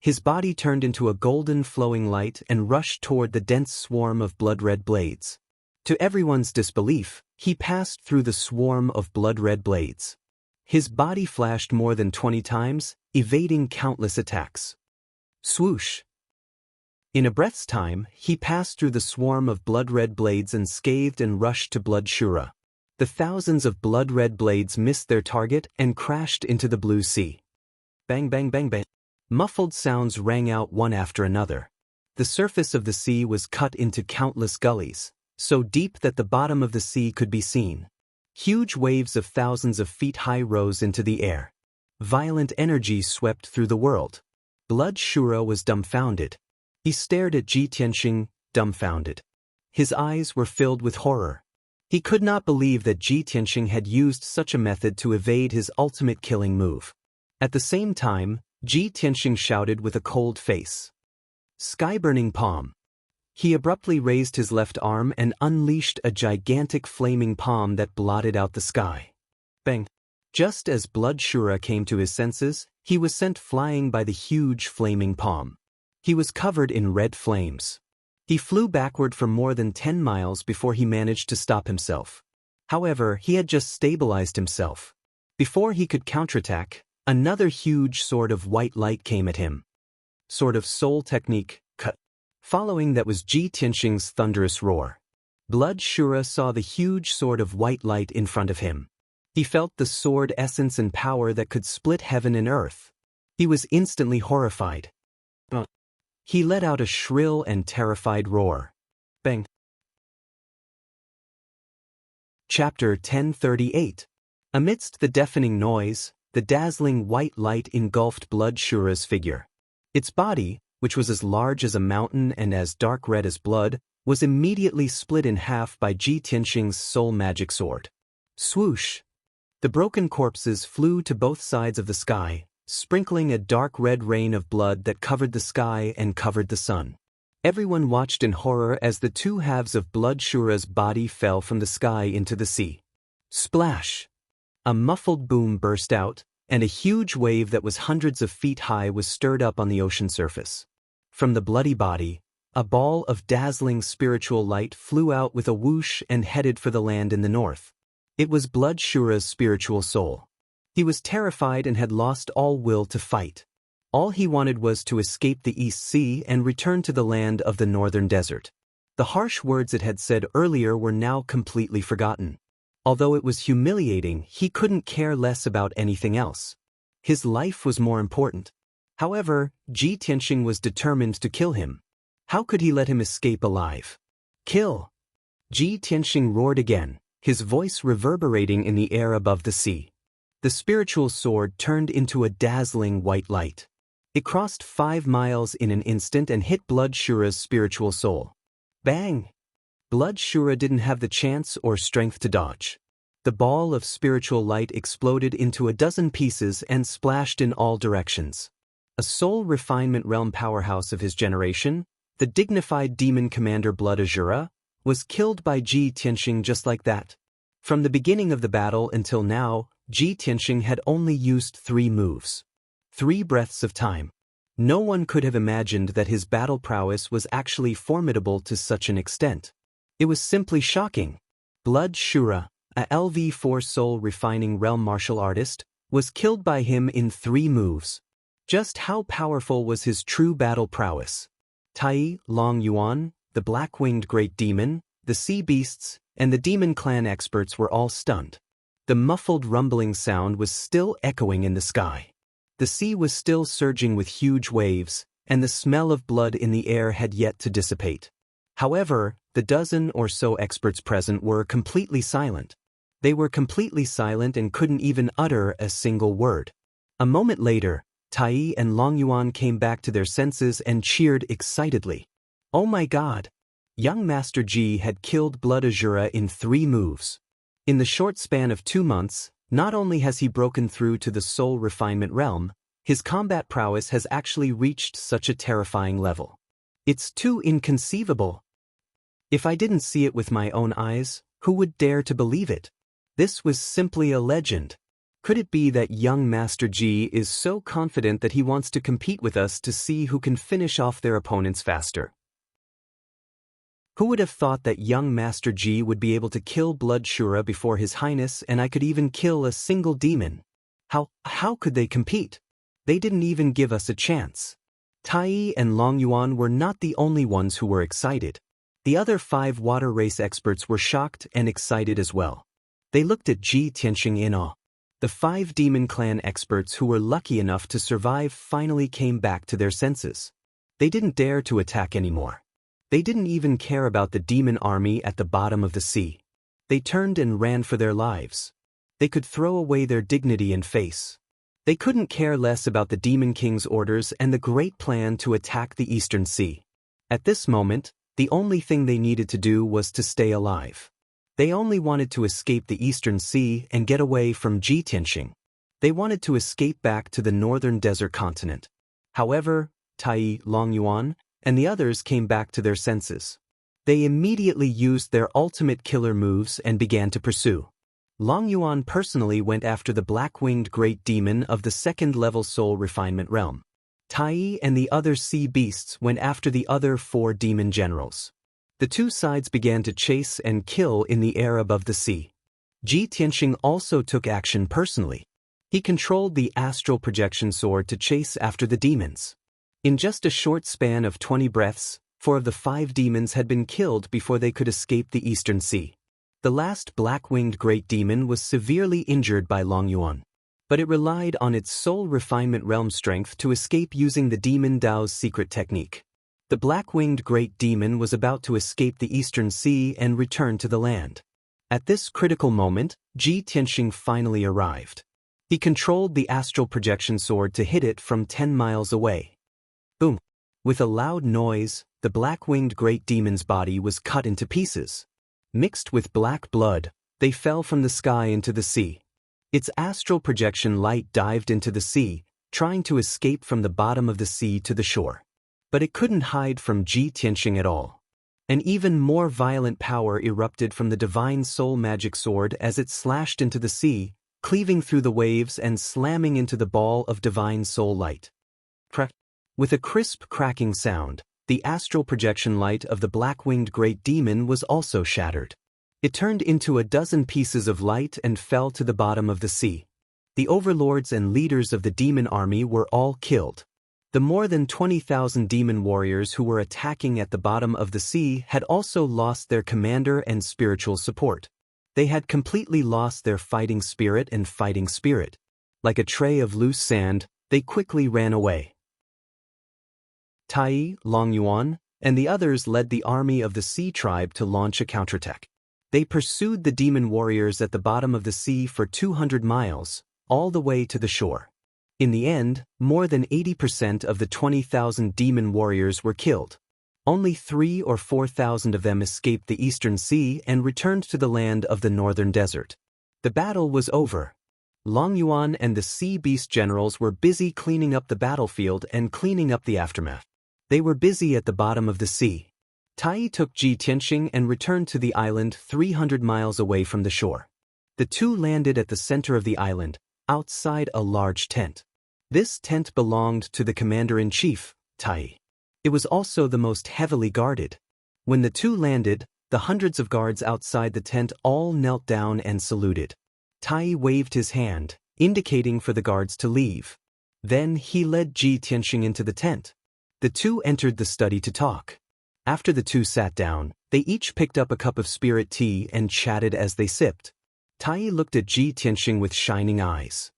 His body turned into a golden flowing light and rushed toward the dense swarm of blood-red blades. To everyone's disbelief, he passed through the swarm of blood-red blades. His body flashed more than 20 times, evading countless attacks. Swoosh! In a breath's time, he passed through the swarm of blood-red blades and scathed and rushed to Blood Shura. The thousands of blood-red blades missed their target and crashed into the blue sea. Bang, bang, bang, bang. Muffled sounds rang out one after another. The surface of the sea was cut into countless gullies, so deep that the bottom of the sea could be seen. Huge waves of thousands of feet high rose into the air. Violent energy swept through the world. Blood Shura was dumbfounded. He stared at Ji Tianxing, dumbfounded. His eyes were filled with horror. He could not believe that Ji Tianxing had used such a method to evade his ultimate killing move. At the same time, Ji Tianxing shouted with a cold face. Sky-burning palm. He abruptly raised his left arm and unleashed a gigantic flaming palm that blotted out the sky. Bang! Just as Blood Shura came to his senses, he was sent flying by the huge flaming palm. He was covered in red flames. He flew backward for more than 10 miles before he managed to stop himself. However, he had just stabilized himself. Before he could counterattack, another huge sword of white light came at him. Sword of Soul Technique, cut. Following that was Ji Tianxing's thunderous roar. Blood Shura saw the huge sword of white light in front of him. He felt the sword essence and power that could split heaven and earth. He was instantly horrified. He let out a shrill and terrified roar. Bang! Chapter 1038. Amidst the deafening noise, the dazzling white light engulfed Blood Shura's figure. Its body, which was as large as a mountain and as dark red as blood, was immediately split in half by Ji Tianxing's soul magic sword. Swoosh! The broken corpses flew to both sides of the sky, sprinkling a dark red rain of blood that covered the sky and covered the sun. Everyone watched in horror as the two halves of Blood Shura's body fell from the sky into the sea. Splash! A muffled boom burst out, and a huge wave that was hundreds of feet high was stirred up on the ocean surface. From the bloody body, a ball of dazzling spiritual light flew out with a whoosh and headed for the land in the north. It was Blood Shura's spiritual soul. He was terrified and had lost all will to fight. All he wanted was to escape the East Sea and return to the land of the northern desert. The harsh words it had said earlier were now completely forgotten. Although it was humiliating, he couldn't care less about anything else. His life was more important. However, Ji Tianxing was determined to kill him. How could he let him escape alive? Kill! Ji Tianxing roared again, his voice reverberating in the air above the sea. The spiritual sword turned into a dazzling white light. It crossed 5 miles in an instant and hit Blood Shura's spiritual soul. Bang! Blood Shura didn't have the chance or strength to dodge. The ball of spiritual light exploded into a dozen pieces and splashed in all directions. A soul refinement realm powerhouse of his generation, the dignified demon commander Blood Azura, was killed by Ji Tianxing just like that. From the beginning of the battle until now, Ji Tianxing had only used 3 moves. 3 breaths of time. No one could have imagined that his battle prowess was actually formidable to such an extent. It was simply shocking. Blood Shura, a LV4 soul refining realm martial artist, was killed by him in 3 moves. Just how powerful was his true battle prowess? Tai, Long Yuan, the black-winged great demon, the sea beasts, and the demon clan experts were all stunned. The muffled rumbling sound was still echoing in the sky. The sea was still surging with huge waves, and the smell of blood in the air had yet to dissipate. However, the dozen or so experts present were completely silent. They were completely silent and couldn't even utter a single word. A moment later, Tai and Long Yuan came back to their senses and cheered excitedly. Oh my god! Young Master Ji had killed Blood Azura in 3 moves. In the short span of 2 months, not only has he broken through to the soul refinement realm, his combat prowess has actually reached such a terrifying level. It's too inconceivable. If I didn't see it with my own eyes, who would dare to believe it? This was simply a legend. Could it be that young Master Ji is so confident that he wants to compete with us to see who can finish off their opponents faster? Who would have thought that young Master Ji would be able to kill Blood Shura before His Highness and I could even kill a single demon? How could they compete? They didn't even give us a chance. Tai and Long Yuan were not the only ones who were excited. The other 5 water race experts were shocked and excited as well. They looked at Ji Tianxing in awe. The 5 demon clan experts who were lucky enough to survive finally came back to their senses. They didn't dare to attack anymore. They didn't even care about the demon army at the bottom of the sea. They turned and ran for their lives. They could throw away their dignity and face. They couldn't care less about the Demon King's orders and the great plan to attack the Eastern Sea. At this moment, the only thing they needed to do was to stay alive. They only wanted to escape the Eastern Sea and get away from Ji Tianxing. They wanted to escape back to the northern desert continent. However, Tai, Long Yuan, and the others came back to their senses. They immediately used their ultimate killer moves and began to pursue. Long Yuan personally went after the black-winged great demon of the 2nd-level soul refinement realm. Tai and the other sea beasts went after the other 4 demon generals. The 2 sides began to chase and kill in the air above the sea. Ji Tianxing also took action personally. He controlled the astral projection sword to chase after the demons. In just a short span of 20 breaths, 4 of the 5 demons had been killed before they could escape the Eastern Sea. The last black-winged great demon was severely injured by Long Yuan, but it relied on its soul refinement realm strength to escape using the demon Dao's secret technique. The black-winged great demon was about to escape the Eastern Sea and return to the land. At this critical moment, Ji Tianxing finally arrived. He controlled the astral projection sword to hit it from 10 miles away. Boom! With a loud noise, the black-winged great demon's body was cut into pieces. Mixed with black blood, they fell from the sky into the sea. Its astral projection light dived into the sea, trying to escape from the bottom of the sea to the shore. But it couldn't hide from Ji Tianxing at all. An even more violent power erupted from the divine soul magic sword as it slashed into the sea, cleaving through the waves and slamming into the ball of divine soul light. With a crisp cracking sound, the astral projection light of the black-winged great demon was also shattered. It turned into a dozen pieces of light and fell to the bottom of the sea. The overlords and leaders of the demon army were all killed. The more than 20,000 demon warriors who were attacking at the bottom of the sea had also lost their commander and spiritual support. They had completely lost their fighting spirit and fighting spirit. Like a tray of loose sand, they quickly ran away. Tai, Longyuan, and the others led the army of the Sea Tribe to launch a counterattack. They pursued the demon warriors at the bottom of the sea for 200 miles, all the way to the shore. In the end, more than 80% of the 20,000 demon warriors were killed. Only 3,000 or 4,000 of them escaped the eastern sea and returned to the land of the northern desert. The battle was over. Longyuan and the sea beast generals were busy cleaning up the battlefield and cleaning up the aftermath. They were busy at the bottom of the sea. Tai took Ji Tianxing and returned to the island 300 miles away from the shore. The two landed at the center of the island, outside a large tent. This tent belonged to the commander-in-chief, Tai. It was also the most heavily guarded. When the two landed, the hundreds of guards outside the tent all knelt down and saluted. Tai waved his hand, indicating for the guards to leave. Then he led Ji Tianxing into the tent. The two entered the study to talk. After the two sat down, they each picked up a cup of spirit tea and chatted as they sipped. Tai looked at Ji Tianxing with shining eyes.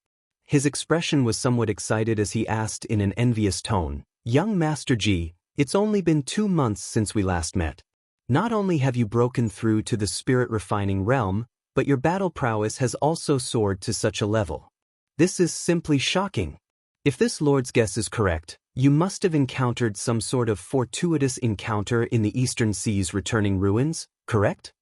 His expression was somewhat excited as he asked in an envious tone, "Young Master Ji, it's only been 2 months since we last met. Not only have you broken through to the spirit-refining realm, but your battle prowess has also soared to such a level. This is simply shocking. If this lord's guess is correct, you must have encountered some sort of fortuitous encounter in the Eastern Sea's returning ruins, correct?"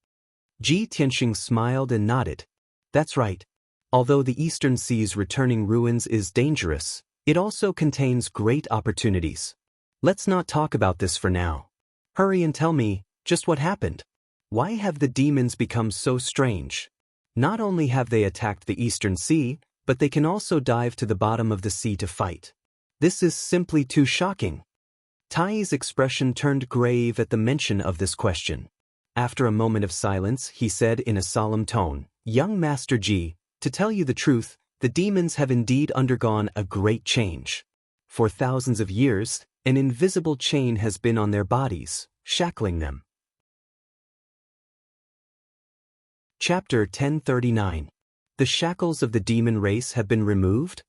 Ji Tianxing smiled and nodded. "That's right. Although the Eastern Sea's returning ruins is dangerous, it also contains great opportunities. Let's not talk about this for now. Hurry and tell me, just what happened? Why have the demons become so strange? Not only have they attacked the Eastern Sea, but they can also dive to the bottom of the sea to fight. This is simply too shocking." Tai's expression turned grave at the mention of this question. After a moment of silence, he said in a solemn tone, "Young Master Ji, to tell you the truth, the demons have indeed undergone a great change. For thousands of years, an invisible chain has been on their bodies, shackling them." Chapter 1039. The shackles of the demon race have been removed?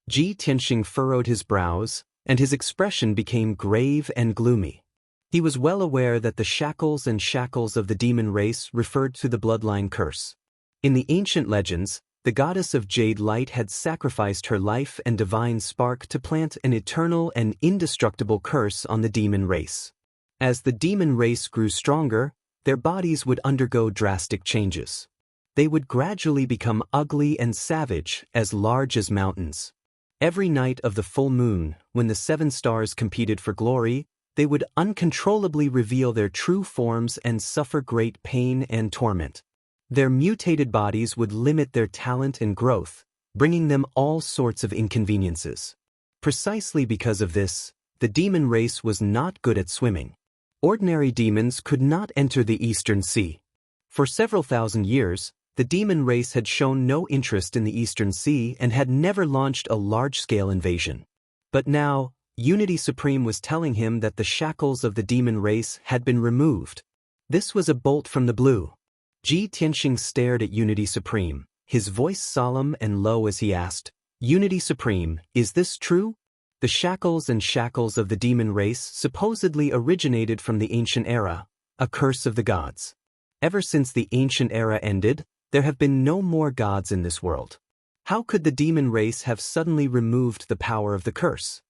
Ji Tianxing furrowed his brows, and his expression became grave and gloomy. He was well aware that the shackles of the demon race referred to the bloodline curse. In the ancient legends, the goddess of jade light had sacrificed her life and divine spark to plant an eternal and indestructible curse on the demon race. As the demon race grew stronger, their bodies would undergo drastic changes. They would gradually become ugly and savage, as large as mountains. Every night of the full moon, when the 7 stars competed for glory, they would uncontrollably reveal their true forms and suffer great pain and torment. Their mutated bodies would limit their talent and growth, bringing them all sorts of inconveniences. Precisely because of this, the demon race was not good at swimming. Ordinary demons could not enter the Eastern Sea. For several thousand years, the demon race had shown no interest in the Eastern Sea and had never launched a large-scale invasion. But now, Unity Supreme was telling him that the shackles of the demon race had been removed. This was a bolt from the blue. Ji Tianxing stared at Unity Supreme, his voice solemn and low as he asked, "Unity Supreme, is this true? The shackles of the demon race supposedly originated from the ancient era, a curse of the gods. Ever since the ancient era ended, there have been no more gods in this world. How could the demon race have suddenly removed the power of the curse?"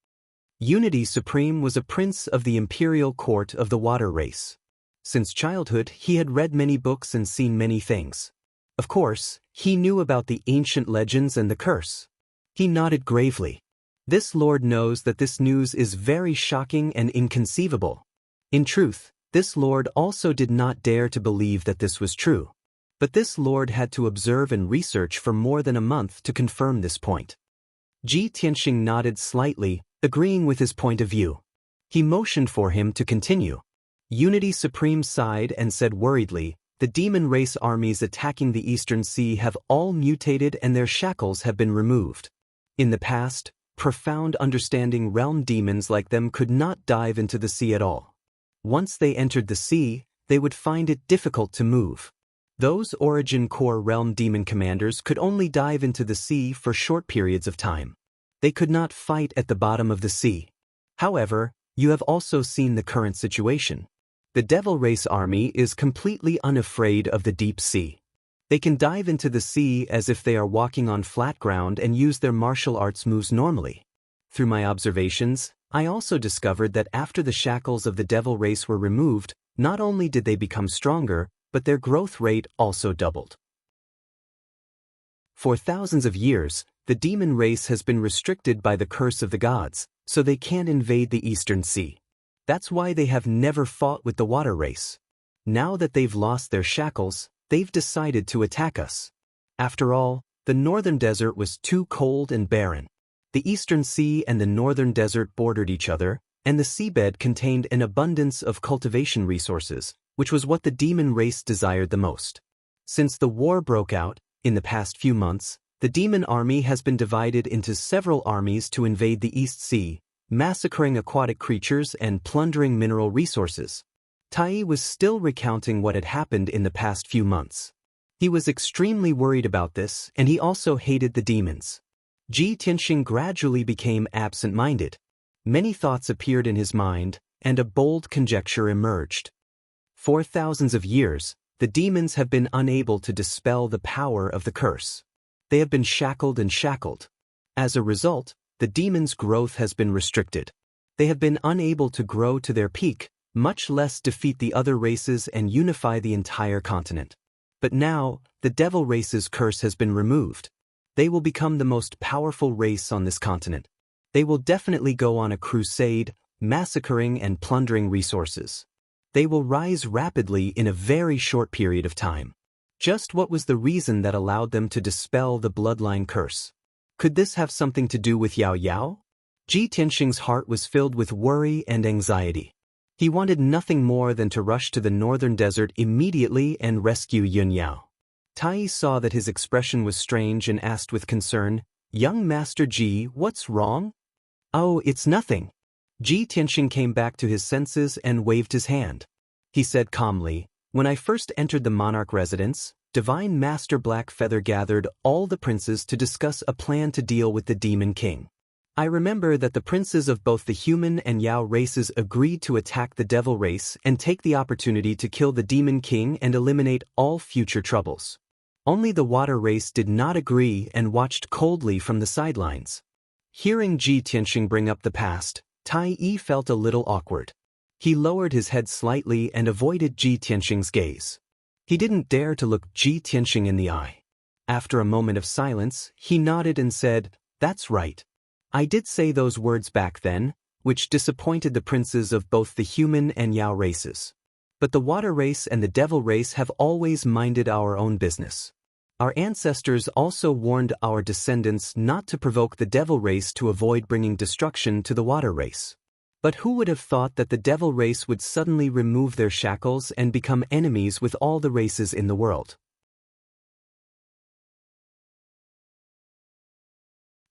Unity Supreme was a prince of the imperial court of the water race. Since childhood, he had read many books and seen many things. Of course, he knew about the ancient legends and the curse. He nodded gravely. This lord knows that this news is very shocking and inconceivable. In truth, This lord also did not dare to believe that this was true. But this lord had to observe and research for more than a month to confirm this point. Ji Tianxing nodded slightly, agreeing with his point of view. He motioned for him to continue. Unity Supreme sighed and said worriedly, "The demon race armies attacking the Eastern Sea have all mutated and their shackles have been removed. In the past, profound understanding realm demons like them could not dive into the sea at all. Once they entered the sea, they would find it difficult to move. Those Origin Core realm demon commanders could only dive into the sea for short periods of time. They could not fight at the bottom of the sea. However, you have also seen the current situation. The Devil Race army is completely unafraid of the deep sea. They can dive into the sea as if they are walking on flat ground and use their martial arts moves normally. Through my observations, I also discovered that after the shackles of the Devil Race were removed, not only did they become stronger, but their growth rate also doubled. For thousands of years, the demon race has been restricted by the curse of the gods, so they can't invade the Eastern Sea. That's why they have never fought with the water race. Now that they've lost their shackles, they've decided to attack us. After all, the northern desert was too cold and barren. The Eastern Sea and the northern desert bordered each other, and the seabed contained an abundance of cultivation resources, which was what the demon race desired the most. Since the war broke out, in the past few months, the demon army has been divided into several armies to invade the East Sea, massacring aquatic creatures and plundering mineral resources. Tai was still recounting what had happened in the past few months. He was extremely worried about this, and he also hated the demons. Ji Tianxing gradually became absent-minded. Many thoughts appeared in his mind, and a bold conjecture emerged. For thousands of years, the demons have been unable to dispel the power of the curse. They have been shackled and shackled. As a result, the demons' growth has been restricted. They have been unable to grow to their peak, much less defeat the other races and unify the entire continent. But now, the devil race's curse has been removed. They will become the most powerful race on this continent. They will definitely go on a crusade, massacring and plundering resources. They will rise rapidly in a very short period of time. Just what was the reason that allowed them to dispel the bloodline curse? Could this have something to do with Yao Yao? Ji Tianxing's heart was filled with worry and anxiety. He wanted nothing more than to rush to the northern desert immediately and rescue Yun Yao. Tai saw that his expression was strange and asked with concern, "Young Master Ji, what's wrong?" "Oh, it's nothing." Ji Tianxing came back to his senses and waved his hand. He said calmly, "When I first entered the monarch residence, Divine Master Blackfeather gathered all the princes to discuss a plan to deal with the Demon King. I remember that the princes of both the human and Yao races agreed to attack the Devil race and take the opportunity to kill the Demon King and eliminate all future troubles. Only the Water race did not agree and watched coldly from the sidelines." Hearing Ji Tianxing bring up the past, Tai Yi felt a little awkward. He lowered his head slightly and avoided Ji Tianxing's gaze. He didn't dare to look Ji Tianxing in the eye. After a moment of silence, he nodded and said, "That's right. I did say those words back then, which disappointed the princes of both the human and Yao races. But the Water race and the Devil race have always minded our own business. Our ancestors also warned our descendants not to provoke the Devil race to avoid bringing destruction to the Water race. But who would have thought that the Devil race would suddenly remove their shackles and become enemies with all the races in the world?"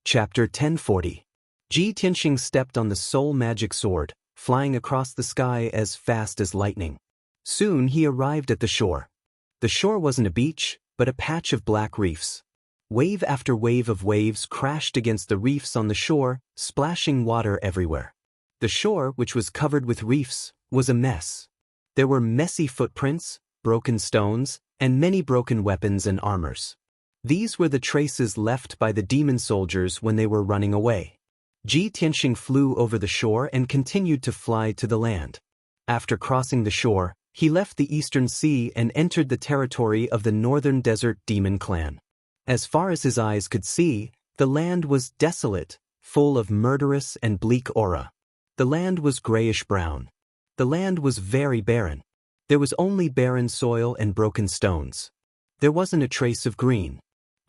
Chapter 1040. Ji Tianxing stepped on the soul magic sword, flying across the sky as fast as lightning. Soon he arrived at the shore. The shore wasn't a beach, but a patch of black reefs. Wave after wave of waves crashed against the reefs on the shore, splashing water everywhere. The shore, which was covered with reefs, was a mess. There were messy footprints, broken stones, and many broken weapons and armors. These were the traces left by the demon soldiers when they were running away. Ji Tianxing flew over the shore and continued to fly to the land. After crossing the shore, he left the Eastern Sea and entered the territory of the Northern Desert Demon Clan. As far as his eyes could see, the land was desolate, full of murderous and bleak aura. The land was grayish-brown. The land was very barren. There was only barren soil and broken stones. There wasn't a trace of green.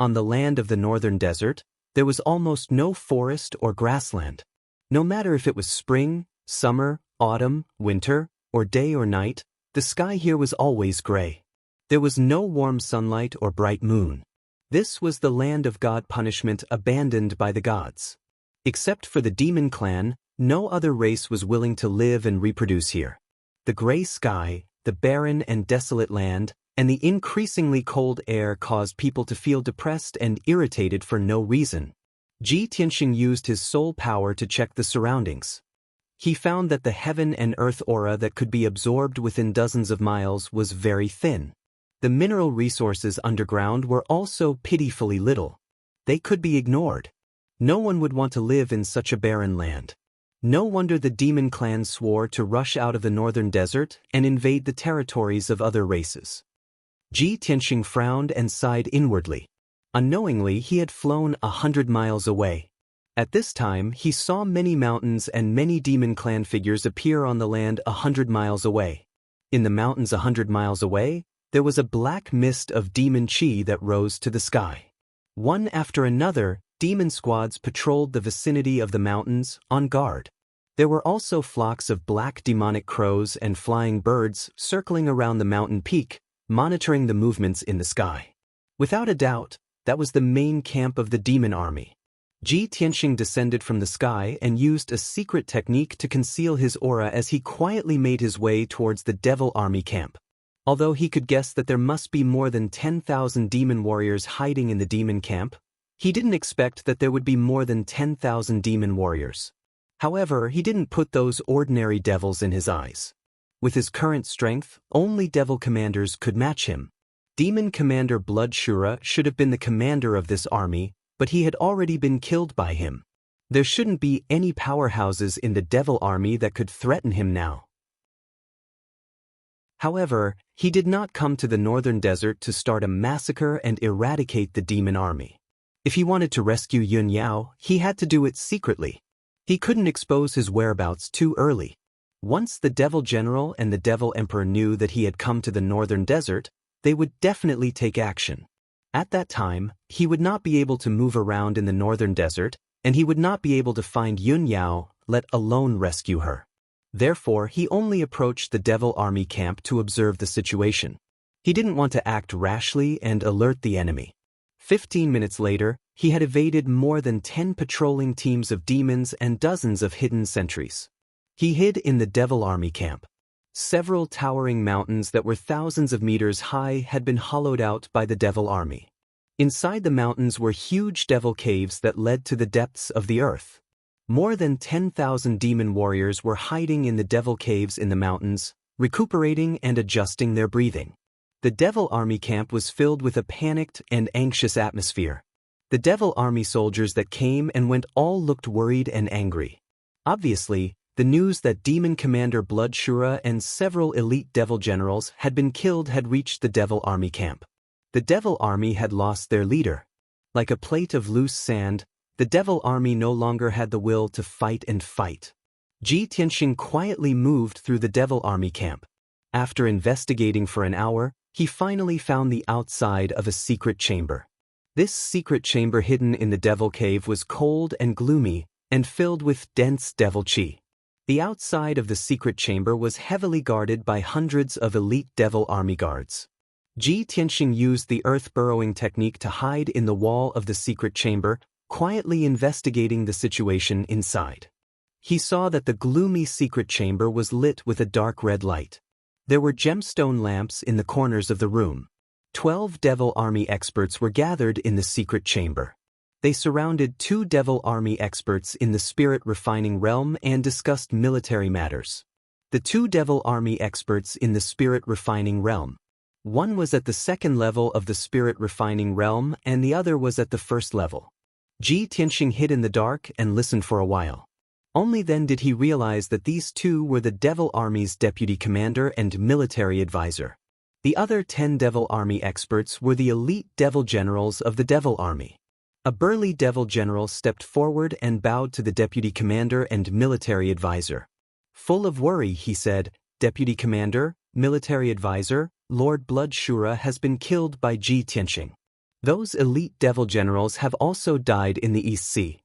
On the land of the northern desert, there was almost no forest or grassland. No matter if it was spring, summer, autumn, winter, or day or night, the sky here was always gray. There was no warm sunlight or bright moon. This was the land of god punishment abandoned by the gods. Except for the demon clan, no other race was willing to live and reproduce here. The gray sky, the barren and desolate land, and the increasingly cold air caused people to feel depressed and irritated for no reason. Ji Tianxing used his soul power to check the surroundings. He found that the heaven and earth aura that could be absorbed within dozens of miles was very thin. The mineral resources underground were also pitifully little. They could be ignored. No one would want to live in such a barren land. No wonder the demon clan swore to rush out of the northern desert and invade the territories of other races. Ji Tianxing frowned and sighed inwardly. Unknowingly, he had flown 100 miles away. At this time, he saw many mountains and many demon clan figures appear on the land 100 miles away. In the mountains 100 miles away, there was a black mist of demon chi that rose to the sky. One after another, demon squads patrolled the vicinity of the mountains, on guard. There were also flocks of black demonic crows and flying birds circling around the mountain peak, monitoring the movements in the sky. Without a doubt, that was the main camp of the demon army. Ji Tianxing descended from the sky and used a secret technique to conceal his aura as he quietly made his way towards the devil army camp. Although he could guess that there must be more than 10,000 demon warriors hiding in the demon camp, he didn't expect that there would be more than 10,000 demon warriors. However, he didn't put those ordinary devils in his eyes. With his current strength, only devil commanders could match him. Demon Commander Bloodshura should have been the commander of this army, but he had already been killed by him. There shouldn't be any powerhouses in the devil army that could threaten him now. However, he did not come to the northern desert to start a massacre and eradicate the demon army. If he wanted to rescue Yun Yao, he had to do it secretly. He couldn't expose his whereabouts too early. Once the devil general and the devil emperor knew that he had come to the northern desert, they would definitely take action. At that time, he would not be able to move around in the northern desert, and he would not be able to find Yun Yao, let alone rescue her. Therefore, he only approached the devil army camp to observe the situation. He didn't want to act rashly and alert the enemy. 15 minutes later, he had evaded more than 10 patrolling teams of demons and dozens of hidden sentries. He hid in the devil army camp. Several towering mountains that were thousands of meters high had been hollowed out by the devil army. Inside the mountains were huge devil caves that led to the depths of the earth. More than 10,000 demon warriors were hiding in the devil caves in the mountains, recuperating and adjusting their breathing. The devil army camp was filled with a panicked and anxious atmosphere. The devil army soldiers that came and went all looked worried and angry. Obviously, the news that Demon Commander Bloodshura and several elite devil generals had been killed had reached the devil army camp. The devil army had lost their leader. Like a plate of loose sand, the devil army no longer had the will to fight and fight. Ji Tianxing quietly moved through the devil army camp. After investigating for an hour, he finally found the outside of a secret chamber. This secret chamber hidden in the devil cave was cold and gloomy and filled with dense devil chi. The outside of the secret chamber was heavily guarded by hundreds of elite devil army guards. Ji Tianxing used the earth-burrowing technique to hide in the wall of the secret chamber, quietly investigating the situation inside. He saw that the gloomy secret chamber was lit with a dark red light. There were gemstone lamps in the corners of the room. 12 devil army experts were gathered in the secret chamber. They surrounded 2 devil army experts in the spirit refining realm and discussed military matters. The 2 devil army experts in the spirit refining realm. One was at the 2nd level of the spirit refining realm and the other was at the 1st level. Ji Tianxing hid in the dark and listened for a while. Only then did he realize that these 2 were the devil army's deputy commander and military advisor. The other 10 devil army experts were the elite devil generals of the devil army. A burly devil general stepped forward and bowed to the deputy commander and military advisor. Full of worry, he said, Deputy Commander, Military Advisor, Lord Blood Shura has been killed by Ji Tianxing. Those elite devil generals have also died in the East Sea.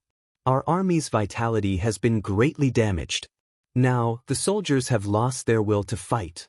Our army's vitality has been greatly damaged. Now, the soldiers have lost their will to fight.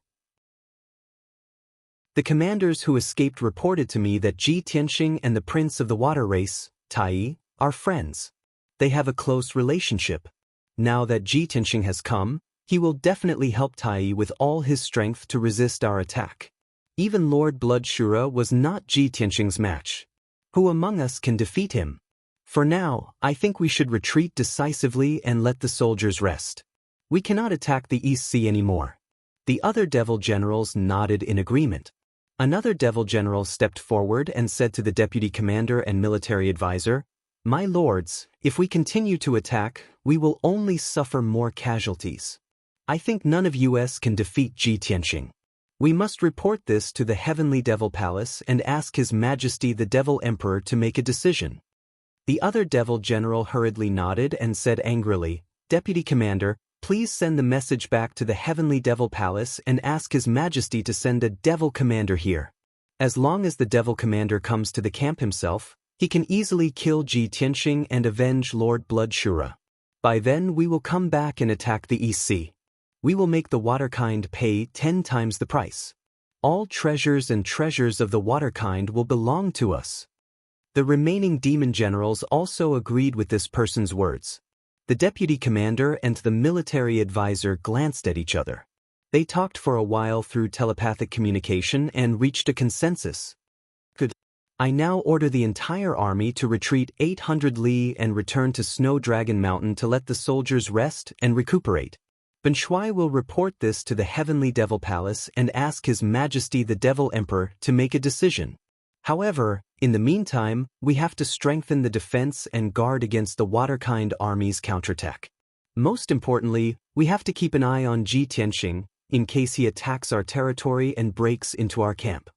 The commanders who escaped reported to me that Ji Tianxing and the Prince of the Water Race, Tai, are friends. They have a close relationship. Now that Ji Tianxing has come, he will definitely help Tai with all his strength to resist our attack. Even Lord Blood Shura was not Ji Tianxing's match. Who among us can defeat him? For now, I think we should retreat decisively and let the soldiers rest. We cannot attack the East Sea anymore. The other devil generals nodded in agreement. Another devil general stepped forward and said to the deputy commander and military advisor, "My lords, if we continue to attack, we will only suffer more casualties. I think none of us can defeat Ji Tianxing. We must report this to the Heavenly Devil Palace and ask His Majesty the Devil Emperor to make a decision." The other devil general hurriedly nodded and said angrily, "Deputy Commander, please send the message back to the Heavenly Devil Palace and ask His Majesty to send a devil commander here. As long as the devil commander comes to the camp himself, he can easily kill Ji Tianxing and avenge Lord Blood Shura. By then we will come back and attack the East Sea. We will make the waterkind pay 10 times the price. All treasures and treasures of the waterkind will belong to us." The remaining demon generals also agreed with this person's words. The deputy commander and the military advisor glanced at each other. They talked for a while through telepathic communication and reached a consensus. "Good. I now order the entire army to retreat 800 li and return to Snow Dragon Mountain to let the soldiers rest and recuperate. Ben Shui will report this to the Heavenly Devil Palace and ask His Majesty the Devil Emperor to make a decision. However, in the meantime, we have to strengthen the defense and guard against the waterkind army's counterattack. Most importantly, we have to keep an eye on Ji Tianxing in case he attacks our territory and breaks into our camp."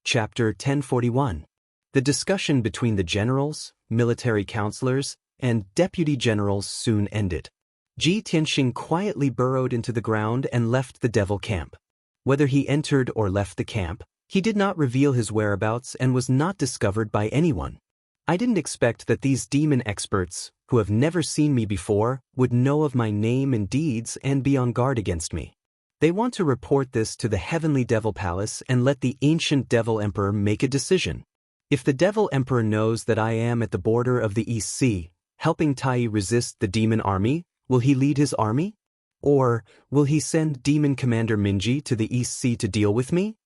Chapter 1041. The discussion between the generals, military counselors, and deputy generals soon ended. Ji Tianxing quietly burrowed into the ground and left the devil camp. Whether he entered or left the camp, he did not reveal his whereabouts and was not discovered by anyone. I didn't expect that these demon experts, who have never seen me before, would know of my name and deeds and be on guard against me. They want to report this to the Heavenly Devil Palace and let the ancient Devil Emperor make a decision. If the Devil Emperor knows that I am at the border of the East Sea, helping Tai resist the demon army, will he lead his army? Or will he send Demon Commander Minji to the East Sea to deal with me?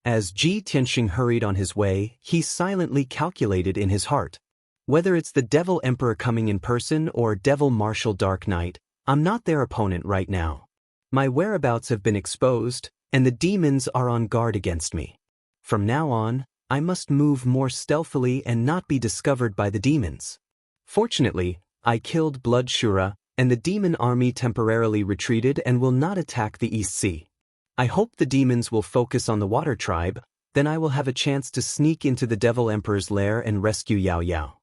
As Ji Tianxing hurried on his way, he silently calculated in his heart. Whether it's the Devil Emperor coming in person or Devil Marshal Dark Knight, I'm not their opponent right now. My whereabouts have been exposed, and the demons are on guard against me. From now on, I must move more stealthily and not be discovered by the demons. Fortunately, I killed Blood Shura, and the demon army temporarily retreated and will not attack the East Sea. I hope the demons will focus on the water tribe, then I will have a chance to sneak into the Devil Emperor's lair and rescue Yao Yao.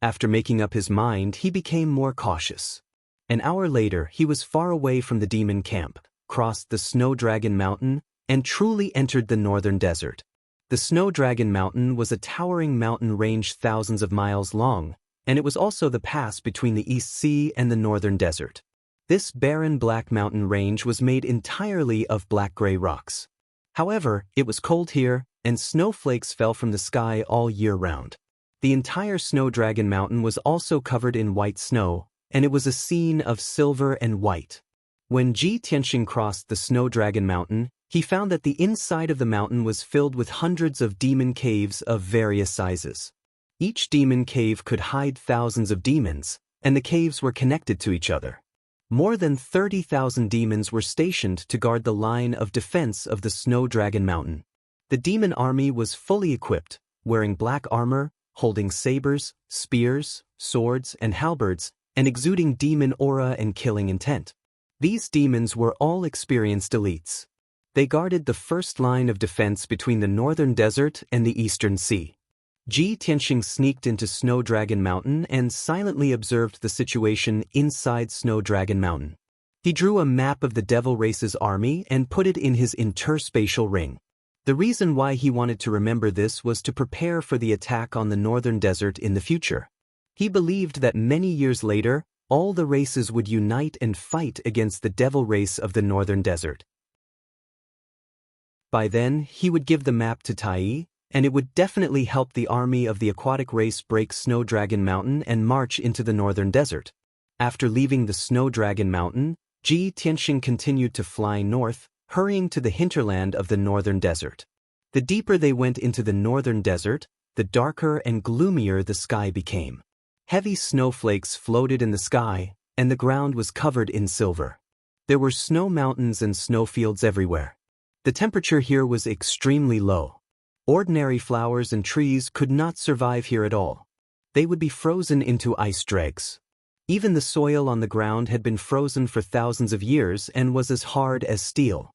After making up his mind, he became more cautious. An hour later, he was far away from the demon camp, crossed the Snow Dragon Mountain, and truly entered the northern desert. The Snow Dragon Mountain was a towering mountain range thousands of miles long, and it was also the pass between the East Sea and the northern desert. This barren black mountain range was made entirely of black-gray rocks. However, it was cold here, and snowflakes fell from the sky all year round. The entire Snow Dragon Mountain was also covered in white snow, and it was a scene of silver and white. When Ji Tianxing crossed the Snow Dragon Mountain, he found that the inside of the mountain was filled with hundreds of demon caves of various sizes. Each demon cave could hide thousands of demons, and the caves were connected to each other. More than 30,000 demons were stationed to guard the line of defense of the Snow Dragon Mountain. The demon army was fully equipped, wearing black armor, holding sabers, spears, swords, and halberds, and exuding demon aura and killing intent. These demons were all experienced elites. They guarded the first line of defense between the northern desert and the eastern sea. Ji Tianxing sneaked into Snow Dragon Mountain and silently observed the situation inside Snow Dragon Mountain. He drew a map of the devil race's army and put it in his interspatial ring. The reason why he wanted to remember this was to prepare for the attack on the northern desert in the future. He believed that many years later, all the races would unite and fight against the devil race of the northern desert. By then, he would give the map to Tai, and it would definitely help the army of the aquatic race break Snow Dragon Mountain and march into the northern desert. After leaving the Snow Dragon Mountain, Ji Tianxing continued to fly north, hurrying to the hinterland of the northern desert. The deeper they went into the northern desert, the darker and gloomier the sky became. Heavy snowflakes floated in the sky, and the ground was covered in silver. There were snow mountains and snowfields everywhere. The temperature here was extremely low. Ordinary flowers and trees could not survive here at all. They would be frozen into ice dregs. Even the soil on the ground had been frozen for thousands of years and was as hard as steel.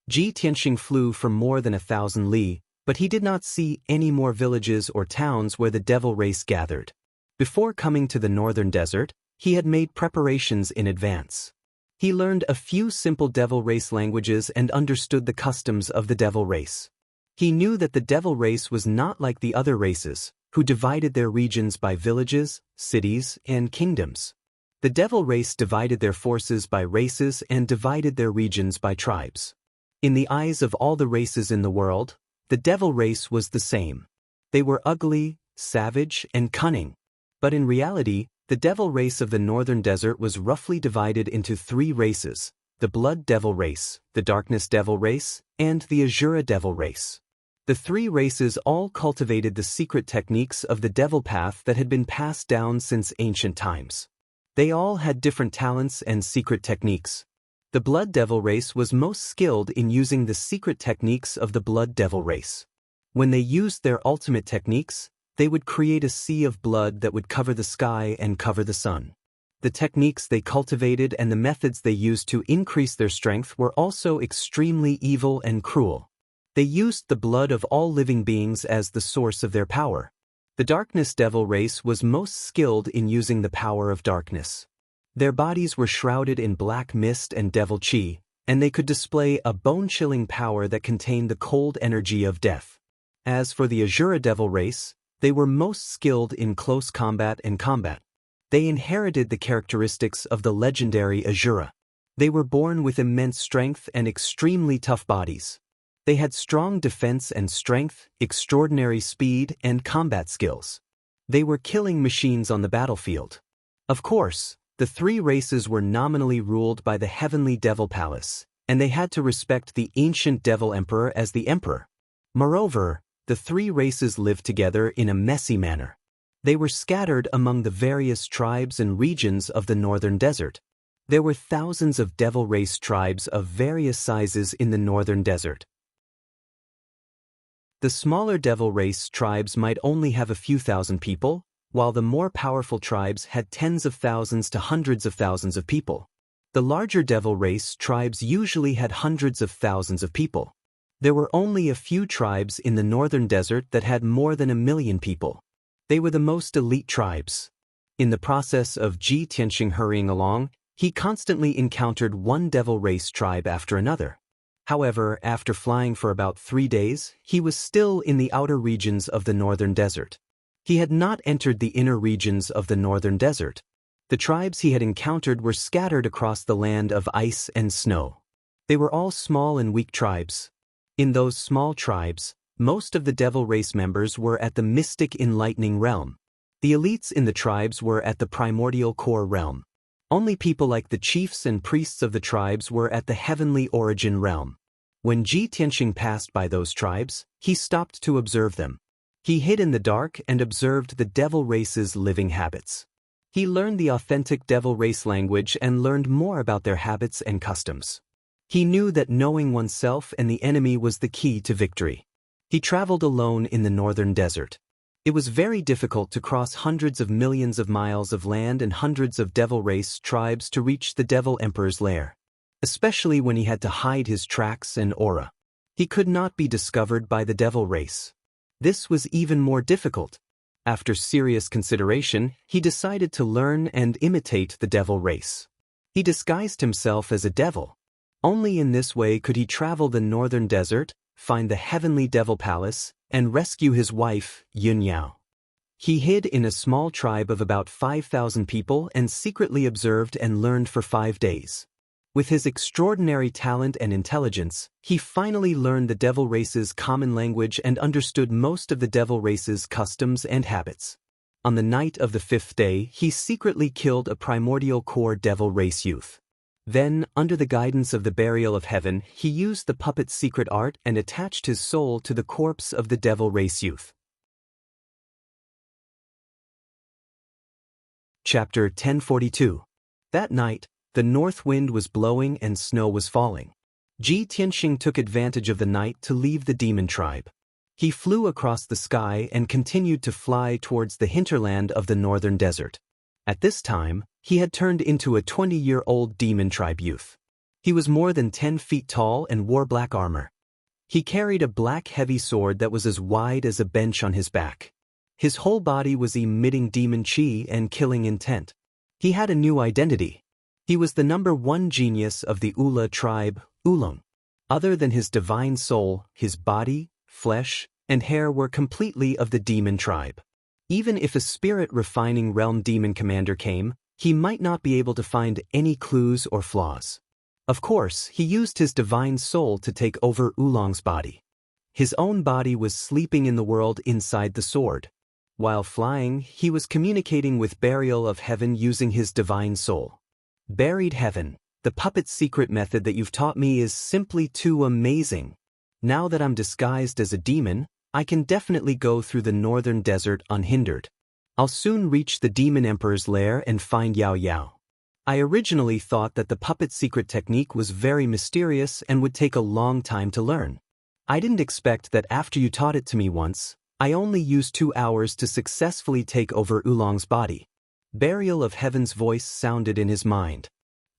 Ji Tianxing flew for more than 1,000 li, but he did not see any more villages or towns where the devil race gathered. Before coming to the northern desert, he had made preparations in advance. He learned a few simple devil race languages and understood the customs of the devil race. He knew that the devil race was not like the other races, who divided their regions by villages, cities, and kingdoms. The devil race divided their forces by races and divided their regions by tribes. In the eyes of all the races in the world, the devil race was the same. They were ugly, savage, and cunning. But in reality, the devil race of the northern desert was roughly divided into 3 races: the blood devil race, the darkness devil race, and the azura devil race. The 3 races all cultivated the secret techniques of the devil path that had been passed down since ancient times. They all had different talents and secret techniques. The blood devil race was most skilled in using the secret techniques of the blood devil race. When they used their ultimate techniques, they would create a sea of blood that would cover the sky and cover the sun. The techniques they cultivated and the methods they used to increase their strength were also extremely evil and cruel. They used the blood of all living beings as the source of their power. The darkness devil race was most skilled in using the power of darkness. Their bodies were shrouded in black mist and devil chi, and they could display a bone-chilling power that contained the cold energy of death. As for the azura devil race, they were most skilled in close combat and combat. They inherited the characteristics of the legendary azura. They were born with immense strength and extremely tough bodies. They had strong defense and strength, extraordinary speed, and combat skills. They were killing machines on the battlefield. Of course, the 3 races were nominally ruled by the heavenly devil palace, and they had to respect the ancient devil emperor as the emperor. Moreover, the 3 races lived together in a messy manner. They were scattered among the various tribes and regions of the northern desert. There were thousands of devil race tribes of various sizes in the northern desert. The smaller devil race tribes might only have a few thousand people, while the more powerful tribes had tens of thousands to hundreds of thousands of people. The larger devil race tribes usually had hundreds of thousands of people. There were only a few tribes in the northern desert that had more than 1 million people. They were the most elite tribes. In the process of Ji Tianxing hurrying along, he constantly encountered one devil race tribe after another. However, after flying for about 3 days, he was still in the outer regions of the northern desert. He had not entered the inner regions of the northern desert. The tribes he had encountered were scattered across the land of ice and snow. They were all small and weak tribes. In those small tribes, most of the devil race members were at the mystic enlightening realm. The elites in the tribes were at the primordial core realm. Only people like the chiefs and priests of the tribes were at the heavenly origin realm. When Ji Tianxing passed by those tribes, he stopped to observe them. He hid in the dark and observed the devil race's living habits. He learned the authentic devil race language and learned more about their habits and customs. He knew that knowing oneself and the enemy was the key to victory. He traveled alone in the northern desert. It was very difficult to cross hundreds of millions of miles of land and hundreds of devil race tribes to reach the devil emperor's lair, especially when he had to hide his tracks and aura. He could not be discovered by the devil race. This was even more difficult, After serious consideration, he decided to learn and imitate the devil race. He disguised himself as a devil. Only in this way could he travel the northern desert, find the heavenly devil palace, and rescue his wife, Yunyao. He hid in a small tribe of about 5,000 people and secretly observed and learned for 5 days. With his extraordinary talent and intelligence, he finally learned the devil race's common language and understood most of the devil race's customs and habits. On the night of the 5th day, he secretly killed a primordial core devil race youth. Then, under the guidance of the burial of heaven, he used the puppet's secret art and attached his soul to the corpse of the devil race youth. Chapter 1042. That night, the north wind was blowing and snow was falling. Ji Tianxing took advantage of the night to leave the demon tribe. He flew across the sky and continued to fly towards the hinterland of the northern desert. At this time, he had turned into a 20-year-old demon tribe youth. He was more than 10 feet tall and wore black armor. He carried a black heavy sword that was as wide as a bench on his back. His whole body was emitting demon chi and killing intent. He had a new identity. He was the #1 genius of the Ula tribe, Ulong. Other than his divine soul, his body, flesh, and hair were completely of the demon tribe. Even if a spirit-refining realm demon commander came, he might not be able to find any clues or flaws. Of course, he used his divine soul to take over Oolong's body. His own body was sleeping in the world inside the sword. While flying, he was communicating with Burial of Heaven using his divine soul. Buried Heaven, the puppet's secret method that you've taught me is simply too amazing. Now that I'm disguised as a demon, I can definitely go through the northern desert unhindered. I'll soon reach the demon emperor's lair and find Yao Yao. I originally thought that the puppet's secret technique was very mysterious and would take a long time to learn. I didn't expect that after you taught it to me once, I only used 2 hours to successfully take over Oolong's body. Burial of Heaven's voice sounded in his mind.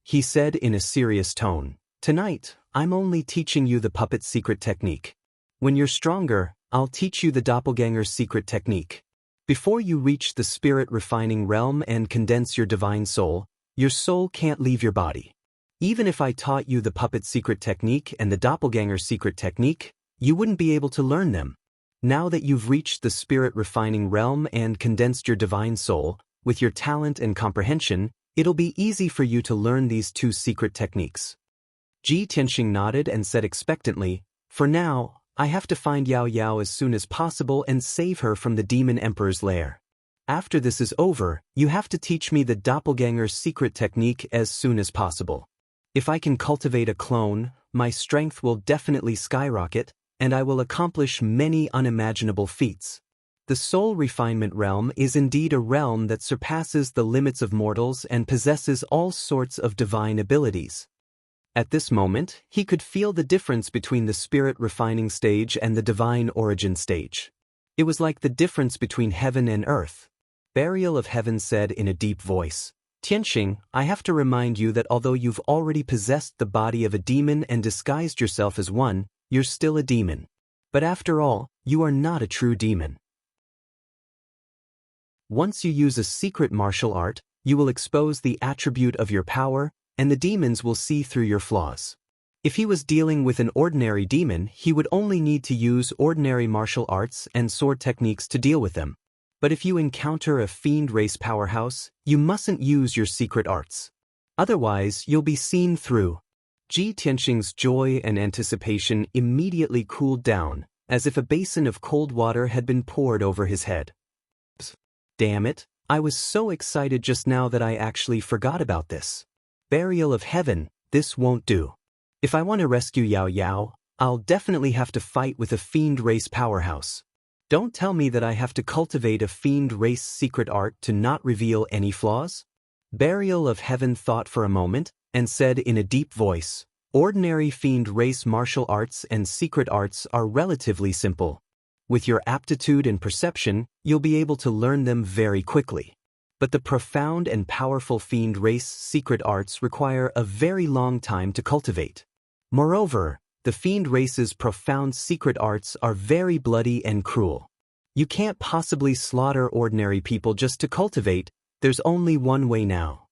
He said in a serious tone, "Tonight, I'm only teaching you the puppet's secret technique. When you're stronger, I'll teach you the doppelganger's secret technique. Before you reach the spirit-refining realm and condense your divine soul, your soul can't leave your body. Even if I taught you the puppet's secret technique and the doppelganger's secret technique, you wouldn't be able to learn them. Now that you've reached the spirit-refining realm and condensed your divine soul, with your talent and comprehension, it'll be easy for you to learn these 2 secret techniques." Ji Tianxing nodded and said expectantly, "For now, I have to find Yao Yao as soon as possible and save her from the demon emperor's lair. After this is over, you have to teach me the doppelganger's secret technique as soon as possible. If I can cultivate a clone, my strength will definitely skyrocket, and I will accomplish many unimaginable feats. The soul refinement realm is indeed a realm that surpasses the limits of mortals and possesses all sorts of divine abilities." At this moment, he could feel the difference between the spirit refining stage and the divine origin stage. It was like the difference between heaven and earth. Burial of Heaven said in a deep voice, "Tianxing, I have to remind you that although you've already possessed the body of a demon and disguised yourself as one, you're still a demon. But after all, you are not a true demon. Once you use a secret martial art, you will expose the attribute of your power, and the demons will see through your flaws. If he was dealing with an ordinary demon, he would only need to use ordinary martial arts and sword techniques to deal with them. But if you encounter a fiend race powerhouse, you mustn't use your secret arts. Otherwise, you'll be seen through." Ji Tianxing's joy and anticipation immediately cooled down, as if a basin of cold water had been poured over his head. Damn it, I was so excited just now that I actually forgot about this. Burial of Heaven, this won't do. If I want to rescue Yao Yao, I'll definitely have to fight with a fiend race powerhouse. Don't tell me that I have to cultivate a fiend race secret art to not reveal any flaws? Burial of Heaven thought for a moment, and said in a deep voice, "Ordinary fiend race martial arts and secret arts are relatively simple. With your aptitude and perception, you'll be able to learn them very quickly. But the profound and powerful fiend race secret arts require a very long time to cultivate. Moreover, the fiend race's profound secret arts are very bloody and cruel. You can't possibly slaughter ordinary people just to cultivate, there's only one way now.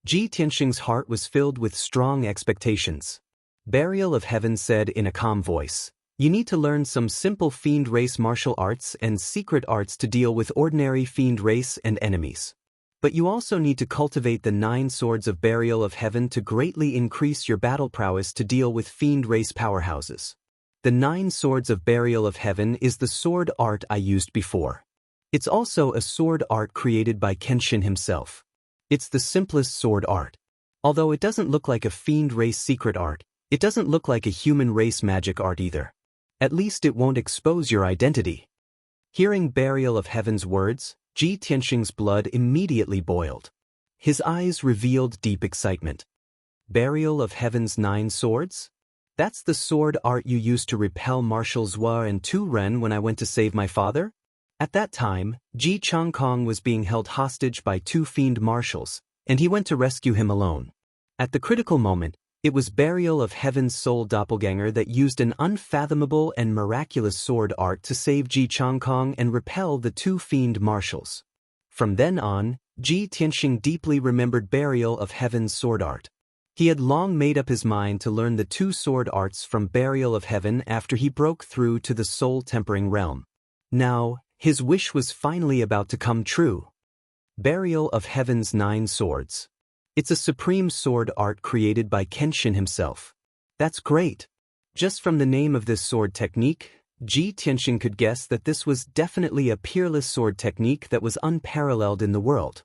Ji Tianxing's heart was filled with strong expectations. Burial of Heaven said in a calm voice, "You need to learn some simple fiend race martial arts and secret arts to deal with ordinary fiend race and enemies. But you also need to cultivate the 9 swords of Burial of Heaven to greatly increase your battle prowess to deal with fiend race powerhouses. The 9 swords of Burial of Heaven is the sword art I used before. It's also a sword art created by Kenshin himself. It's the simplest sword art. Although it doesn't look like a fiend race secret art, it doesn't look like a human race magic art either. At least it won't expose your identity." Hearing Burial of Heaven's words, Ji Tianxing's blood immediately boiled. His eyes revealed deep excitement. Burial of Heaven's 9 swords? That's the sword art you used to repel Marshal Zhua and Tu Ren when I went to save my father? At that time, Ji Changkong was being held hostage by 2 fiend marshals, and he went to rescue him alone. At the critical moment, it was Burial of Heaven's soul doppelganger that used an unfathomable and miraculous sword art to save Ji Changkong and repel the 2 fiend marshals. From then on, Ji Tianxing deeply remembered Burial of Heaven's sword art. He had long made up his mind to learn the 2 sword arts from Burial of Heaven after he broke through to the soul-tempering realm. Now, his wish was finally about to come true. Burial of Heaven's 9 swords. It's a supreme sword art created by Kenshin himself. That's great. Just from the name of this sword technique, Ji Tianxing could guess that this was definitely a peerless sword technique that was unparalleled in the world.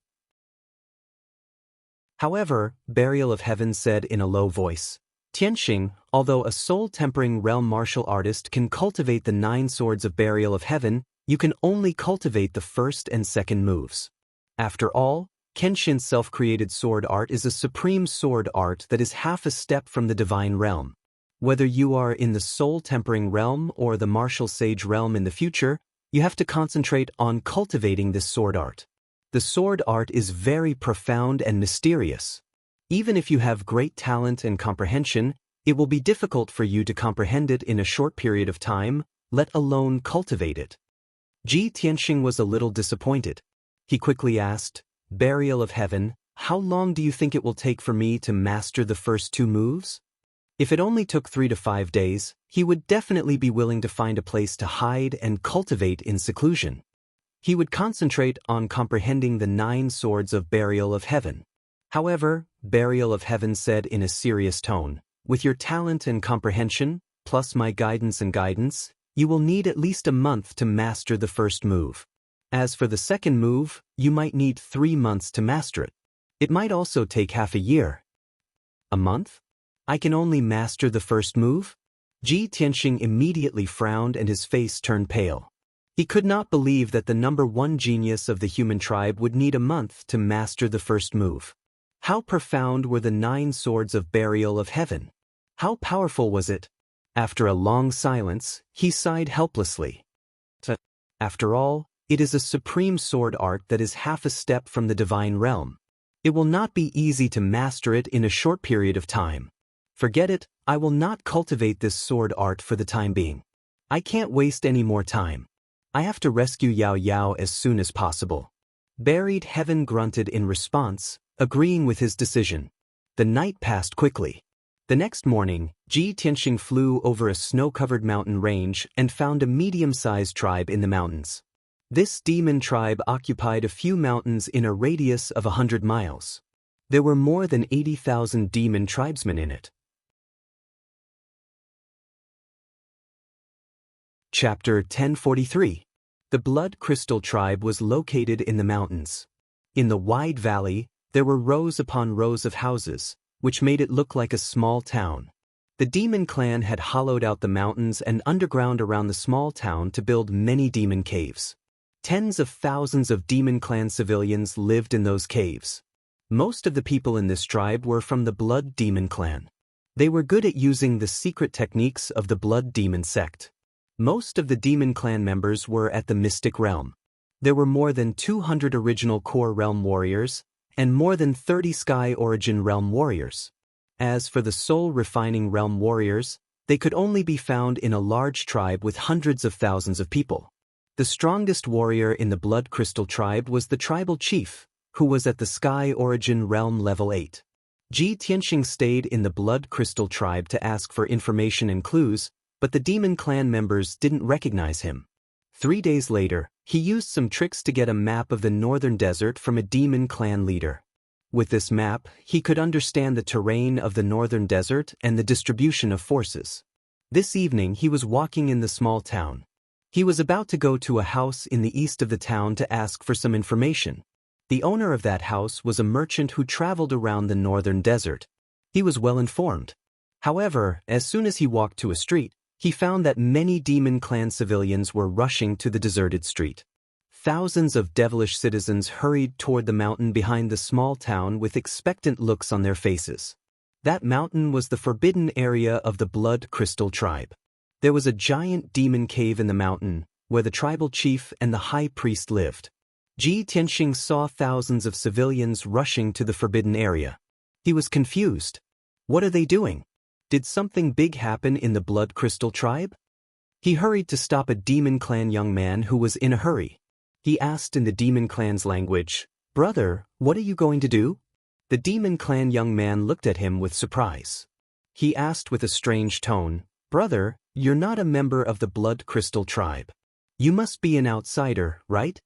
However, Burial of Heaven said in a low voice, "Tianxing, although a soul-tempering realm martial artist can cultivate the 9 swords of Burial of Heaven, you can only cultivate the first and second moves. After all, Kenshin's self-created sword art is a supreme sword art that is half a step from the divine realm. Whether you are in the soul-tempering realm or the martial sage realm in the future, you have to concentrate on cultivating this sword art. The sword art is very profound and mysterious. Even if you have great talent and comprehension, it will be difficult for you to comprehend it in a short period of time, let alone cultivate it." Ji Tianxing was a little disappointed. He quickly asked, "Burial of Heaven, how long do you think it will take for me to master the first 2 moves?" If it only took 3 to 5 days, he would definitely be willing to find a place to hide and cultivate in seclusion. He would concentrate on comprehending the 9 swords of Burial of Heaven. However, Burial of Heaven said in a serious tone, "With your talent and comprehension, plus my guidance and guidance, you will need at least a month to master the first move. As for the second move, you might need 3 months to master it. It might also take half a year." "A month? I can only master the first move?" Ji Tianxing immediately frowned and his face turned pale. He could not believe that the number 1 genius of the human tribe would need a month to master the first move. How profound were the 9 swords of Burial of Heaven? How powerful was it? After a long silence, he sighed helplessly. After all, it is a supreme sword art that is half a step from the divine realm. It will not be easy to master it in a short period of time. Forget it, I will not cultivate this sword art for the time being. I can't waste any more time. I have to rescue Yao Yao as soon as possible. Buried Heaven grunted in response, agreeing with his decision. The night passed quickly. The next morning, Ji Tianxing flew over a snow-covered mountain range and found a medium-sized tribe in the mountains. This demon tribe occupied a few mountains in a radius of 100 miles. There were more than 80,000 demon tribesmen in it. Chapter 1043. The Blood Crystal Tribe was located in the mountains. In the wide valley, there were rows upon rows of houses, which made it look like a small town. The demon clan had hollowed out the mountains and underground around the small town to build many demon caves. Tens of thousands of demon clan civilians lived in those caves. Most of the people in this tribe were from the Blood Demon clan. They were good at using the secret techniques of the Blood Demon sect. Most of the demon clan members were at the mystic realm. There were more than 200 original core realm warriors, and more than 30 sky origin realm warriors. As for the soul refining realm warriors, they could only be found in a large tribe with hundreds of thousands of people. The strongest warrior in the Blood Crystal tribe was the tribal chief, who was at the Sky Origin Realm Level 8. Ji Tianxing stayed in the Blood Crystal tribe to ask for information and clues, but the demon clan members didn't recognize him. 3 days later, he used some tricks to get a map of the northern desert from a demon clan leader. With this map, he could understand the terrain of the northern desert and the distribution of forces. This evening he was walking in the small town. He was about to go to a house in the east of the town to ask for some information. The owner of that house was a merchant who traveled around the northern desert. He was well informed. However, as soon as he walked to a street, he found that many demon clan civilians were rushing to the deserted street. Thousands of devilish citizens hurried toward the mountain behind the small town with expectant looks on their faces. That mountain was the forbidden area of the Blood Crystal tribe. There was a giant demon cave in the mountain, where the tribal chief and the high priest lived. Ji Tianxing saw thousands of civilians rushing to the forbidden area. He was confused. What are they doing? Did something big happen in the Blood Crystal tribe? He hurried to stop a demon clan young man who was in a hurry. He asked in the demon clan's language, "Brother, what are you going to do?" The demon clan young man looked at him with surprise. He asked with a strange tone, "Brother, you're not a member of the Blood Crystal tribe. You must be an outsider, right?"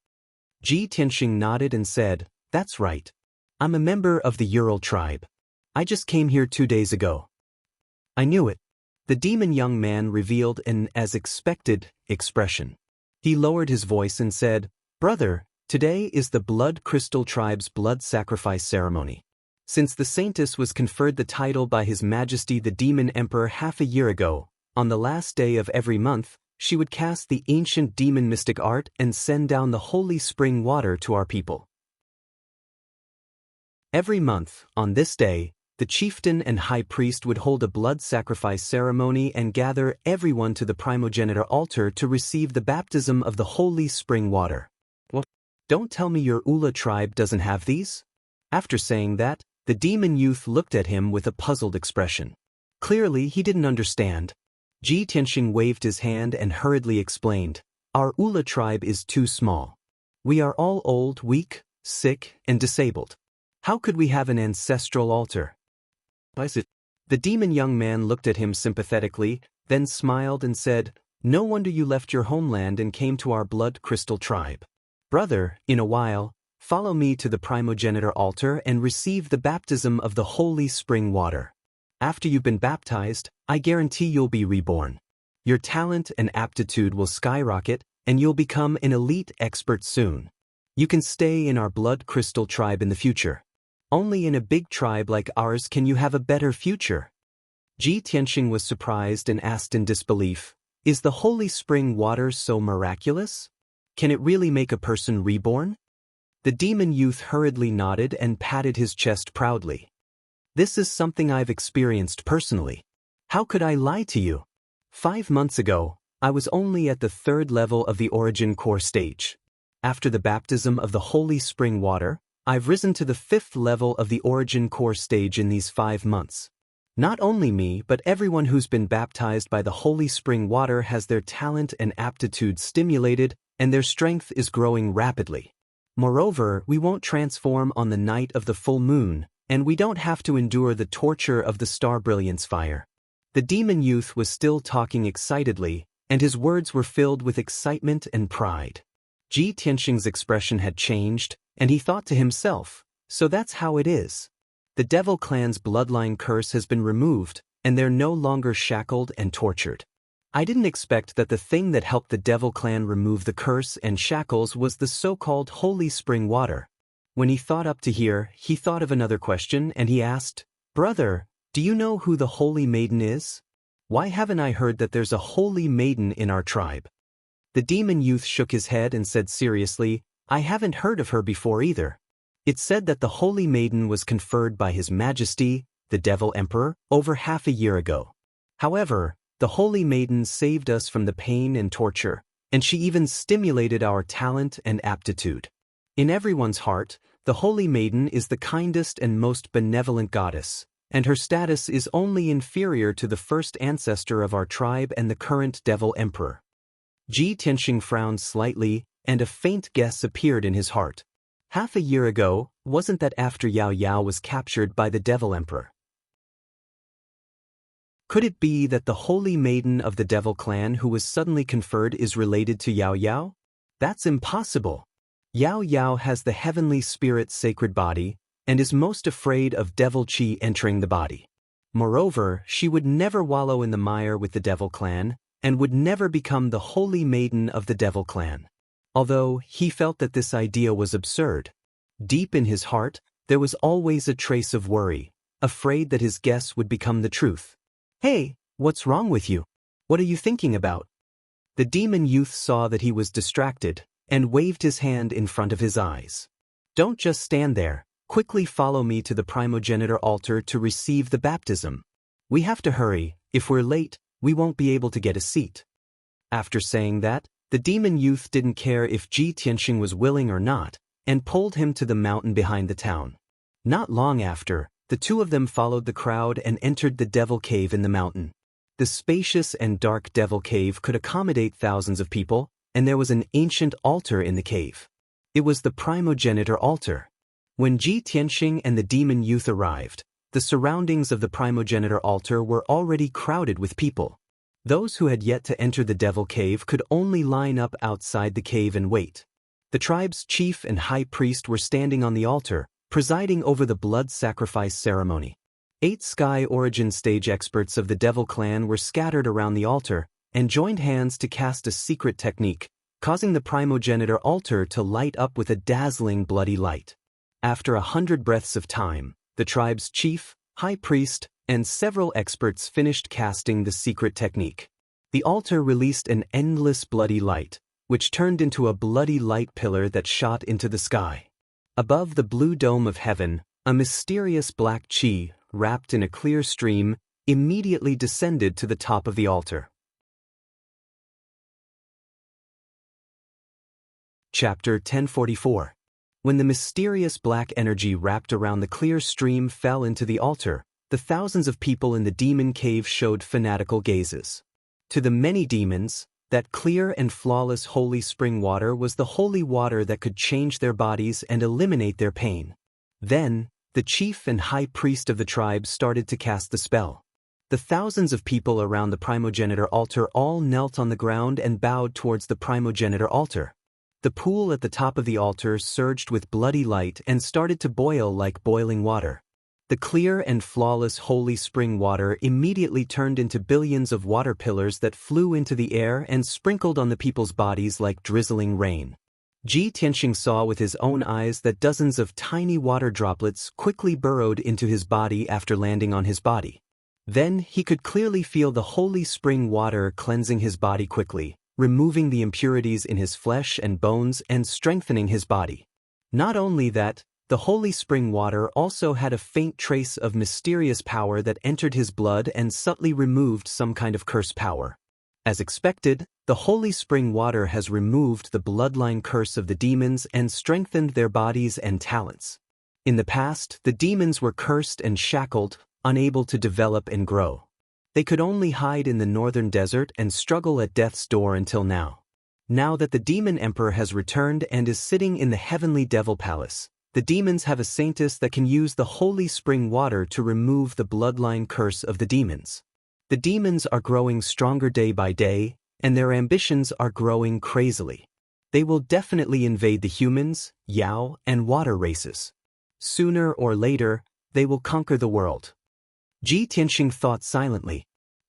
Ji Tianxing nodded and said, "That's right. I'm a member of the Ural tribe. I just came here 2 days ago." "I knew it." The demon young man revealed an as expected expression. He lowered his voice and said, "Brother, today is the Blood Crystal tribe's blood sacrifice ceremony. Since the saintess was conferred the title by His Majesty the Demon Emperor half a year ago, on the last day of every month, she would cast the ancient demon mystic art and send down the holy spring water to our people. Every month, on this day, the chieftain and high priest would hold a blood sacrifice ceremony and gather everyone to the primogenitor altar to receive the baptism of the holy spring water. Well, don't tell me your Ula tribe doesn't have these? After saying that, the demon youth looked at him with a puzzled expression. Clearly, he didn't understand. Ji Tianxing waved his hand and hurriedly explained, "Our Ula tribe is too small. We are all old, weak, sick, and disabled. How could we have an ancestral altar?" The demon young man looked at him sympathetically, then smiled and said, "No wonder you left your homeland and came to our Blood Crystal tribe. Brother, in a while, follow me to the primogenitor altar and receive the baptism of the holy spring water. After you've been baptized, I guarantee you'll be reborn. Your talent and aptitude will skyrocket, and you'll become an elite expert soon. You can stay in our Blood Crystal tribe in the future. Only in a big tribe like ours can you have a better future." Ji Tianxing was surprised and asked in disbelief, "Is the holy spring water so miraculous? Can it really make a person reborn?" The demon youth hurriedly nodded and patted his chest proudly. "This is something I've experienced personally. How could I lie to you? 5 months ago, I was only at the 3rd level of the Origin Core stage. After the baptism of the holy spring water, I've risen to the 5th level of the Origin Core stage in these 5 months. Not only me, but everyone who's been baptized by the holy spring water has their talent and aptitude stimulated, and their strength is growing rapidly. Moreover, we won't transform on the night of the full moon, and we don't have to endure the torture of the star brilliance fire." The demon youth was still talking excitedly, and his words were filled with excitement and pride. Ji Tianxing's expression had changed, and he thought to himself, "So that's how it is. The Devil clan's bloodline curse has been removed, and they're no longer shackled and tortured. I didn't expect that the thing that helped the Devil clan remove the curse and shackles was the so-called holy spring water." When he thought up to here, he thought of another question, and he asked, "Brother, do you know who the Holy Maiden is? Why haven't I heard that there's a Holy Maiden in our tribe?" The demon youth shook his head and said seriously, "I haven't heard of her before either. It's said that the Holy Maiden was conferred by His Majesty, the Devil Emperor, over half a year ago. However, the Holy Maiden saved us from the pain and torture, and she even stimulated our talent and aptitude. In everyone's heart, the Holy Maiden is the kindest and most benevolent goddess, and her status is only inferior to the first ancestor of our tribe and the current Devil Emperor. Ji Tianxing frowned slightly, and a faint guess appeared in his heart. Half a year ago, wasn't that after Yao Yao was captured by the Devil Emperor? Could it be that the holy maiden of the Devil clan who was suddenly conferred is related to Yao Yao? That's impossible. Yao Yao has the heavenly spirit's sacred body, and is most afraid of devil chi entering the body. Moreover, she would never wallow in the mire with the Devil clan, and would never become the holy maiden of the Devil clan. Although he felt that this idea was absurd, deep in his heart, there was always a trace of worry, afraid that his guess would become the truth. Hey, what's wrong with you? What are you thinking about? The demon youth saw that he was distracted, and waved his hand in front of his eyes. Don't just stand there, quickly follow me to the primogenitor altar to receive the baptism. We have to hurry, if we're late, we won't be able to get a seat. After saying that, the demon youth didn't care if Ji Tianxing was willing or not, and pulled him to the mountain behind the town. Not long after, the two of them followed the crowd and entered the Devil Cave in the mountain. The spacious and dark Devil Cave could accommodate thousands of people, and there was an ancient altar in the cave. It was the primogenitor altar. When Ji Tianxing and the demon youth arrived, the surroundings of the primogenitor altar were already crowded with people. Those who had yet to enter the Devil Cave could only line up outside the cave and wait. The tribe's chief and high priest were standing on the altar, presiding over the blood sacrifice ceremony. 8 Sky Origin stage experts of the Devil clan were scattered around the altar, and joined hands to cast a secret technique, causing the primogenitor altar to light up with a dazzling bloody light. After 100 breaths of time, the tribe's chief, high priest, and several experts finished casting the secret technique. The altar released an endless bloody light, which turned into a bloody light pillar that shot into the sky. Above the blue dome of heaven, a mysterious black chi, wrapped in a clear stream, immediately descended to the top of the altar. Chapter 1044. When the mysterious black energy wrapped around the clear stream fell into the altar, the thousands of people in the demon cave showed fanatical gazes. To the many demons, that clear and flawless holy spring water was the holy water that could change their bodies and eliminate their pain. Then, the chief and high priest of the tribe started to cast the spell. The thousands of people around the primogenitor altar all knelt on the ground and bowed towards the primogenitor altar. The pool at the top of the altar surged with bloody light and started to boil like boiling water. The clear and flawless holy spring water immediately turned into billions of water pillars that flew into the air and sprinkled on the people's bodies like drizzling rain. Ji Tianxing saw with his own eyes that dozens of tiny water droplets quickly burrowed into his body after landing on his body. Then he could clearly feel the holy spring water cleansing his body quickly, removing the impurities in his flesh and bones and strengthening his body. Not only that, the holy spring water also had a faint trace of mysterious power that entered his blood and subtly removed some kind of curse power. As expected, the holy spring water has removed the bloodline curse of the demons and strengthened their bodies and talents. In the past, the demons were cursed and shackled, unable to develop and grow. They could only hide in the northern desert and struggle at death's door until now. Now that the demon emperor has returned and is sitting in the heavenly devil palace, the demons have a saintess that can use the holy spring water to remove the bloodline curse of the demons. The demons are growing stronger day by day, and their ambitions are growing crazily. They will definitely invade the humans, Yao, and water races. Sooner or later, they will conquer the world. Ji Tianxing thought silently.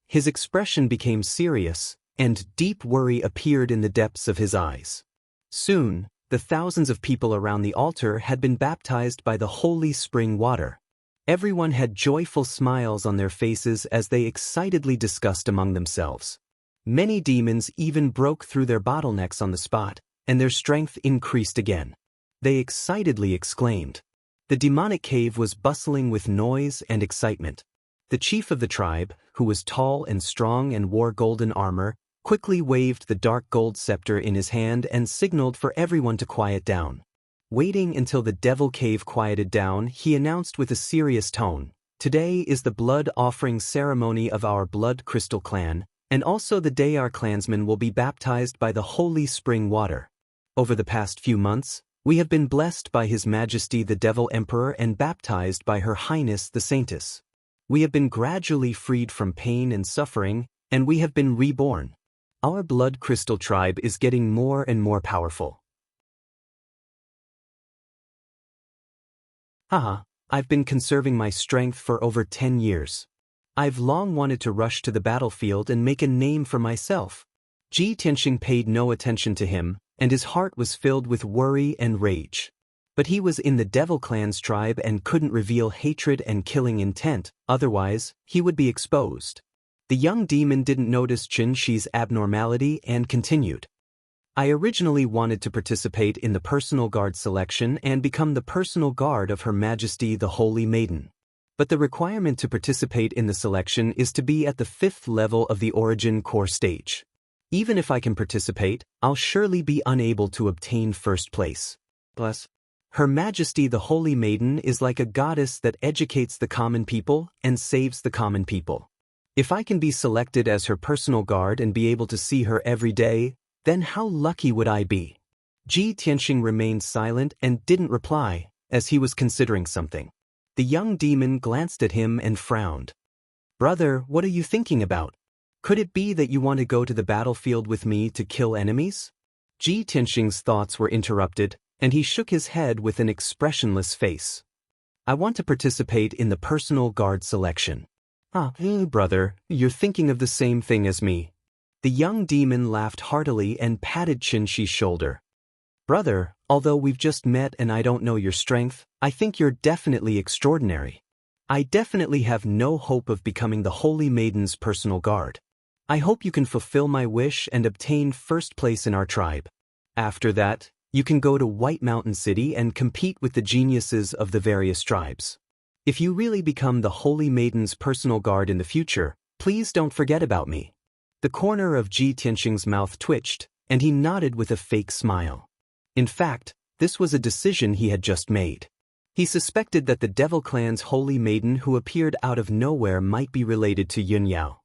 His expression became serious, and deep worry appeared in the depths of his eyes. Soon, the thousands of people around the altar had been baptized by the holy spring water. Everyone had joyful smiles on their faces as they excitedly discussed among themselves. Many demons even broke through their bottlenecks on the spot, and their strength increased again. They excitedly exclaimed. The demonic cave was bustling with noise and excitement. The chief of the tribe, who was tall and strong and wore golden armor, quickly waved the dark gold scepter in his hand and signaled for everyone to quiet down. Waiting until the devil cave quieted down, he announced with a serious tone, "Today is the blood offering ceremony of our blood crystal clan, And also the day our clansmen will be baptized by the holy spring water. Over the past few months, we have been blessed by His Majesty the Devil Emperor and baptized by Her Highness the Saintess. We have been gradually freed from pain and suffering, and we have been reborn. Our blood crystal tribe is getting more and more powerful. Haha, I've been conserving my strength for over 10 years. I've long wanted to rush to the battlefield and make a name for myself. Ji Tianxing paid no attention to him, and his heart was filled with worry and rage. But he was in the Devil Clan's tribe and couldn't reveal hatred and killing intent, otherwise, he would be exposed. The young demon didn't notice Xianxia's abnormality and continued. I originally wanted to participate in the personal guard selection and become the personal guard of Her Majesty the Holy Maiden. But the requirement to participate in the selection is to be at the 5th level of the origin core stage. Even if I can participate, I'll surely be unable to obtain first place. Plus, Her Majesty the Holy Maiden is like a goddess that educates the common people and saves the common people. If I can be selected as her personal guard and be able to see her every day, then how lucky would I be? Ji Tianxing remained silent and didn't reply, as he was considering something. The young demon glanced at him and frowned. Brother, what are you thinking about? Could it be that you want to go to the battlefield with me to kill enemies? Ji Tianxing's thoughts were interrupted, and he shook his head with an expressionless face. I want to participate in the personal guard selection. Brother, you're thinking of the same thing as me. The young demon laughed heartily and patted Xianxia's shoulder. Brother, although we've just met and I don't know your strength, I think you're definitely extraordinary. I definitely have no hope of becoming the Holy Maiden's personal guard. I hope you can fulfill my wish and obtain first place in our tribe. After that, you can go to White Mountain City and compete with the geniuses of the various tribes. If you really become the Holy Maiden's personal guard in the future, please don't forget about me. The corner of Ji Tianxing's mouth twitched, and he nodded with a fake smile. In fact, this was a decision he had just made. He suspected that the Devil Clan's Holy Maiden who appeared out of nowhere might be related to Yun Yao.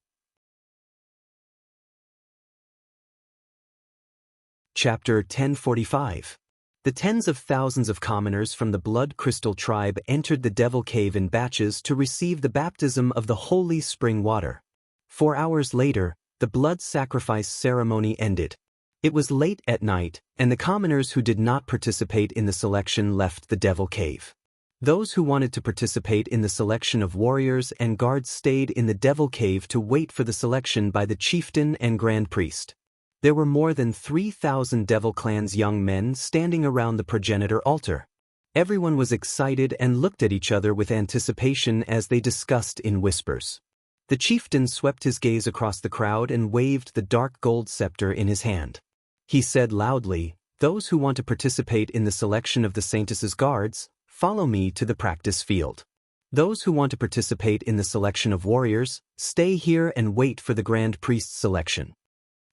Chapter 1045. The tens of thousands of commoners from the Blood Crystal tribe entered the Devil Cave in batches to receive the baptism of the holy spring water. 4 hours later, the blood sacrifice ceremony ended. It was late at night, and the commoners who did not participate in the selection left the Devil Cave. Those who wanted to participate in the selection of warriors and guards stayed in the Devil Cave to wait for the selection by the chieftain and grand priest. There were more than 3,000 Devil Clan's young men standing around the progenitor altar. Everyone was excited and looked at each other with anticipation as they discussed in whispers. The chieftain swept his gaze across the crowd and waved the dark gold scepter in his hand. He said loudly, "Those who want to participate in the selection of the Saintess's guards, follow me to the practice field. Those who want to participate in the selection of warriors, stay here and wait for the Grand Priest's selection."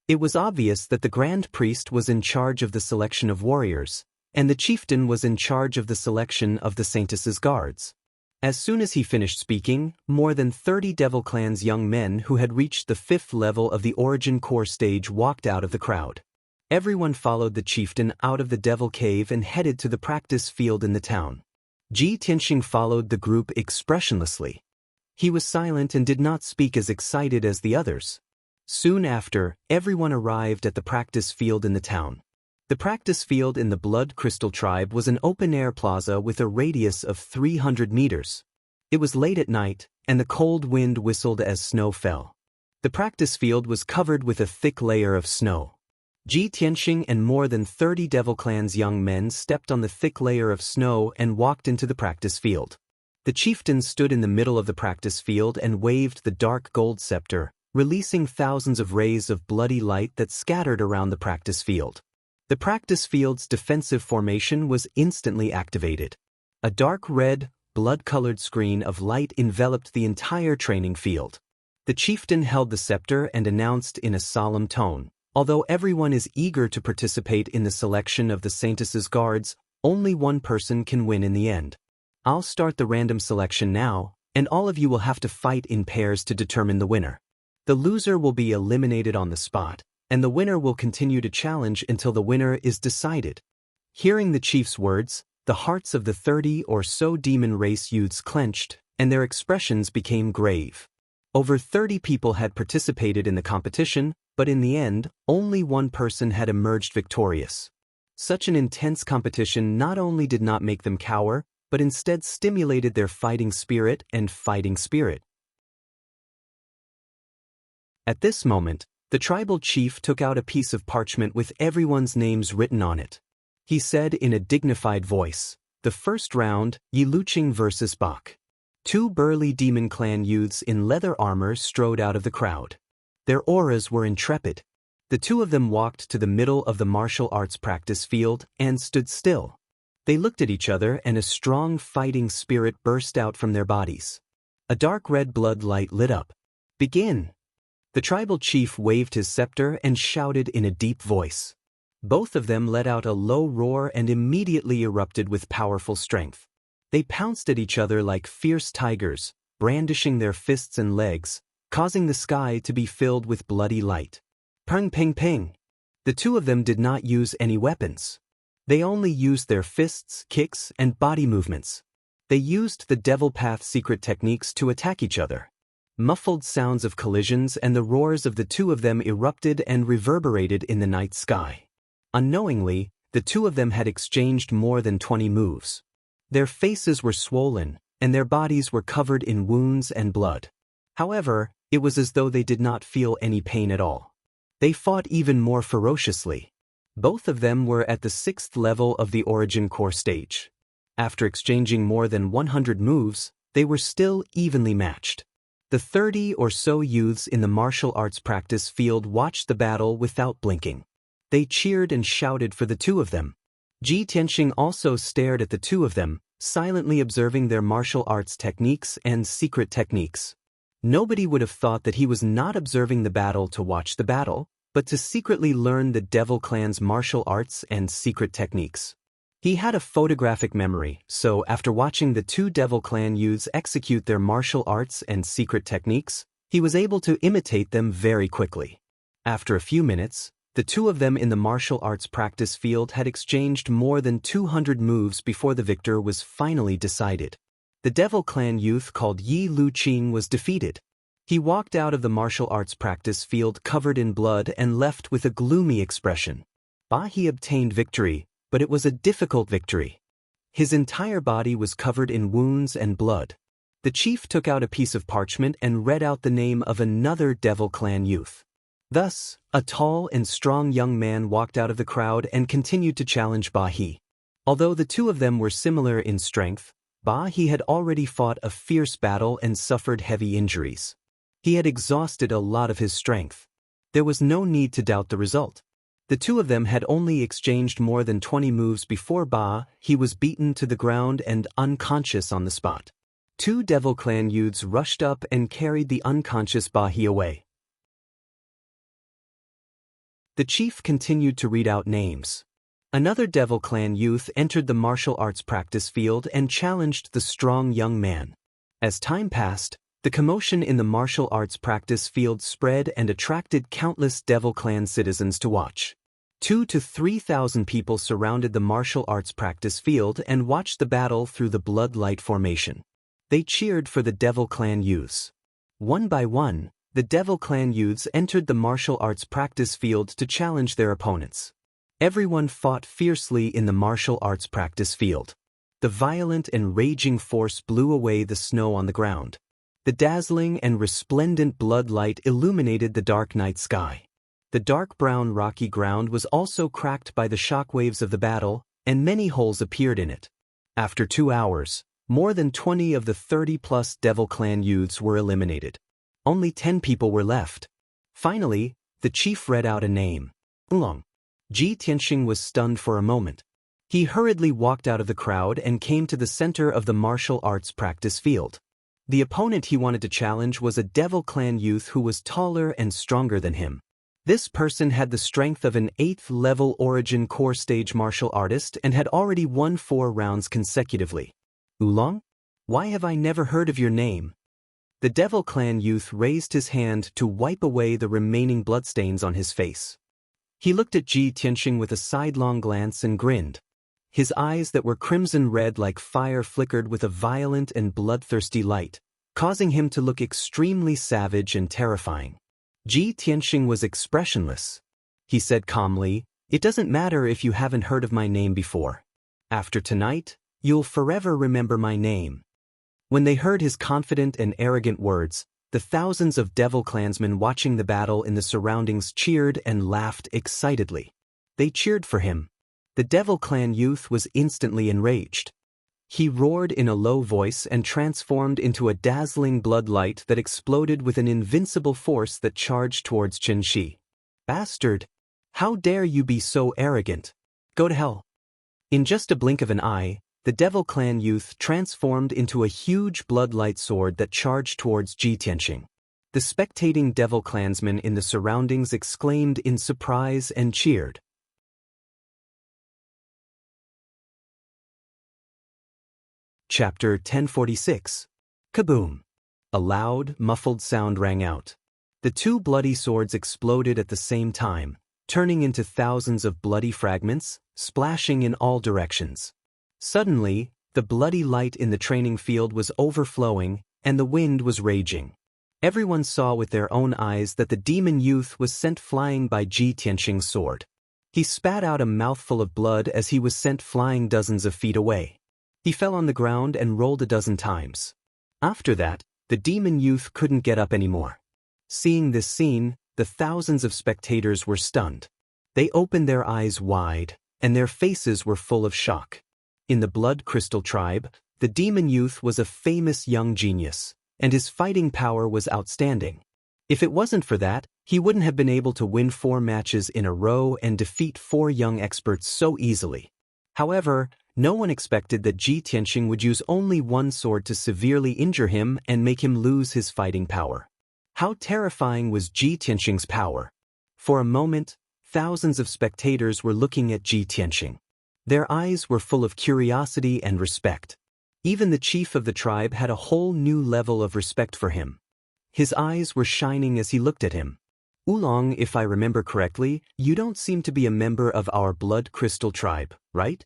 It was obvious that the Grand Priest was in charge of the selection of warriors, and the chieftain was in charge of the selection of the Saintess's guards. As soon as he finished speaking, more than 30 Devil Clan's young men who had reached the 5th level of the origin core stage walked out of the crowd. Everyone followed the chieftain out of the Devil Cave and headed to the practice field in the town. Ji Tianxing followed the group expressionlessly. He was silent and did not speak as excited as the others. Soon after, everyone arrived at the practice field in the town. The practice field in the Blood Crystal tribe was an open-air plaza with a radius of 300 meters. It was late at night, and the cold wind whistled as snow fell. The practice field was covered with a thick layer of snow. Ji Tianxing and more than 30 Devil Clan's young men stepped on the thick layer of snow and walked into the practice field. The chieftain stood in the middle of the practice field and waved the dark gold scepter, releasing thousands of rays of bloody light that scattered around the practice field. The practice field's defensive formation was instantly activated. A dark red, blood-colored screen of light enveloped the entire training field. The chieftain held the scepter and announced in a solemn tone, "Although everyone is eager to participate in the selection of the Saintess's guards, only one person can win in the end. I'll start the random selection now, and all of you will have to fight in pairs to determine the winner. The loser will be eliminated on the spot, and the winner will continue to challenge until the winner is decided. Hearing the chief's words, the hearts of the 30 or so demon race youths clenched, and their expressions became grave. Over 30 people had participated in the competition, but in the end, only one person had emerged victorious. Such an intense competition not only did not make them cower, but instead stimulated their fighting spirit. At this moment, the tribal chief took out a piece of parchment with everyone's names written on it. He said in a dignified voice, "The first round, Yiluqing versus Bach." Two burly demon clan youths in leather armor strode out of the crowd. Their auras were intrepid. The two of them walked to the middle of the martial arts practice field and stood still. They looked at each other and a strong fighting spirit burst out from their bodies. A dark red blood light lit up. "Begin!" The tribal chief waved his scepter and shouted in a deep voice. Both of them let out a low roar and immediately erupted with powerful strength. They pounced at each other like fierce tigers, brandishing their fists and legs, causing the sky to be filled with bloody light. Ping ping ping! The two of them did not use any weapons. They only used their fists, kicks, and body movements. They used the Devil Path secret techniques to attack each other. Muffled sounds of collisions and the roars of the two of them erupted and reverberated in the night sky. Unknowingly, the two of them had exchanged more than 20 moves. Their faces were swollen, and their bodies were covered in wounds and blood. However, it was as though they did not feel any pain at all. They fought even more ferociously. Both of them were at the 6th level of the Origin Core stage. After exchanging more than 100 moves, they were still evenly matched. The 30 or so youths in the martial arts practice field watched the battle without blinking. They cheered and shouted for the two of them. Ji Tianxing also stared at the two of them, silently observing their martial arts techniques and secret techniques. Nobody would have thought that he was not observing the battle to watch the battle, but to secretly learn the Devil Clan's martial arts and secret techniques. He had a photographic memory, so after watching the two Devil Clan youths execute their martial arts and secret techniques, he was able to imitate them very quickly. After a few minutes, the two of them in the martial arts practice field had exchanged more than 200 moves before the victor was finally decided. The Devil Clan youth called Yiluqing was defeated. He walked out of the martial arts practice field covered in blood and left with a gloomy expression. He obtained victory, but it was a difficult victory. His entire body was covered in wounds and blood. The chief took out a piece of parchment and read out the name of another Devil Clan youth. Thus, a tall and strong young man walked out of the crowd and continued to challenge He. Although the two of them were similar in strength, He had already fought a fierce battle and suffered heavy injuries. He had exhausted a lot of his strength. There was no need to doubt the result. The two of them had only exchanged more than 20 moves before He was beaten to the ground and unconscious on the spot. Two Devil Clan youths rushed up and carried the unconscious He away. The chief continued to read out names. Another Devil Clan youth entered the martial arts practice field and challenged the strong young man. As time passed, the commotion in the martial arts practice field spread and attracted countless Devil Clan citizens to watch. 2,000 to 3,000 people surrounded the martial arts practice field and watched the battle through the blood light formation. They cheered for the Devil Clan youths. One by one, the Devil Clan youths entered the martial arts practice field to challenge their opponents. Everyone fought fiercely in the martial arts practice field. The violent and raging force blew away the snow on the ground. The dazzling and resplendent blood light illuminated the dark night sky. The dark brown rocky ground was also cracked by the shockwaves of the battle, and many holes appeared in it. After 2 hours, more than 20 of the 30-plus Devil Clan youths were eliminated. Only 10 people were left. Finally, the chief read out a name. Oolong. Ji Tianxing was stunned for a moment. He hurriedly walked out of the crowd and came to the center of the martial arts practice field. The opponent he wanted to challenge was a Devil Clan youth who was taller and stronger than him. This person had the strength of an 8th-level Origin Core stage martial artist and had already won 4 rounds consecutively. Oolong? Why have I never heard of your name? The Devil Clan youth raised his hand to wipe away the remaining bloodstains on his face. He looked at Ji Tianxing with a sidelong glance and grinned. His eyes that were crimson red like fire flickered with a violent and bloodthirsty light, causing him to look extremely savage and terrifying. Ji Tianxing was expressionless. He said calmly, "It doesn't matter if you haven't heard of my name before. After tonight, you'll forever remember my name." When they heard his confident and arrogant words, the thousands of Devil Clansmen watching the battle in the surroundings cheered and laughed excitedly. They cheered for him. The Devil Clan youth was instantly enraged. He roared in a low voice and transformed into a dazzling blood light that exploded with an invincible force that charged towards Qianxi. "Bastard! How dare you be so arrogant? Go to hell!" In just a blink of an eye, the Devil Clan youth transformed into a huge blood-light sword that charged towards Ji Tianxing. The spectating Devil Clansmen in the surroundings exclaimed in surprise and cheered. Chapter 1046. Kaboom! A loud, muffled sound rang out. The two bloody swords exploded at the same time, turning into thousands of bloody fragments, splashing in all directions. Suddenly, the bloody light in the training field was overflowing, and the wind was raging. Everyone saw with their own eyes that the demon youth was sent flying by Ji Tianxing's sword. He spat out a mouthful of blood as he was sent flying dozens of feet away. He fell on the ground and rolled a dozen times. After that, the demon youth couldn't get up anymore. Seeing this scene, the thousands of spectators were stunned. They opened their eyes wide, and their faces were full of shock. In the Blood Crystal tribe, the demon youth was a famous young genius, and his fighting power was outstanding. If it wasn't for that, he wouldn't have been able to win 4 matches in a row and defeat 4 young experts so easily. However, no one expected that Ji Tianxing would use only one sword to severely injure him and make him lose his fighting power. How terrifying was Ji Tianxing's power? For a moment, thousands of spectators were looking at Ji Tianxing. Their eyes were full of curiosity and respect. Even the chief of the tribe had a whole new level of respect for him. His eyes were shining as he looked at him. "Oolong, if I remember correctly, you don't seem to be a member of our Blood Crystal tribe, right?"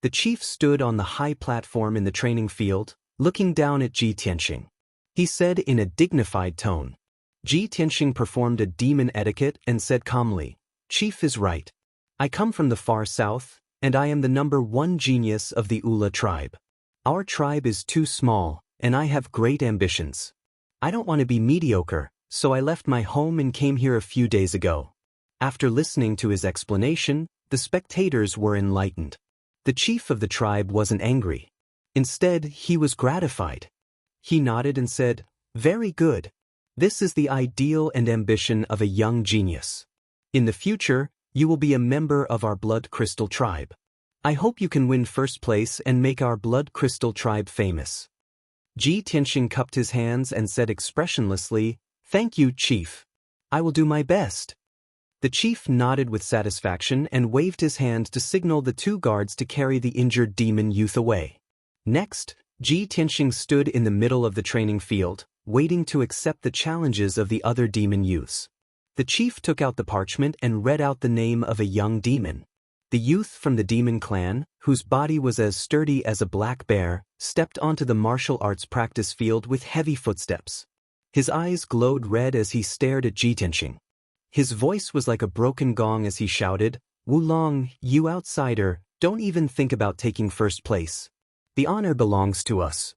The chief stood on the high platform in the training field, looking down at Ji Tianxing. He said in a dignified tone. Ji Tianxing performed a demon etiquette and said calmly, "Chief is right. I come from the far south, and I am the #1 genius of the Ula tribe. Our tribe is too small, and I have great ambitions. I don't want to be mediocre, so I left my home and came here a few days ago." After listening to his explanation, the spectators were enlightened. The chief of the tribe wasn't angry. Instead, he was gratified. He nodded and said, "Very good. This is the ideal and ambition of a young genius. In the future, you will be a member of our Blood Crystal tribe. I hope you can win first place and make our Blood Crystal tribe famous." Ji Tianxing cupped his hands and said expressionlessly, "Thank you, Chief. I will do my best." The chief nodded with satisfaction and waved his hand to signal the 2 guards to carry the injured demon youth away. Next, Ji Tianxing stood in the middle of the training field, waiting to accept the challenges of the other demon youths. The chief took out the parchment and read out the name of a young demon. The youth from the demon clan, whose body was as sturdy as a black bear, stepped onto the martial arts practice field with heavy footsteps. His eyes glowed red as he stared at Ji Tianxing. His voice was like a broken gong as he shouted, "Wulong, you outsider, don't even think about taking first place. The honor belongs to us."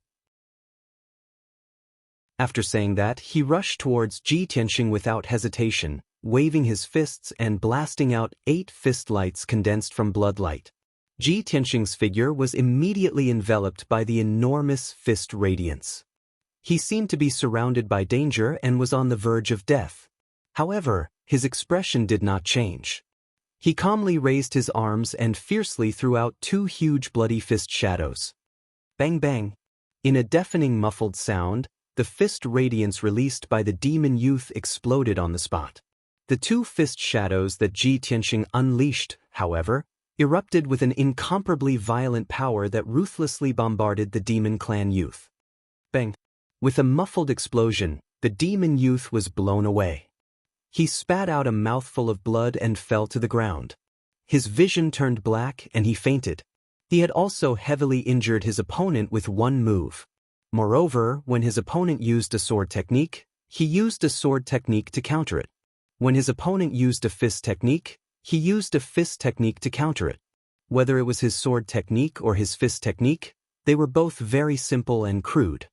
After saying that, he rushed towards Ji Tianxing without hesitation, waving his fists and blasting out 8 fist lights condensed from blood light. Ji Tianxing's figure was immediately enveloped by the enormous fist radiance. He seemed to be surrounded by danger and was on the verge of death. However, his expression did not change. He calmly raised his arms and fiercely threw out 2 huge bloody fist shadows. Bang bang! In a deafening muffled sound, the fist radiance released by the demon youth exploded on the spot. The 2 fist shadows that Ji Tianxing unleashed, however, erupted with an incomparably violent power that ruthlessly bombarded the demon clan youth. Bang! With a muffled explosion, the demon youth was blown away. He spat out a mouthful of blood and fell to the ground. His vision turned black and he fainted. He had also heavily injured his opponent with one move. Moreover, when his opponent used a sword technique, he used a sword technique to counter it. When his opponent used a fist technique, he used a fist technique to counter it. Whether it was his sword technique or his fist technique, they were both very simple and crude.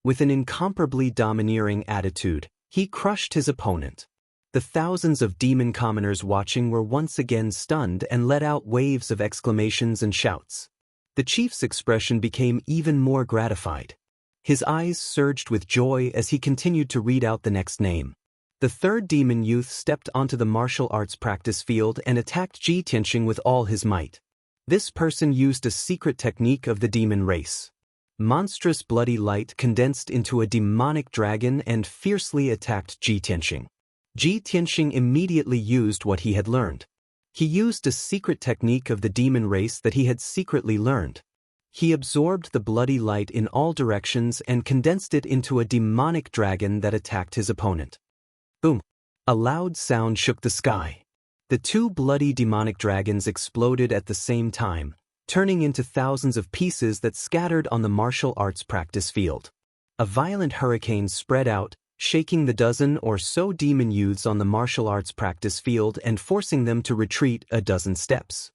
With an incomparably domineering attitude, he crushed his opponent. The thousands of demon commoners watching were once again stunned and let out waves of exclamations and shouts. The chief's expression became even more gratified. His eyes surged with joy as he continued to read out the next name. The third demon youth stepped onto the martial arts practice field and attacked Ji Tianxing with all his might. This person used a secret technique of the demon race. Monstrous bloody light condensed into a demonic dragon and fiercely attacked Ji Tianxing. Ji Tianxing immediately used what he had learned. He used a secret technique of the demon race that he had secretly learned. He absorbed the bloody light in all directions and condensed it into a demonic dragon that attacked his opponent. Boom! A loud sound shook the sky. The two bloody demonic dragons exploded at the same time, turning into thousands of pieces that scattered on the martial arts practice field. A violent hurricane spread out, shaking the dozen or so demon youths on the martial arts practice field and forcing them to retreat a dozen steps.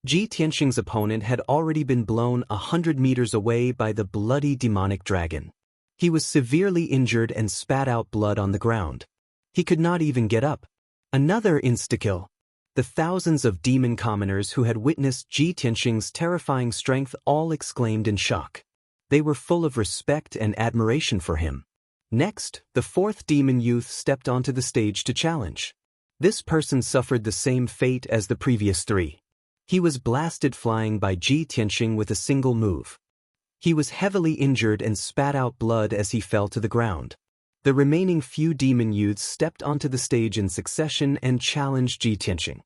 Ji Tianxing's opponent had already been blown 100 meters away by the bloody demonic dragon. He was severely injured and spat out blood on the ground. He could not even get up. Another insta-kill. The thousands of demon commoners who had witnessed Ji Tianxing's terrifying strength all exclaimed in shock. They were full of respect and admiration for him. Next, the fourth demon youth stepped onto the stage to challenge. This person suffered the same fate as the previous three. He was blasted flying by Ji Tianxing with a single move. He was heavily injured and spat out blood as he fell to the ground. The remaining few demon youths stepped onto the stage in succession and challenged Ji Tianxing.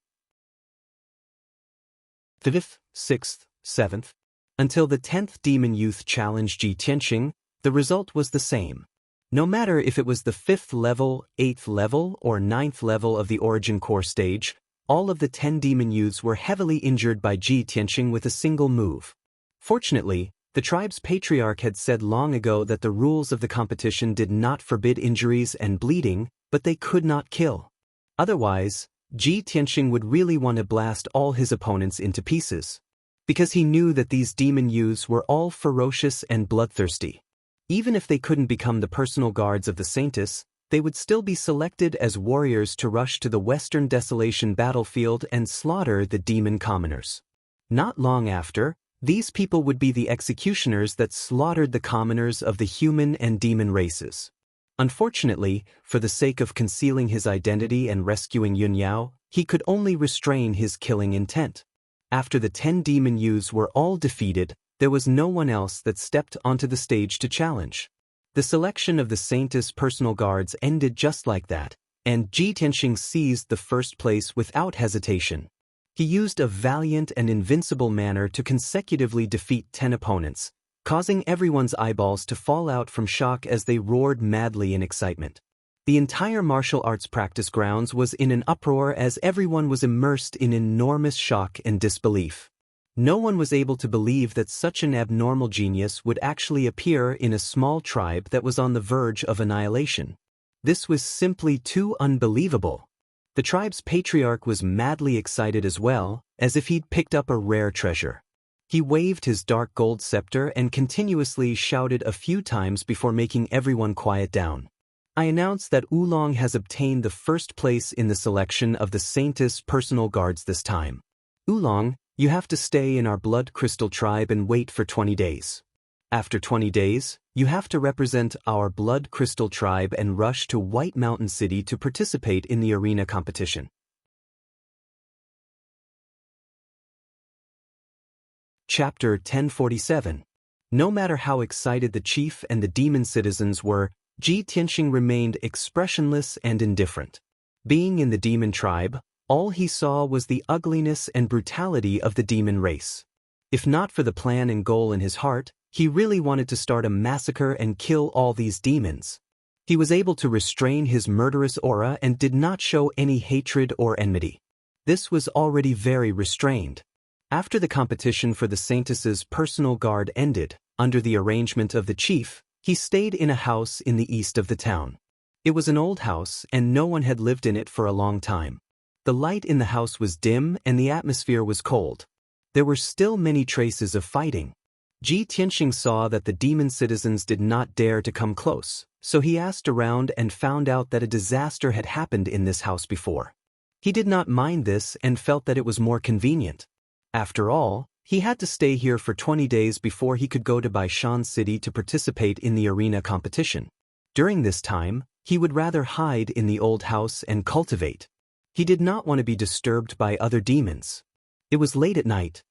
The 5th, 6th, 7th, until the 10th demon youth challenged Ji Tianxing, the result was the same. No matter if it was the 5th level, 8th level, or 9th level of the Origin Core stage, all of the 10 demon youths were heavily injured by Ji Tianxing with a single move. Fortunately, the tribe's patriarch had said long ago that the rules of the competition did not forbid injuries and bleeding, but they could not kill. Otherwise, Ji Tianxing would really want to blast all his opponents into pieces. Because he knew that these demon youths were all ferocious and bloodthirsty. Even if they couldn't become the personal guards of the Saintess, they would still be selected as warriors to rush to the Western Desolation battlefield and slaughter the demon commoners. Not long after, these people would be the executioners that slaughtered the commoners of the human and demon races. Unfortunately, for the sake of concealing his identity and rescuing Yun Yao, he could only restrain his killing intent. After the 10 demon youths were all defeated, there was no one else that stepped onto the stage to challenge. The selection of the Saintess personal guards ended just like that, and Ji Tianxing seized the first place without hesitation. He used a valiant and invincible manner to consecutively defeat 10 opponents, causing everyone's eyeballs to fall out from shock as they roared madly in excitement. The entire martial arts practice grounds was in an uproar as everyone was immersed in enormous shock and disbelief. No one was able to believe that such an abnormal genius would actually appear in a small tribe that was on the verge of annihilation. This was simply too unbelievable. The tribe's patriarch was madly excited as well, as if he'd picked up a rare treasure. He waved his dark gold scepter and continuously shouted a few times before making everyone quiet down. I announce that Oolong has obtained the first place in the selection of the Saintess personal guards this time. Oolong, you have to stay in our blood crystal tribe and wait for 20 days. After 20 days, you have to represent our blood crystal tribe and rush to White Mountain City to participate in the arena competition. Chapter 1047. No matter how excited the chief and the demon citizens were, Ji Tianxing remained expressionless and indifferent. Being in the demon tribe, all he saw was the ugliness and brutality of the demon race. If not for the plan and goal in his heart, He really wanted to start a massacre and kill all these demons. He was able to restrain his murderous aura and did not show any hatred or enmity. This was already very restrained. After the competition for the Saintess's personal guard ended, under the arrangement of the chief, he stayed in a house in the east of the town. It was an old house and no one had lived in it for a long time. The light in the house was dim and the atmosphere was cold. There were still many traces of fighting. Ji Tianxing saw that the demon citizens did not dare to come close, so he asked around and found out that a disaster had happened in this house before. He did not mind this and felt that it was more convenient. After all, he had to stay here for 20 days before he could go to Baishan City to participate in the arena competition. During this time, he would rather hide in the old house and cultivate. He did not want to be disturbed by other demons. It was late at night.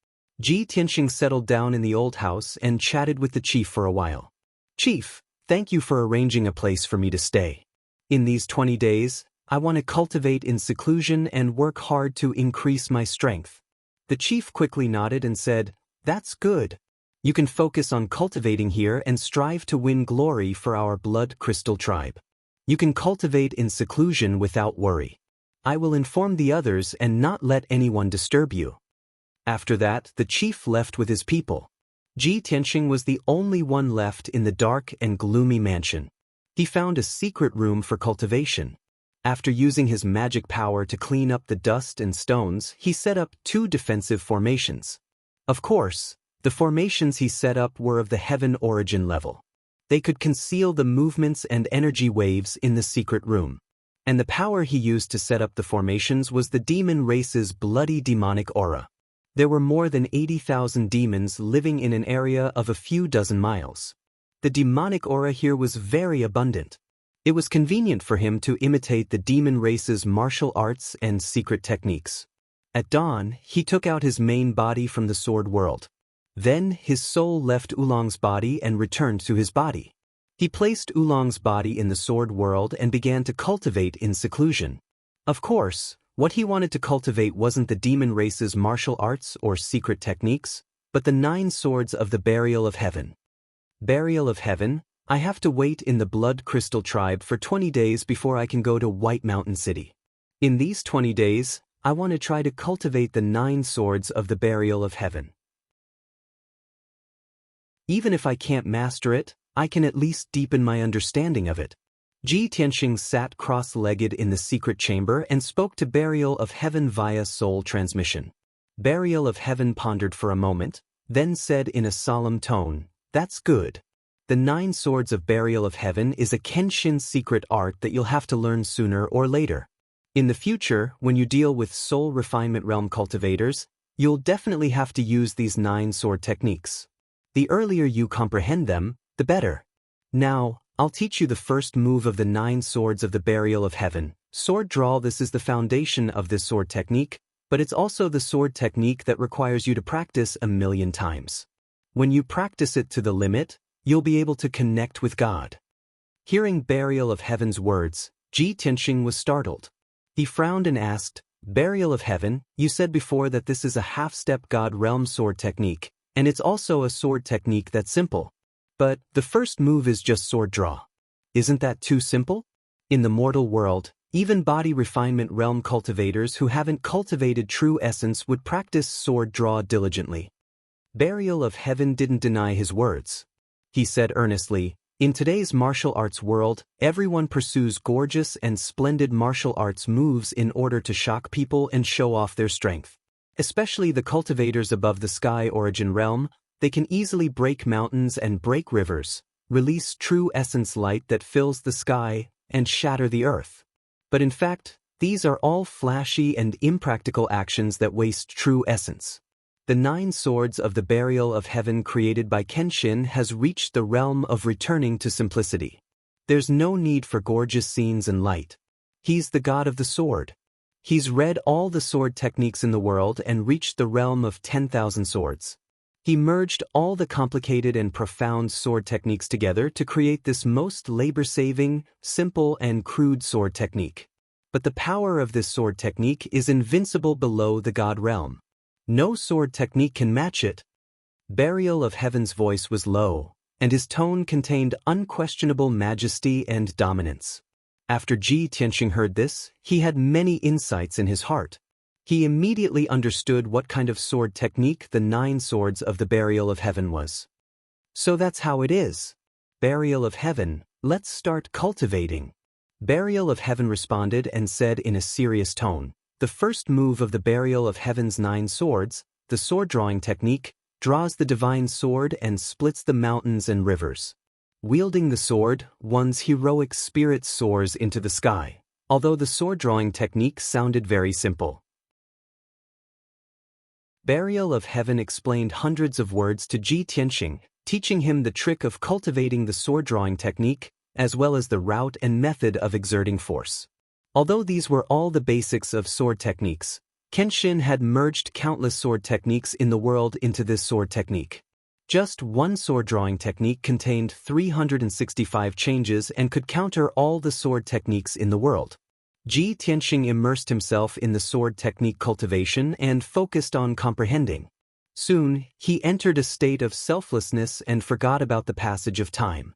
Ji Tianxing settled down in the old house and chatted with the chief for a while. "Chief, thank you for arranging a place for me to stay. In these 20 days, I want to cultivate in seclusion and work hard to increase my strength." The chief quickly nodded and said, "That's good. You can focus on cultivating here and strive to win glory for our blood crystal tribe. You can cultivate in seclusion without worry. I will inform the others and not let anyone disturb you." After that, the chief left with his people. Ji Tianxing was the only one left in the dark and gloomy mansion. He found a secret room for cultivation. After using his magic power to clean up the dust and stones, he set up 2 defensive formations. Of course, the formations he set up were of the heaven origin level. They could conceal the movements and energy waves in the secret room. And the power he used to set up the formations was the demon race's bloody demonic aura. There were more than 80,000 demons living in an area of a few dozen miles. The demonic aura here was very abundant. It was convenient for him to imitate the demon race's martial arts and secret techniques. At dawn, he took out his main body from the sword world. Then his soul left Oolong's body and returned to his body. He placed Oolong's body in the sword world and began to cultivate in seclusion. Of course, what he wanted to cultivate wasn't the demon race's martial arts or secret techniques, but the 9 swords of the Burial of Heaven. Burial of Heaven, I have to wait in the Blood Crystal Tribe for 20 days before I can go to White Mountain City. In these 20 days, I want to try to cultivate the 9 swords of the Burial of Heaven. Even if I can't master it, I can at least deepen my understanding of it. Ji Tianxing sat cross-legged in the secret chamber and spoke to Burial of Heaven via soul transmission. Burial of Heaven pondered for a moment, then said in a solemn tone, "That's good. The 9 swords of Burial of Heaven is a Kenshin secret art that you'll have to learn sooner or later. In the future, when you deal with soul refinement realm cultivators, you'll definitely have to use these 9 sword techniques. The earlier you comprehend them, the better. Now, I'll teach you the first move of the 9 swords of the Burial of Heaven. Sword draw. This is the foundation of this sword technique, but it's also the sword technique that requires you to practice 1,000,000 times. When you practice it to the limit, you'll be able to connect with God." Hearing Burial of Heaven's words, Ji Tianxing was startled. He frowned and asked, "Burial of Heaven, you said before that this is a half-step God realm sword technique, and it's also a sword technique that's simple. But the first move is just sword draw. Isn't that too simple? In the mortal world, even body refinement realm cultivators who haven't cultivated true essence would practice sword draw diligently." Burial of Heaven didn't deny his words. He said earnestly, "In today's martial arts world, everyone pursues gorgeous and splendid martial arts moves in order to shock people and show off their strength. Especially the cultivators above the sky origin realm, they can easily break mountains and break rivers, release true essence light that fills the sky, and shatter the earth. But in fact, these are all flashy and impractical actions that waste true essence. The 9 swords of the Burial of Heaven created by Kenshin has reached the realm of returning to simplicity. There's no need for gorgeous scenes and light. He's the god of the sword. He's read all the sword techniques in the world and reached the realm of 10,000 swords. He merged all the complicated and profound sword techniques together to create this most labor-saving, simple and crude sword technique. But the power of this sword technique is invincible below the god realm. No sword technique can match it. Burial of Heaven's voice was low, and his tone contained unquestionable majesty and dominance. After Ji Tianxing heard this, he had many insights in his heart. He immediately understood what kind of sword technique the 9 swords of the Burial of Heaven was. So that's how it is. Burial of Heaven, let's start cultivating. Burial of Heaven responded and said in a serious tone, the first move of the Burial of Heaven's 9 swords, the sword drawing technique, draws the divine sword and splits the mountains and rivers. Wielding the sword, one's heroic spirit soars into the sky, although the sword drawing technique sounded very simple. Burial of Heaven explained hundreds of words to Ji Tianxing, teaching him the trick of cultivating the sword drawing technique, as well as the route and method of exerting force. Although these were all the basics of sword techniques, Kenshin had merged countless sword techniques in the world into this sword technique. Just one sword drawing technique contained 365 changes and could counter all the sword techniques in the world. Ji Tianxing immersed himself in the sword technique cultivation and focused on comprehending. Soon, he entered a state of selflessness and forgot about the passage of time.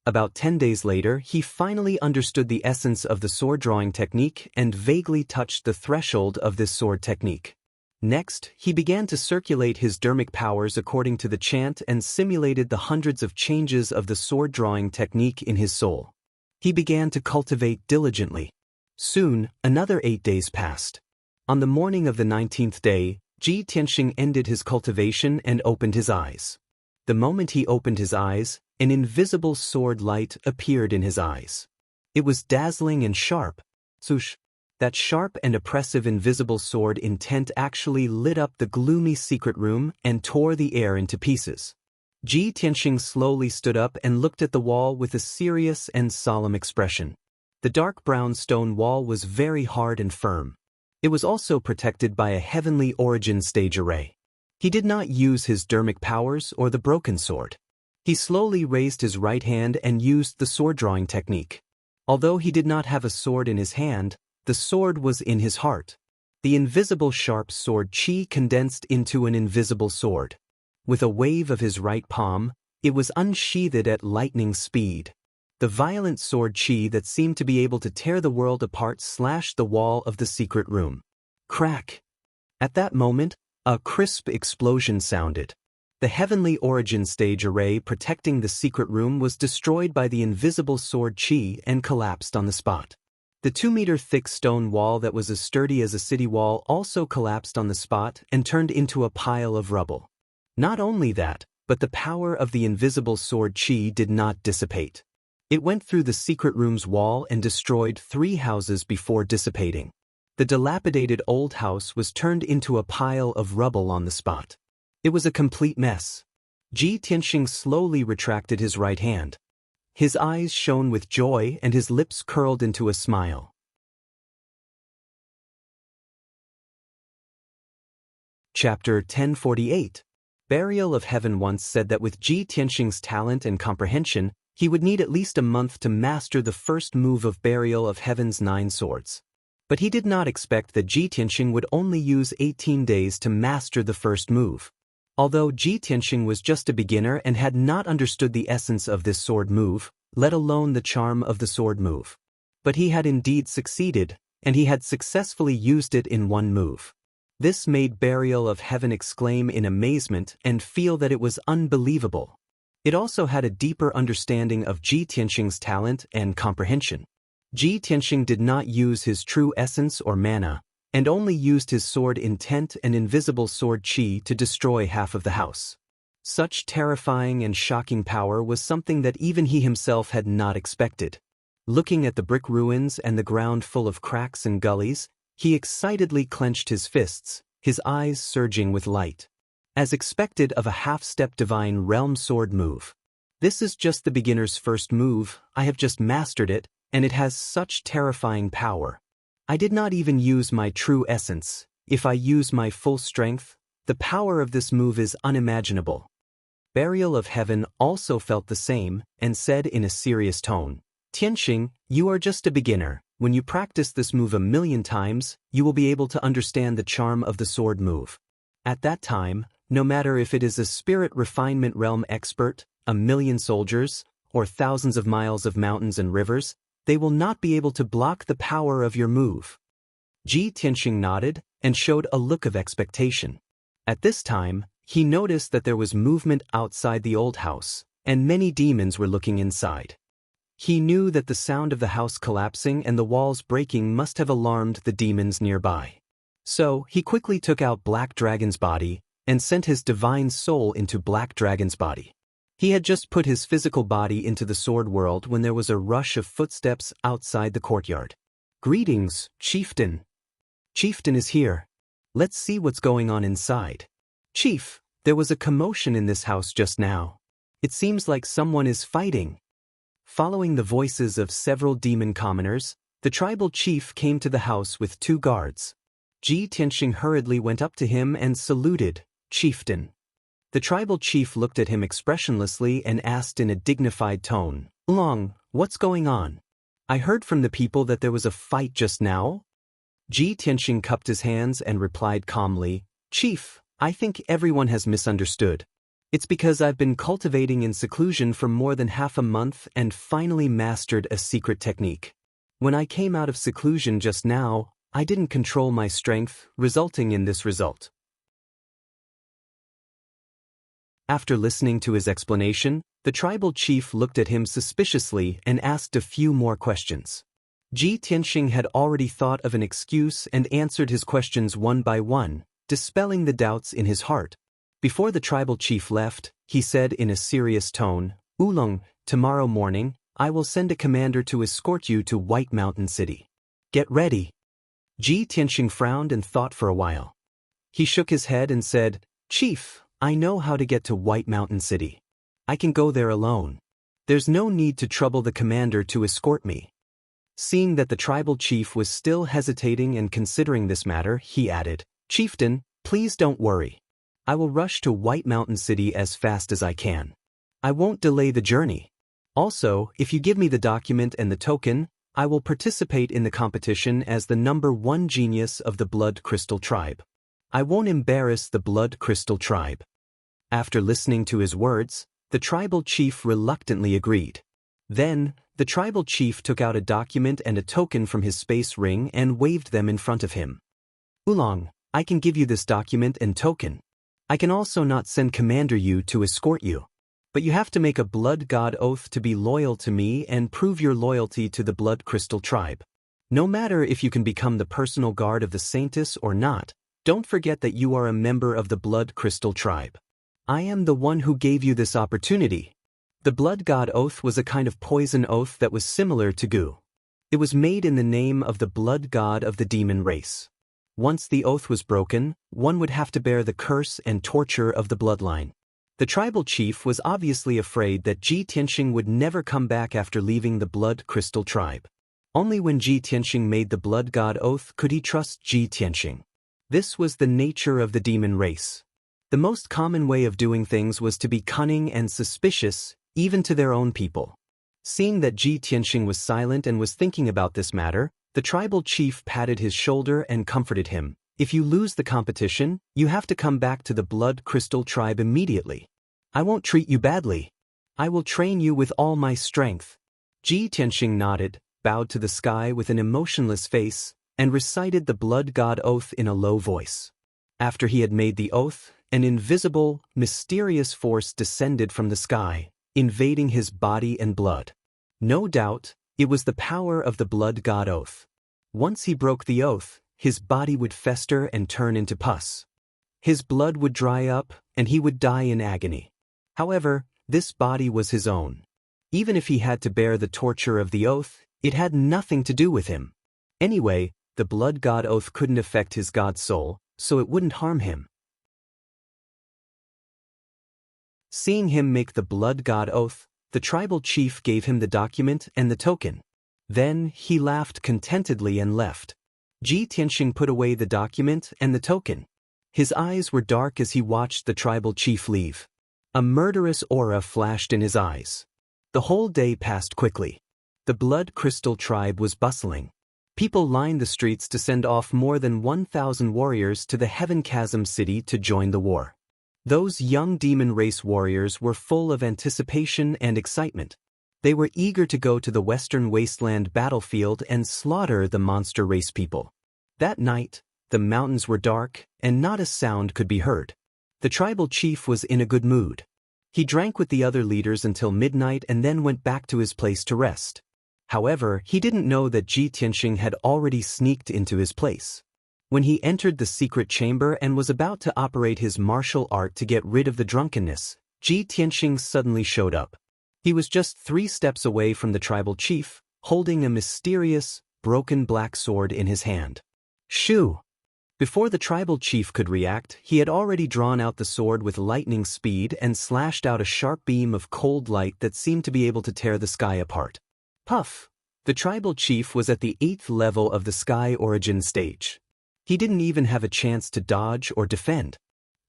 About 10 days later, he finally understood the essence of the sword drawing technique and vaguely touched the threshold of this sword technique. Next, he began to circulate his dermic powers according to the chant and simulated the hundreds of changes of the sword drawing technique in his soul. He began to cultivate diligently. Soon, another 8 days passed. On the morning of the 19th day, Ji Tianxing ended his cultivation and opened his eyes. The moment he opened his eyes, an invisible sword light appeared in his eyes. It was dazzling and sharp. Swoosh! That sharp and oppressive invisible sword intent actually lit up the gloomy secret room and tore the air into pieces. Ji Tianxing slowly stood up and looked at the wall with a serious and solemn expression. The dark brown stone wall was very hard and firm. It was also protected by a heavenly origin stage array. He did not use his dermic powers or the broken sword. He slowly raised his right hand and used the sword drawing technique. Although he did not have a sword in his hand, the sword was in his heart. The invisible sharp sword qi condensed into an invisible sword. With a wave of his right palm, it was unsheathed at lightning speed. The violent sword qi that seemed to be able to tear the world apart slashed the wall of the secret room. Crack! At that moment, a crisp explosion sounded. The heavenly origin stage array protecting the secret room was destroyed by the invisible sword qi and collapsed on the spot. The 2-meter-thick stone wall that was as sturdy as a city wall also collapsed on the spot and turned into a pile of rubble. Not only that, but the power of the invisible sword qi did not dissipate. It went through the secret room's wall and destroyed 3 houses before dissipating. The dilapidated old house was turned into a pile of rubble on the spot. It was a complete mess. Ji Tianxing slowly retracted his right hand. His eyes shone with joy and his lips curled into a smile. Chapter 1048. Burial of Heaven once said that with Ji Tianxing's talent and comprehension, he would need at least a month to master the first move of Burial of Heaven's 9 swords. But he did not expect that Ji Tianxing would only use 18 days to master the first move. Although Ji Tianxing was just a beginner and had not understood the essence of this sword move, let alone the charm of the sword move. But he had indeed succeeded, and he had successfully used it in one move. This made Burial of Heaven exclaim in amazement and feel that it was unbelievable. It also had a deeper understanding of Ji Tianxing's talent and comprehension. Ji Tianxing did not use his true essence or mana, and only used his sword intent and invisible sword qi to destroy half of the house. Such terrifying and shocking power was something that even he himself had not expected. Looking at the brick ruins and the ground full of cracks and gullies, he excitedly clenched his fists, his eyes surging with light. As expected of a half-step divine realm sword move. This is just the beginner's first move, I have just mastered it, and it has such terrifying power. I did not even use my true essence. If I use my full strength, the power of this move is unimaginable. Burial of Heaven also felt the same and said in a serious tone, Tianxing, you are just a beginner. When you practice this move 1,000,000 times, you will be able to understand the charm of the sword move. At that time, no matter if it is a spirit refinement realm expert, a million soldiers, or thousands of miles of mountains and rivers, they will not be able to block the power of your move. Ji Tianxing nodded and showed a look of expectation. At this time, he noticed that there was movement outside the old house, and many demons were looking inside. He knew that the sound of the house collapsing and the walls breaking must have alarmed the demons nearby. So, he quickly took out Black Dragon's body and sent his divine soul into Black Dragon's body. He had just put his physical body into the sword world when there was a rush of footsteps outside the courtyard. "Greetings, Chieftain. Chieftain is here. Let's see what's going on inside." "Chief, there was a commotion in this house just now. It seems like someone is fighting." Following the voices of several demon commoners, the tribal chief came to the house with 2 guards. Ji Tianxing hurriedly went up to him and saluted, "Chieftain." The tribal chief looked at him expressionlessly and asked in a dignified tone, "Long, what's going on? I heard from the people that there was a fight just now." Ji Tianxing cupped his hands and replied calmly, "Chief, I think everyone has misunderstood. It's because I've been cultivating in seclusion for more than half a month and finally mastered a secret technique. When I came out of seclusion just now, I didn't control my strength, resulting in this result." After listening to his explanation, the tribal chief looked at him suspiciously and asked a few more questions. Ji Tianxing had already thought of an excuse and answered his questions one by one, dispelling the doubts in his heart. Before the tribal chief left, he said in a serious tone, "Oolong, tomorrow morning, I will send a commander to escort you to White Mountain City. Get ready." Ji Tianxing frowned and thought for a while. He shook his head and said, "Chief, I know how to get to White Mountain City. I can go there alone. There's no need to trouble the commander to escort me." Seeing that the tribal chief was still hesitating and considering this matter, he added, "Chieftain, please don't worry. I will rush to White Mountain City as fast as I can. I won't delay the journey. Also, if you give me the document and the token, I will participate in the competition as the #1 genius of the Blood Crystal Tribe. I won't embarrass the Blood Crystal Tribe." After listening to his words, the tribal chief reluctantly agreed. Then, the tribal chief took out a document and a token from his space ring and waved them in front of him. "Oolong, I can give you this document and token. I can also not send Commander Yu to escort you. But you have to make a blood god oath to be loyal to me and prove your loyalty to the Blood Crystal Tribe. No matter if you can become the personal guard of the Saintess or not, don't forget that you are a member of the Blood Crystal Tribe. I am the one who gave you this opportunity." The blood god oath was a kind of poison oath that was similar to Gu. It was made in the name of the blood god of the demon race. Once the oath was broken, one would have to bear the curse and torture of the bloodline. The tribal chief was obviously afraid that Ji Tianxing would never come back after leaving the Blood Crystal Tribe. Only when Ji Tianxing made the blood god oath could he trust Ji Tianxing. This was the nature of the demon race. The most common way of doing things was to be cunning and suspicious, even to their own people. Seeing that Ji Tianxing was silent and was thinking about this matter, the tribal chief patted his shoulder and comforted him. "If you lose the competition, you have to come back to the Blood Crystal Tribe immediately. I won't treat you badly. I will train you with all my strength." Ji Tianxing nodded, bowed to the sky with an emotionless face, and recited the blood god oath in a low voice. After he had made the oath, an invisible, mysterious force descended from the sky, invading his body and blood. No doubt, it was the power of the blood god oath. Once he broke the oath, his body would fester and turn into pus. His blood would dry up, and he would die in agony. However, this body was his own. Even if he had to bear the torture of the oath, it had nothing to do with him. Anyway, the blood god oath couldn't affect his god soul, so it wouldn't harm him. Seeing him make the blood god oath, the tribal chief gave him the document and the token. Then, he laughed contentedly and left. Ji Tianxing put away the document and the token. His eyes were dark as he watched the tribal chief leave. A murderous aura flashed in his eyes. The whole day passed quickly. The Blood Crystal Tribe was bustling. People lined the streets to send off more than 1,000 warriors to the Heaven Chasm City to join the war. Those young demon race warriors were full of anticipation and excitement. They were eager to go to the western wasteland battlefield and slaughter the monster race people. That night, the mountains were dark, and not a sound could be heard. The tribal chief was in a good mood. He drank with the other leaders until midnight and then went back to his place to rest. However, he didn't know that Ji Tianxing had already sneaked into his place. When he entered the secret chamber and was about to operate his martial art to get rid of the drunkenness, Ji Tianxing suddenly showed up. He was just 3 steps away from the tribal chief, holding a mysterious, broken black sword in his hand. Shoo! Before the tribal chief could react, he had already drawn out the sword with lightning speed and slashed out a sharp beam of cold light that seemed to be able to tear the sky apart. Puff! The tribal chief was at the 8th level of the sky origin stage. He didn't even have a chance to dodge or defend.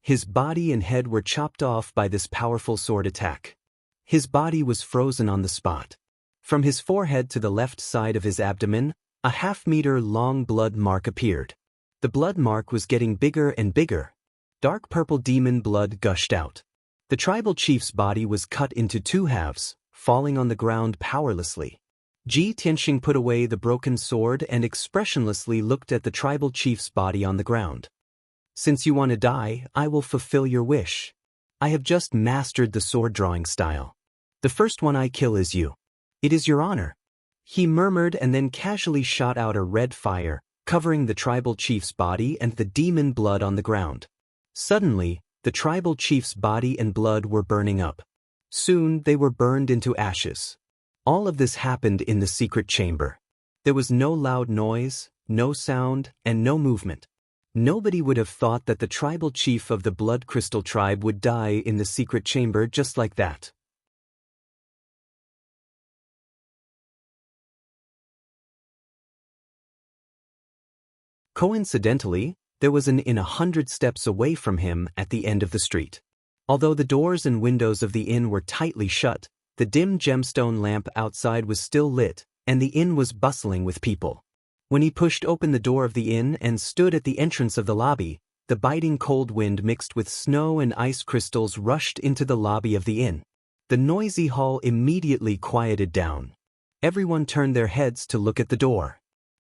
His body and head were chopped off by this powerful sword attack. His body was frozen on the spot. From his forehead to the left side of his abdomen, a half-meter-long blood mark appeared. The blood mark was getting bigger and bigger. Dark purple demon blood gushed out. The tribal chief's body was cut into 2 halves, falling on the ground powerlessly. Ji Tianxing put away the broken sword and expressionlessly looked at the tribal chief's body on the ground. Since you want to die, I will fulfill your wish. I have just mastered the sword drawing style. The first one I kill is you. It is your honor. He murmured and then casually shot out a red fire, covering the tribal chief's body and the demon blood on the ground. Suddenly, the tribal chief's body and blood were burning up. Soon they were burned into ashes. All of this happened in the secret chamber. There was no loud noise, no sound, and no movement. Nobody would have thought that the tribal chief of the Blood Crystal tribe would die in the secret chamber just like that. Coincidentally, there was an inn 100 steps away from him at the end of the street. Although the doors and windows of the inn were tightly shut, the dim gemstone lamp outside was still lit, and the inn was bustling with people. When he pushed open the door of the inn and stood at the entrance of the lobby, the biting cold wind mixed with snow and ice crystals rushed into the lobby of the inn. The noisy hall immediately quieted down. Everyone turned their heads to look at the door.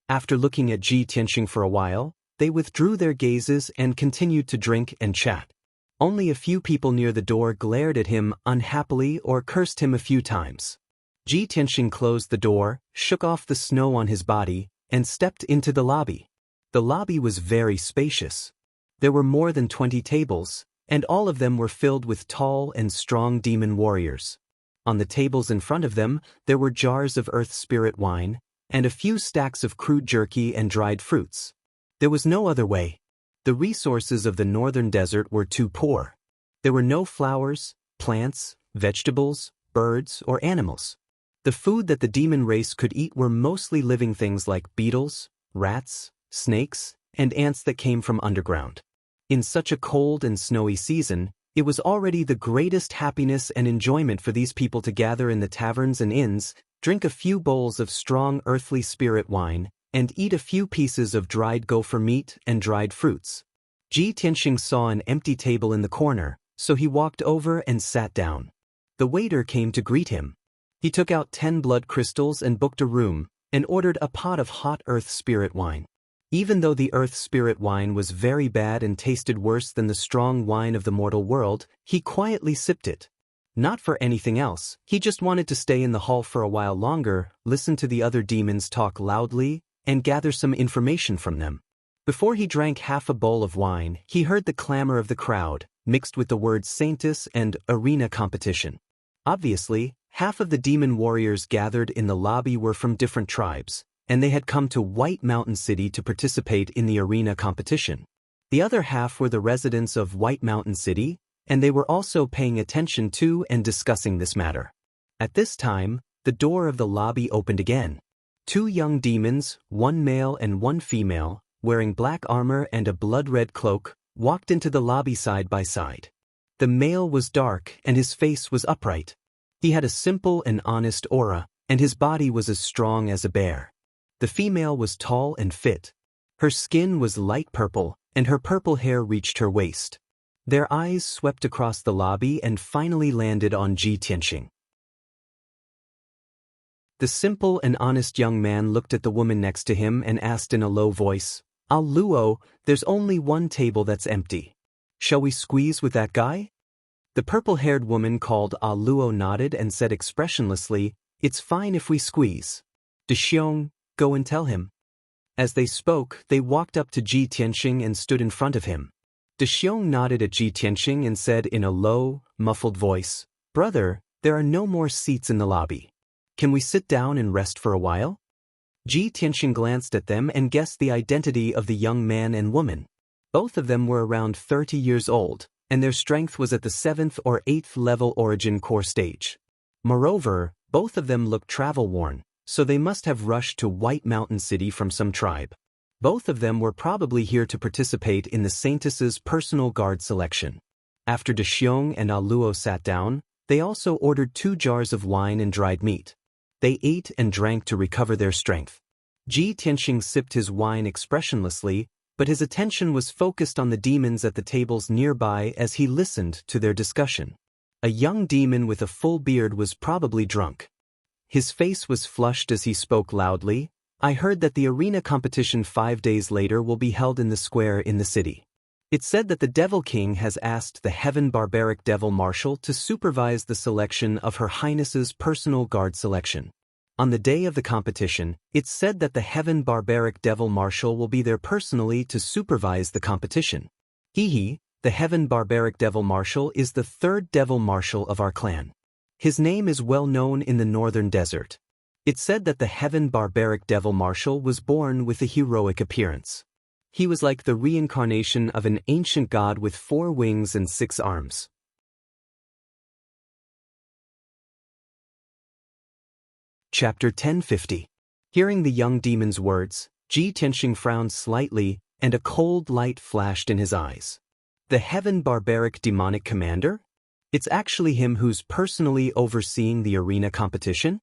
After looking at Ji Tianxing for a while, they withdrew their gazes and continued to drink and chat. Only a few people near the door glared at him unhappily or cursed him a few times. Ji Tianxing closed the door, shook off the snow on his body, and stepped into the lobby. The lobby was very spacious. There were more than 20 tables, and all of them were filled with tall and strong demon warriors. On the tables in front of them, there were jars of earth spirit wine, and a few stacks of crude jerky and dried fruits. There was no other way. The resources of the northern desert were too poor. There were no flowers, plants, vegetables, birds, or animals. The food that the demon race could eat were mostly living things like beetles, rats, snakes, and ants that came from underground. In such a cold and snowy season, it was already the greatest happiness and enjoyment for these people to gather in the taverns and inns, drink a few bowls of strong earthly spirit wine, and eat a few pieces of dried gopher meat and dried fruits. Ji Tianxing saw an empty table in the corner, so he walked over and sat down. The waiter came to greet him. He took out 10 blood crystals and booked a room, and ordered a pot of hot earth spirit wine. Even though the earth spirit wine was very bad and tasted worse than the strong wine of the mortal world, he quietly sipped it. Not for anything else, he just wanted to stay in the hall for a while longer, listen to the other demons talk loudly, and gather some information from them. Before he drank half a bowl of wine, he heard the clamor of the crowd, mixed with the words Saintus and arena competition. Obviously, half of the demon warriors gathered in the lobby were from different tribes, and they had come to White Mountain City to participate in the arena competition. The other half were the residents of White Mountain City, and they were also paying attention to and discussing this matter. At this time, the door of the lobby opened again. 2 young demons, 1 male and 1 female, wearing black armor and a blood-red cloak, walked into the lobby side by side. The male was dark and his face was upright. He had a simple and honest aura, and his body was as strong as a bear. The female was tall and fit. Her skin was light purple, and her purple hair reached her waist. Their eyes swept across the lobby and finally landed on Ji Tianxing. The simple and honest young man looked at the woman next to him and asked in a low voice, "Ah Luo, there's only one table that's empty. Shall we squeeze with that guy?" The purple-haired woman called Ah Luo nodded and said expressionlessly, "It's fine if we squeeze. De Xiong, go and tell him." As they spoke, they walked up to Ji Tianxing and stood in front of him. De Xiong nodded at Ji Tianxing and said in a low, muffled voice, "Brother, there are no more seats in the lobby. Can we sit down and rest for a while?" Ji Tianxing glanced at them and guessed the identity of the young man and woman. Both of them were around 30 years old, and their strength was at the 7th or 8th level origin core stage. Moreover, both of them looked travel-worn, so they must have rushed to White Mountain City from some tribe. Both of them were probably here to participate in the Saintess's personal guard selection. After De Xiong and Ah Luo sat down, they also ordered 2 jars of wine and dried meat. They ate and drank to recover their strength. Ji Tianxing sipped his wine expressionlessly, but his attention was focused on the demons at the tables nearby as he listened to their discussion. A young demon with a full beard was probably drunk. His face was flushed as he spoke loudly, "I heard that the arena competition 5 days later will be held in the square in the city. It's said that the Devil King has asked the Heaven Barbaric Devil Marshal to supervise the selection of Her Highness's personal guard selection. On the day of the competition, it's said that the Heaven Barbaric Devil Marshal will be there personally to supervise the competition. He, the Heaven Barbaric Devil Marshal, is the 3rd Devil Marshal of our clan. His name is well known in the Northern Desert. It's said that the Heaven Barbaric Devil Marshal was born with a heroic appearance. He was like the reincarnation of an ancient god with 4 wings and 6 arms." Chapter 1050. Hearing the young demon's words, Ji Tianxing frowned slightly, and a cold light flashed in his eyes. The Heaven Barbaric Demonic Commander? It's actually him who's personally overseeing the arena competition?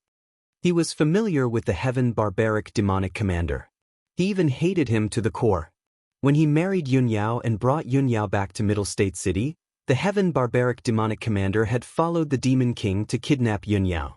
He was familiar with the Heaven Barbaric Demonic Commander. He even hated him to the core. When he married Yunyao and brought Yunyao back to Middle State City, the Heaven Barbaric Demonic Commander had followed the Demon King to kidnap Yunyao.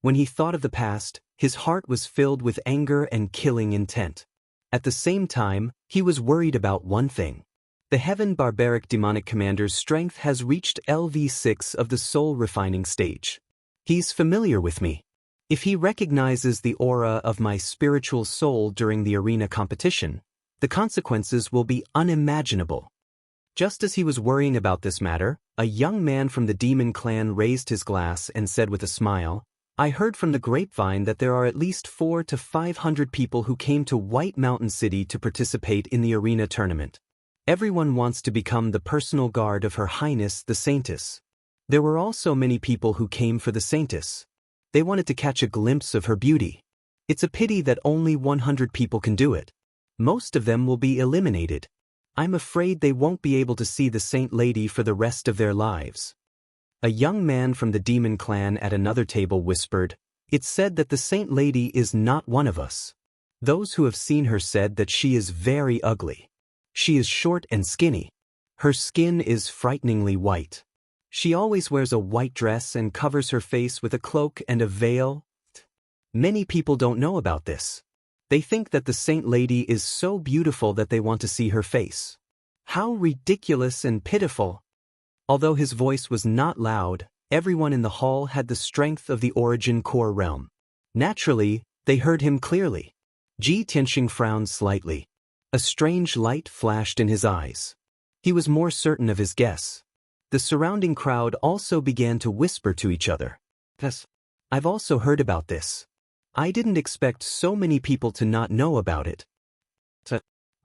When he thought of the past, his heart was filled with anger and killing intent. At the same time, he was worried about one thing. The Heaven Barbaric Demonic Commander's strength has reached LV6 of the soul refining stage. He's familiar with me. If he recognizes the aura of my spiritual soul during the arena competition, the consequences will be unimaginable. Just as he was worrying about this matter, a young man from the demon clan raised his glass and said with a smile, "I heard from the grapevine that there are at least 400 to 500 people who came to White Mountain City to participate in the arena tournament. Everyone wants to become the personal guard of Her Highness the Saintess. There were also many people who came for the Saintess. They wanted to catch a glimpse of her beauty. It's a pity that only 100 people can do it. Most of them will be eliminated. I'm afraid they won't be able to see the Saint Lady for the rest of their lives." A young man from the demon clan at another table whispered, "It's said that the Saint Lady is not one of us. Those who have seen her said that she is very ugly. She is short and skinny. Her skin is frighteningly white. She always wears a white dress and covers her face with a cloak and a veil. Many people don't know about this. They think that the Saint Lady is so beautiful that they want to see her face. How ridiculous and pitiful." Although his voice was not loud, everyone in the hall had the strength of the origin core realm. Naturally, they heard him clearly. Ji Tianxing frowned slightly. A strange light flashed in his eyes. He was more certain of his guess. The surrounding crowd also began to whisper to each other. "Yes, I've also heard about this. I didn't expect so many people to not know about it.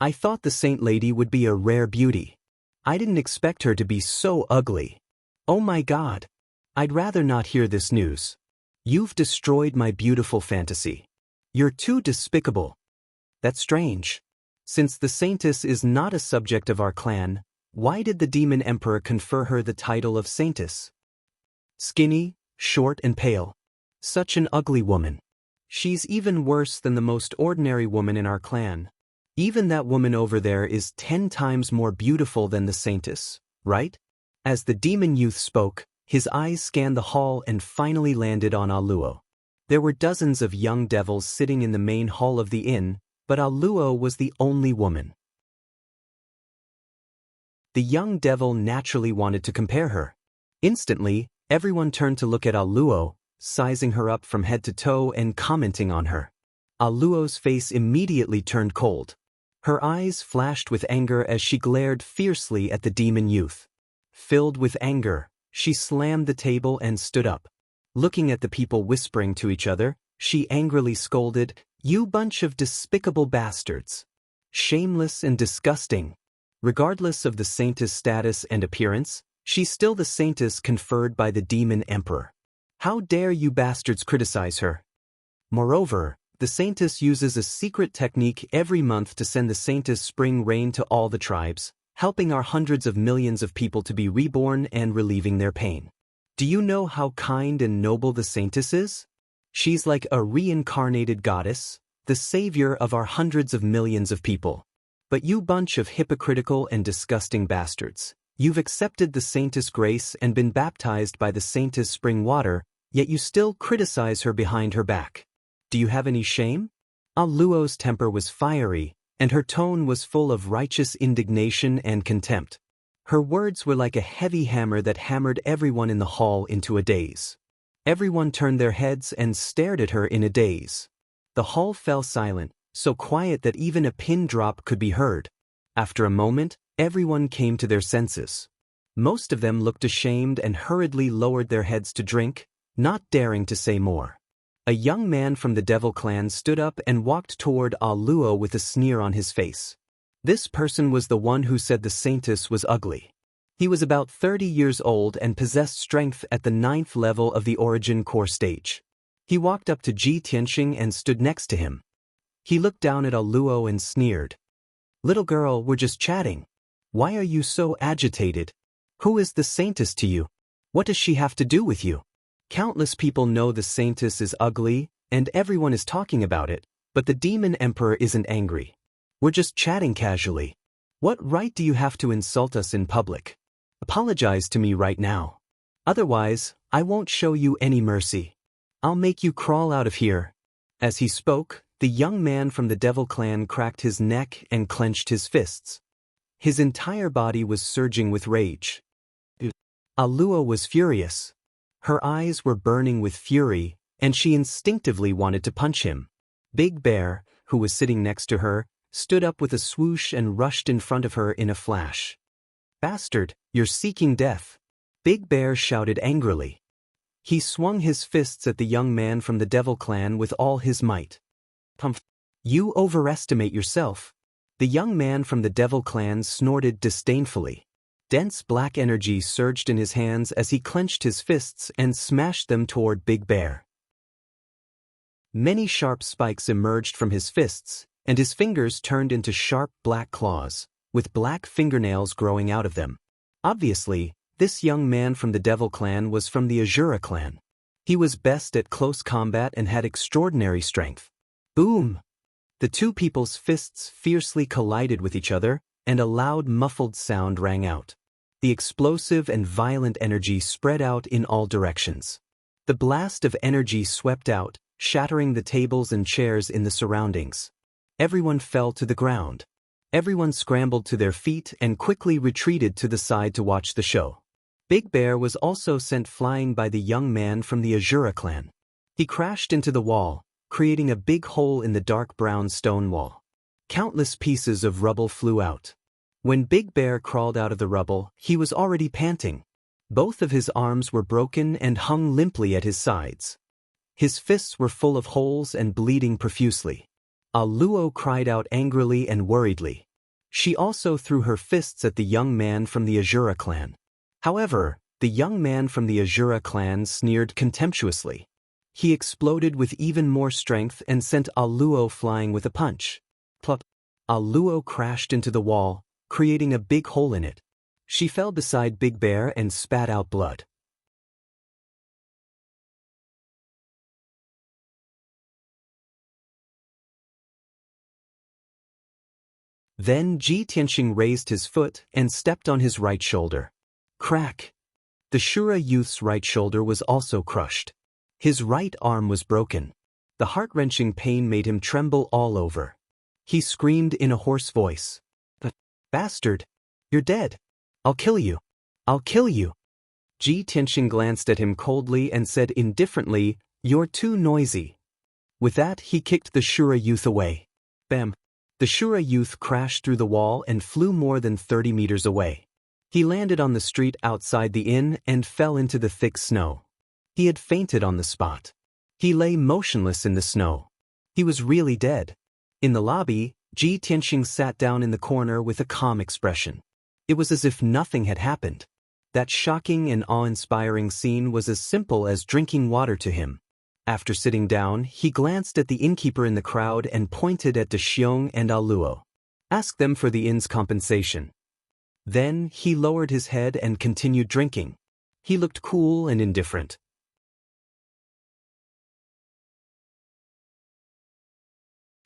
I thought the Saint Lady would be a rare beauty. I didn't expect her to be so ugly. Oh my God. I'd rather not hear this news. You've destroyed my beautiful fantasy. You're too despicable." That's strange. Since the Saintess is not a subject of our clan, why did the Demon Emperor confer her the title of Saintess? Skinny, short and pale. Such an ugly woman. She's even worse than the most ordinary woman in our clan. Even that woman over there is 10 times more beautiful than the Saintess. right? As the demon youth spoke, his eyes scanned the hall and finally landed on Aluo. There were dozens of young devils sitting in the main hall of the inn, but Aluo was the only woman. The young devil naturally wanted to compare her. Instantly, everyone turned to look at Aluo, sizing her up from head to toe and commenting on her. Aluo's face immediately turned cold. Her eyes flashed with anger as she glared fiercely at the demon youth. Filled with anger, she slammed the table and stood up. Looking at the people whispering to each other, she angrily scolded, "You bunch of despicable bastards! Shameless and disgusting!" Regardless of the saintess status and appearance, she's still the saintess conferred by the demon emperor. How dare you bastards criticize her? Moreover, the saintess uses a secret technique every month to send the saintess spring rain to all the tribes, helping our hundreds of millions of people to be reborn and relieving their pain. Do you know how kind and noble the saintess is? She's like a reincarnated goddess, the savior of our hundreds of millions of people. But you bunch of hypocritical and disgusting bastards, you've accepted the saintess grace and been baptized by the saintess spring water, yet you still criticize her behind her back. Do you have any shame? Aluo's temper was fiery, and her tone was full of righteous indignation and contempt. Her words were like a heavy hammer that hammered everyone in the hall into a daze. Everyone turned their heads and stared at her in a daze. The hall fell silent, so quiet that even a pin drop could be heard. After a moment, everyone came to their senses. Most of them looked ashamed and hurriedly lowered their heads to drink, not daring to say more. A young man from the Devil clan stood up and walked toward Aluo with a sneer on his face. This person was the one who said the saintess was ugly. He was about 30 years old and possessed strength at the 9th level of the Origin Core stage. He walked up to Ji Tianxing and stood next to him. He looked down at Aluo and sneered. "Little girl, we're just chatting. Why are you so agitated? Who is the saintess to you? What does she have to do with you? Countless people know the saintess is ugly, and everyone is talking about it, but the demon emperor isn't angry. We're just chatting casually. What right do you have to insult us in public? Apologize to me right now. Otherwise, I won't show you any mercy. I'll make you crawl out of here." As he spoke, the young man from the Devil clan cracked his neck and clenched his fists. His entire body was surging with rage. Aluo was furious. Her eyes were burning with fury, and she instinctively wanted to punch him. Big Bear, who was sitting next to her, stood up with a swoosh and rushed in front of her in a flash. "Bastard, you're seeking death!" Big Bear shouted angrily. He swung his fists at the young man from the Devil clan with all his might. "You overestimate yourself." The young man from the Devil clan snorted disdainfully. Dense black energy surged in his hands as he clenched his fists and smashed them toward Big Bear. Many sharp spikes emerged from his fists, and his fingers turned into sharp black claws, with black fingernails growing out of them. Obviously, this young man from the Devil clan was from the Azura clan. He was best at close combat and had extraordinary strength. Boom! The two people's fists fiercely collided with each other, and a loud muffled sound rang out. The explosive and violent energy spread out in all directions. The blast of energy swept out, shattering the tables and chairs in the surroundings. Everyone fell to the ground. Everyone scrambled to their feet and quickly retreated to the side to watch the show. Big Bear was also sent flying by the young man from the Azura clan. He crashed into the wall, creating a big hole in the dark brown stone wall. Countless pieces of rubble flew out. When Big Bear crawled out of the rubble, he was already panting. Both of his arms were broken and hung limply at his sides. His fists were full of holes and bleeding profusely. Aluo cried out angrily and worriedly. She also threw her fists at the young man from the Azura clan. However, the young man from the Azura clan sneered contemptuously. He exploded with even more strength and sent Aluo flying with a punch. Plop! Aluo crashed into the wall, creating a big hole in it. She fell beside Big Bear and spat out blood. Then Ji Tianxing raised his foot and stepped on his right shoulder. Crack! The Shura youth's right shoulder was also crushed. His right arm was broken. The heart-wrenching pain made him tremble all over. He screamed in a hoarse voice. Bastard! You're dead! I'll kill you! I'll kill you! Ji Tianxing glanced at him coldly and said indifferently, You're too noisy. With that, he kicked the Shura youth away. Bam! The Shura youth crashed through the wall and flew more than 30 meters away. He landed on the street outside the inn and fell into the thick snow. He had fainted on the spot. He lay motionless in the snow. He was really dead. In the lobby, Ji Tianxing sat down in the corner with a calm expression. It was as if nothing had happened. That shocking and awe-inspiring scene was as simple as drinking water to him. After sitting down, he glanced at the innkeeper in the crowd and pointed at De Xiong and Luo. Ask them for the inn's compensation. Then, he lowered his head and continued drinking. He looked cool and indifferent.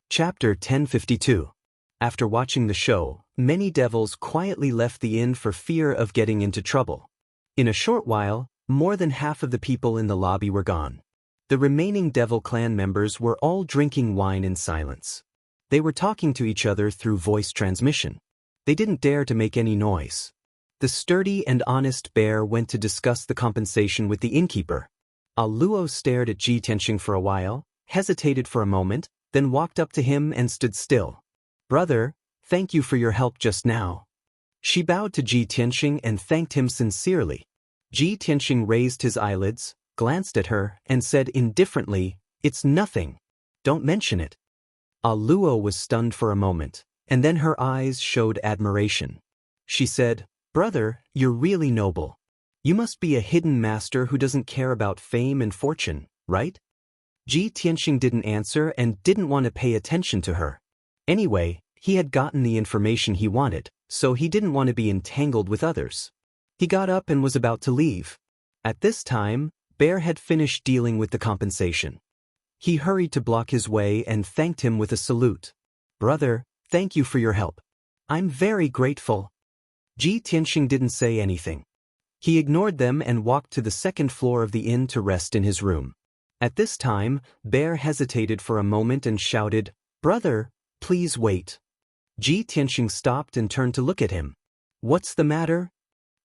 Chapter 1052. After watching the show, many devils quietly left the inn for fear of getting into trouble. In a short while, more than half of the people in the lobby were gone. The remaining devil clan members were all drinking wine in silence. They were talking to each other through voice transmission. They didn't dare to make any noise. The sturdy and honest bear went to discuss the compensation with the innkeeper. Luo stared at Ji Tianxing for a while, hesitated for a moment, then walked up to him and stood still. Brother, thank you for your help just now. She bowed to Ji Tianxing and thanked him sincerely. Ji Tianxing raised his eyelids, glanced at her, and said indifferently, It's nothing. Don't mention it. Luo was stunned for a moment, and then her eyes showed admiration. She said, Brother, you're really noble. You must be a hidden master who doesn't care about fame and fortune, right? Ji Tianxing didn't answer and didn't want to pay attention to her. Anyway, he had gotten the information he wanted, so he didn't want to be entangled with others. He got up and was about to leave. At this time, Bear had finished dealing with the compensation. He hurried to block his way and thanked him with a salute. Brother, thank you for your help. I'm very grateful. Ji Tianxing didn't say anything. He ignored them and walked to the second floor of the inn to rest in his room. At this time, Bear hesitated for a moment and shouted, Brother, please wait. Ji Tianxing stopped and turned to look at him. What's the matter?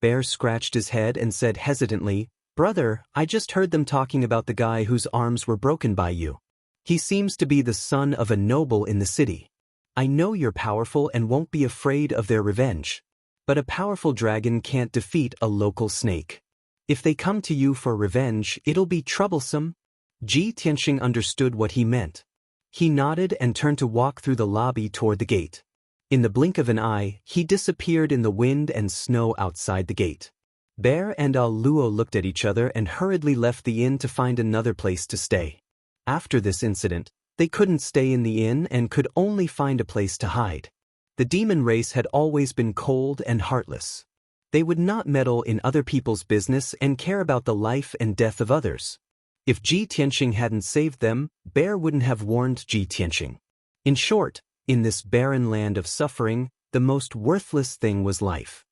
Bear scratched his head and said hesitantly, Brother, I just heard them talking about the guy whose arms were broken by you. He seems to be the son of a noble in the city. I know you're powerful and won't be afraid of their revenge. But a powerful dragon can't defeat a local snake. If they come to you for revenge, it'll be troublesome. Ji Tianxing understood what he meant. He nodded and turned to walk through the lobby toward the gate. In the blink of an eye, he disappeared in the wind and snow outside the gate. Bear and Luo looked at each other and hurriedly left the inn to find another place to stay. After this incident, they couldn't stay in the inn and could only find a place to hide. The demon race had always been cold and heartless. They would not meddle in other people's business and care about the life and death of others. If Ji Tianxing hadn't saved them, Bear wouldn't have warned Ji Tianxing. In short, in this barren land of suffering, the most worthless thing was life.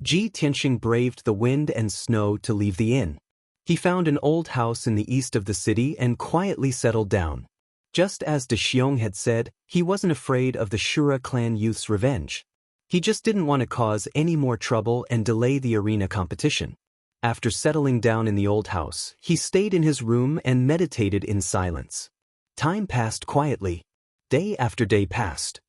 Ji Tianxing braved the wind and snow to leave the inn. He found an old house in the east of the city and quietly settled down. Just as De Xiong had said, he wasn't afraid of the Shura clan youth's revenge. He just didn't want to cause any more trouble and delay the arena competition. After settling down in the old house, he stayed in his room and meditated in silence. Time passed quietly. Day after day passed.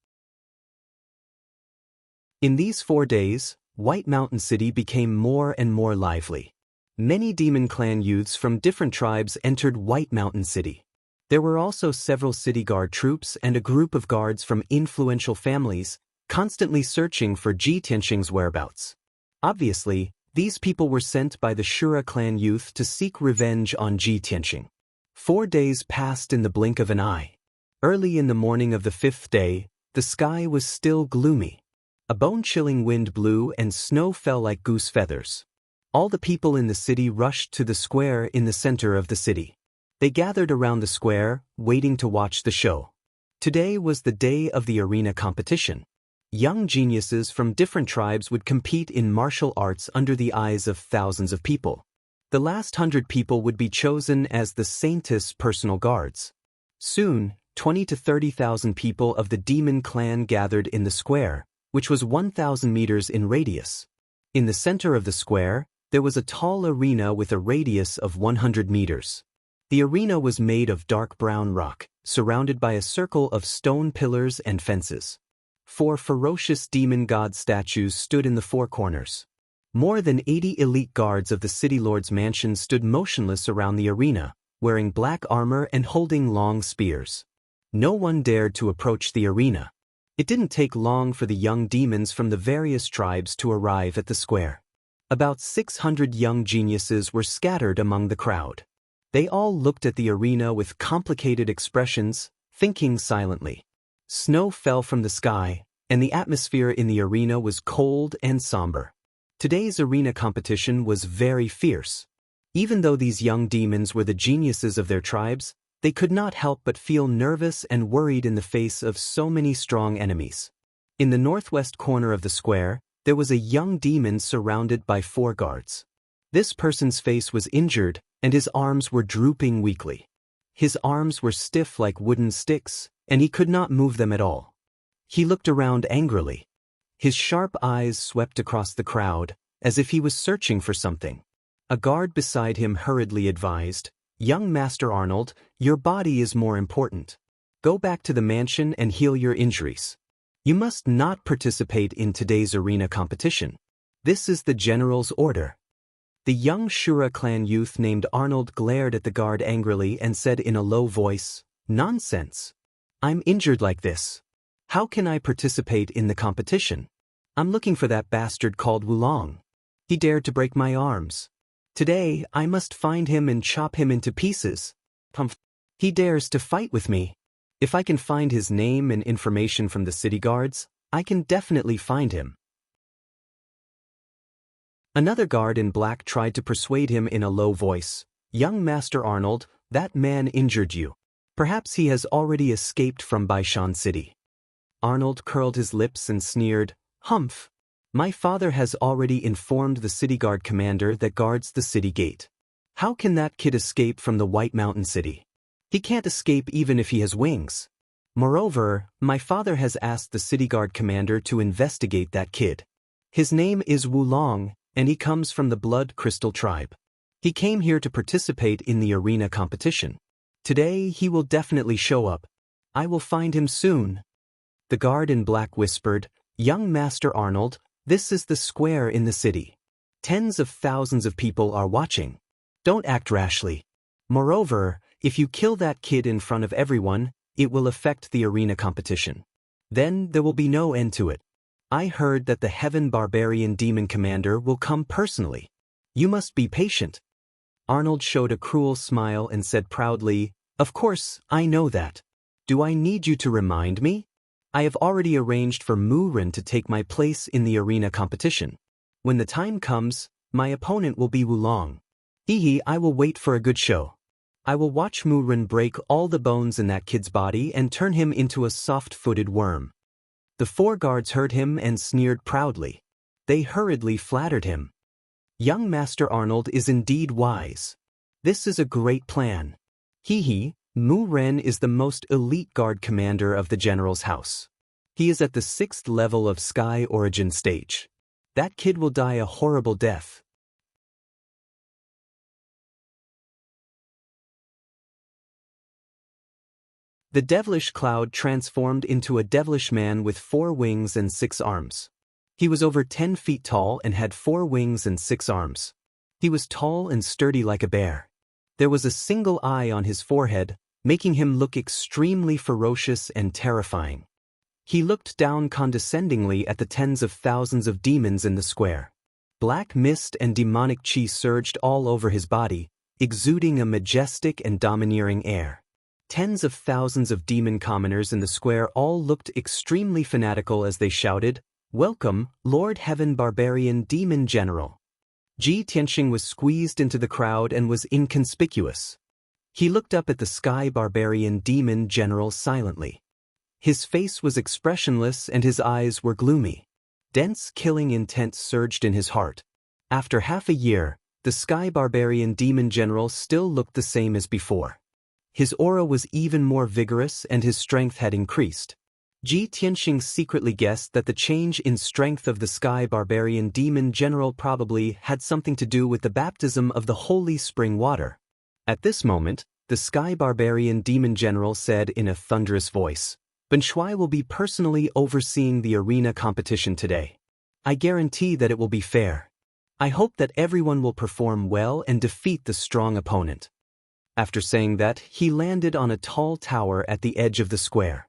In these 4 days, White Mountain City became more and more lively. Many demon clan youths from different tribes entered White Mountain City. There were also several city guard troops and a group of guards from influential families, constantly searching for Ji Tianxing's whereabouts. Obviously, these people were sent by the Shura clan youth to seek revenge on Ji Tianxing. 4 days passed in the blink of an eye. Early in the morning of the 5th day, the sky was still gloomy. A bone-chilling wind blew and snow fell like goose feathers. All the people in the city rushed to the square in the center of the city. They gathered around the square, waiting to watch the show. Today was the day of the arena competition. Young geniuses from different tribes would compete in martial arts under the eyes of thousands of people. The last 100 people would be chosen as the Saintess personal guards. Soon, 20 to 30,000 people of the demon clan gathered in the square, which was 1,000 meters in radius. In the center of the square, there was a tall arena with a radius of 100 meters. The arena was made of dark brown rock, surrounded by a circle of stone pillars and fences. 4 ferocious demon god statues stood in the 4 corners. More than 80 elite guards of the city lord's mansion stood motionless around the arena, wearing black armor and holding long spears. No one dared to approach the arena. It didn't take long for the young demons from the various tribes to arrive at the square. About 600 young geniuses were scattered among the crowd. They all looked at the arena with complicated expressions, thinking silently. Snow fell from the sky, and the atmosphere in the arena was cold and somber. Today's arena competition was very fierce. Even though these young demons were the geniuses of their tribes, they could not help but feel nervous and worried in the face of so many strong enemies. In the northwest corner of the square, there was a young demon surrounded by 4 guards. This person's face was injured, and his arms were drooping weakly. His arms were stiff like wooden sticks, and he could not move them at all. He looked around angrily. His sharp eyes swept across the crowd, as if he was searching for something. A guard beside him hurriedly advised, "Young Master Arnold, your body is more important. Go back to the mansion and heal your injuries. You must not participate in today's arena competition. This is the general's order." The young Shura clan youth named Arnold glared at the guard angrily and said in a low voice, "Nonsense. I'm injured like this. How can I participate in the competition? I'm looking for that bastard called Wulong. He dared to break my arms. Today, I must find him and chop him into pieces. He dares to fight with me. If I can find his name and information from the city guards, I can definitely find him." Another guard in black tried to persuade him in a low voice, "Young Master Arnold, that man injured you. Perhaps he has already escaped from Baishan City." Arnold curled his lips and sneered, "Humph! My father has already informed the city guard commander that guards the city gate. How can that kid escape from the White Mountain City? He can't escape even if he has wings. Moreover, my father has asked the city guard commander to investigate that kid. His name is Wulong, and he comes from the Blood Crystal tribe. He came here to participate in the arena competition. Today he will definitely show up. I will find him soon." The guard in black whispered, "Young Master Arnold, this is the square in the city. Tens of thousands of people are watching. Don't act rashly. Moreover, if you kill that kid in front of everyone, it will affect the arena competition. Then there will be no end to it. I heard that the Heaven Barbarian Demon Commander will come personally. You must be patient." Arnold showed a cruel smile and said proudly, "Of course, I know that. Do I need you to remind me? I have already arranged for Mu-Ren to take my place in the arena competition. When the time comes, my opponent will be Wulong. I will wait for a good show. I will watch Mu-Ren break all the bones in that kid's body and turn him into a soft-footed worm." The 4 guards heard him and sneered proudly. They hurriedly flattered him. "Young Master Arnold is indeed wise. This is a great plan. Mu-Ren is the most elite guard commander of the general's house. He is at the 6th level of Sky Origin stage. That kid will die a horrible death." The devilish cloud transformed into a devilish man with 4 wings and 6 arms. He was over 10 feet tall and had 4 wings and 6 arms. He was tall and sturdy like a bear. There was a single eye on his forehead, making him look extremely ferocious and terrifying. He looked down condescendingly at the tens of thousands of demons in the square. Black mist and demonic chi surged all over his body, exuding a majestic and domineering air. Tens of thousands of demon commoners in the square all looked extremely fanatical as they shouted, "Welcome, Lord Heaven Barbarian Demon General." Ji Tianxing was squeezed into the crowd and was inconspicuous. He looked up at the Sky Barbarian Demon General silently. His face was expressionless and his eyes were gloomy. Dense killing intent surged in his heart. After half a year, the Sky Barbarian Demon General still looked the same as before. His aura was even more vigorous and his strength had increased. Ji Tianxing secretly guessed that the change in strength of the Sky Barbarian Demon General probably had something to do with the baptism of the holy spring water. At this moment, the Sky Barbarian Demon General said in a thunderous voice, "Ben Shui will be personally overseeing the arena competition today. I guarantee that it will be fair. I hope that everyone will perform well and defeat the strong opponent." After saying that, he landed on a tall tower at the edge of the square.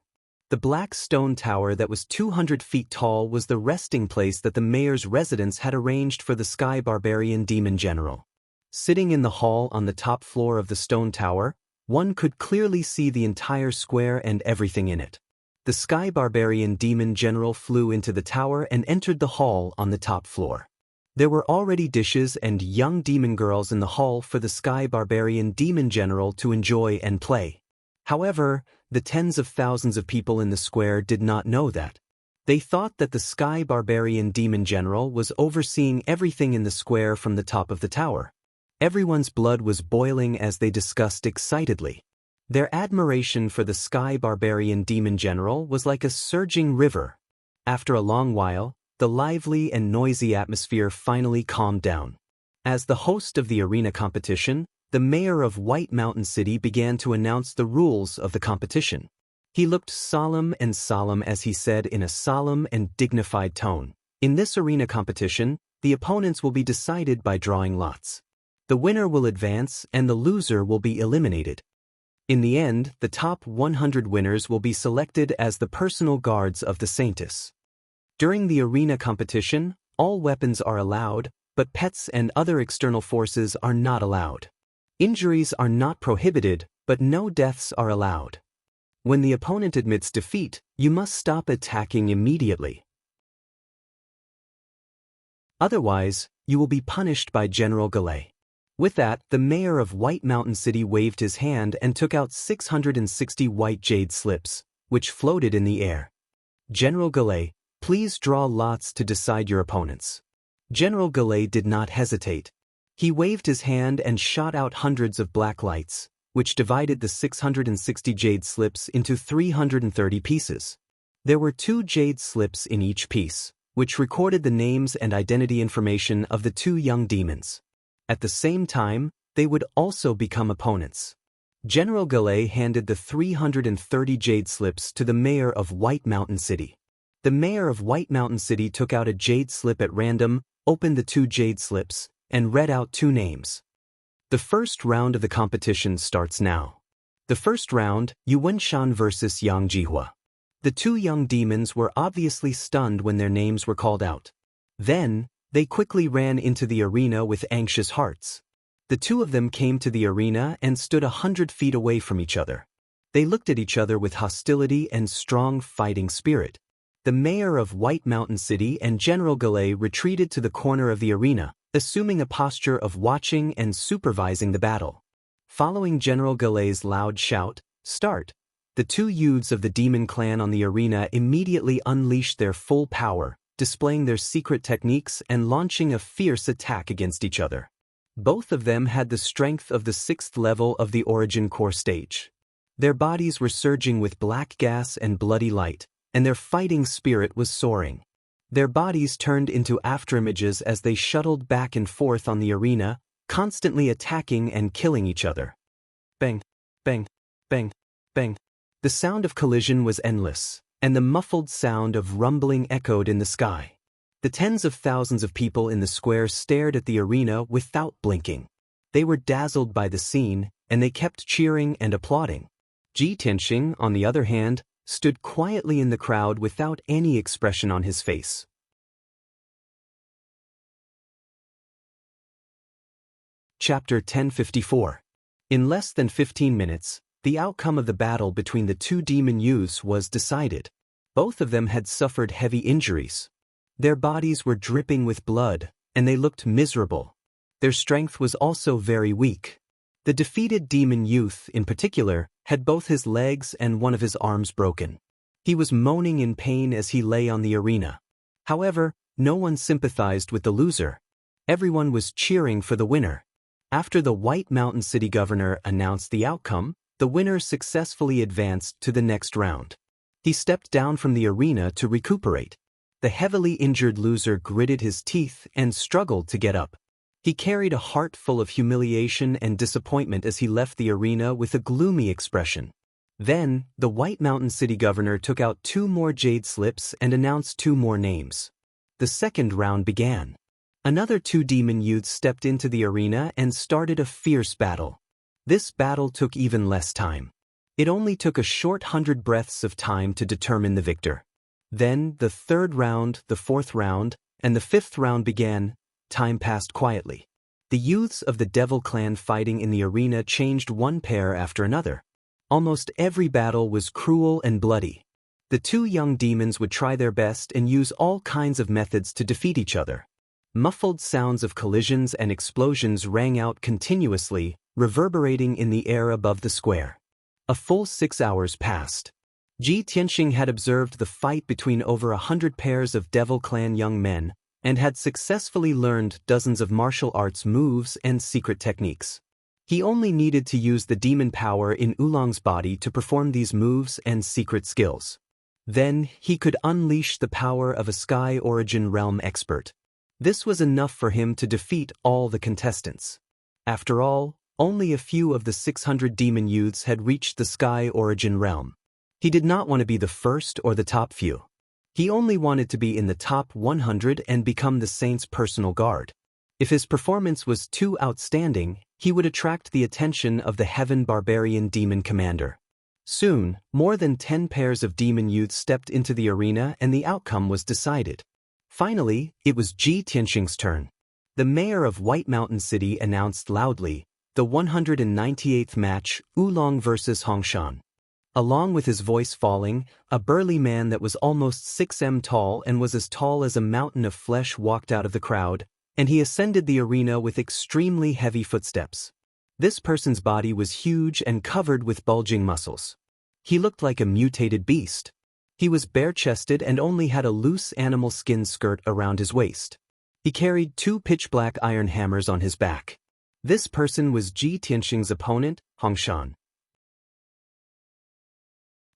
The black stone tower that was 200 feet tall was the resting place that the mayor's residence had arranged for the Sky Barbarian Demon General. Sitting in the hall on the top floor of the stone tower, one could clearly see the entire square and everything in it. The Sky Barbarian Demon General flew into the tower and entered the hall on the top floor. There were already dishes and young demon girls in the hall for the Sky Barbarian Demon General to enjoy and play. However, the tens of thousands of people in the square did not know that. They thought that the Sky Barbarian Demon General was overseeing everything in the square from the top of the tower. Everyone's blood was boiling as they discussed excitedly. Their admiration for the Sky Barbarian Demon General was like a surging river. After a long while, the lively and noisy atmosphere finally calmed down. As the host of the arena competition, the mayor of White Mountain City began to announce the rules of the competition. He looked solemn as he said in a solemn and dignified tone, "In this arena competition, the opponents will be decided by drawing lots. The winner will advance and the loser will be eliminated. In the end, the top 100 winners will be selected as the personal guards of the Saintess. During the arena competition, all weapons are allowed, but pets and other external forces are not allowed. Injuries are not prohibited, but no deaths are allowed. When the opponent admits defeat, you must stop attacking immediately. Otherwise, you will be punished by General Galay." With that, the mayor of White Mountain City waved his hand and took out 660 white jade slips, which floated in the air. "General Galay, please draw lots to decide your opponents." General Galay did not hesitate. He waved his hand and shot out hundreds of black lights, which divided the 660 jade slips into 330 pieces. There were 2 jade slips in each piece, which recorded the names and identity information of the 2 young demons. At the same time, they would also become opponents. General Galay handed the 330 jade slips to the mayor of White Mountain City. The mayor of White Mountain City took out a jade slip at random, opened the 2 jade slips, and read out 2 names. The first round of the competition starts now. The first round, Yuwenshan versus Yang Jihua. The 2 young demons were obviously stunned when their names were called out. Then, they quickly ran into the arena with anxious hearts. The 2 of them came to the arena and stood 100 feet away from each other. They looked at each other with hostility and strong fighting spirit. The mayor of White Mountain City and General Galay retreated to the corner of the arena, assuming a posture of watching and supervising the battle. Following General Galay's loud shout, "Start!" the 2 youths of the demon clan on the arena immediately unleashed their full power, displaying their secret techniques and launching a fierce attack against each other. Both of them had the strength of the 6th level of the Origin Core stage. Their bodies were surging with black gas and bloody light, and their fighting spirit was soaring. Their bodies turned into afterimages as they shuttled back and forth on the arena, constantly attacking and killing each other. Bang, bang, bang, bang. The sound of collision was endless, and the muffled sound of rumbling echoed in the sky. The tens of thousands of people in the square stared at the arena without blinking. They were dazzled by the scene, and they kept cheering and applauding. Ji Tianxing, on the other hand, stood quietly in the crowd without any expression on his face. Chapter 1054. In less than 15 minutes, the outcome of the battle between the 2 demon youths was decided. Both of them had suffered heavy injuries. Their bodies were dripping with blood, and they looked miserable. Their strength was also very weak. The defeated demon youth, in particular, had both his legs and one of his arms broken. He was moaning in pain as he lay on the arena. However, no one sympathized with the loser. Everyone was cheering for the winner. After the White Mountain City governor announced the outcome, the winner successfully advanced to the next round. He stepped down from the arena to recuperate. The heavily injured loser gritted his teeth and struggled to get up. He carried a heart full of humiliation and disappointment as he left the arena with a gloomy expression. Then, the White Mountain City governor took out 2 more jade slips and announced 2 more names. The second round began. Another 2 demon youths stepped into the arena and started a fierce battle. This battle took even less time. It only took a short 100 breaths of time to determine the victor. Then, the 3rd round, the 4th round, and the 5th round began. Time passed quietly. The youths of the Devil Clan fighting in the arena changed one pair after another. Almost every battle was cruel and bloody. The 2 young demons would try their best and use all kinds of methods to defeat each other. Muffled sounds of collisions and explosions rang out continuously, reverberating in the air above the square. A full 6 hours passed. Ji Tianxing had observed the fight between over 100 pairs of Devil Clan young men, and had successfully learned dozens of martial arts moves and secret techniques. He only needed to use the demon power in Oolong's body to perform these moves and secret skills. Then, he could unleash the power of a Sky Origin Realm expert. This was enough for him to defeat all the contestants. After all, only a few of the 600 demon youths had reached the Sky Origin Realm. He did not want to be the first or the top few. He only wanted to be in the top 100 and become the saint's personal guard. If his performance was too outstanding, he would attract the attention of the Heaven Barbarian Demon Commander. Soon, more than 10 pairs of demon youths stepped into the arena and the outcome was decided. Finally, it was Ji Tianxing's turn. The mayor of White Mountain City announced loudly, the 198th match, Oolong vs. Hongshan. Along with his voice falling, a burly man that was almost 6 m tall and was as tall as a mountain of flesh walked out of the crowd, and he ascended the arena with extremely heavy footsteps. This person's body was huge and covered with bulging muscles. He looked like a mutated beast. He was bare-chested and only had a loose animal skin skirt around his waist. He carried 2 pitch-black iron hammers on his back. This person was Ji Tianxing's opponent, Hongshan.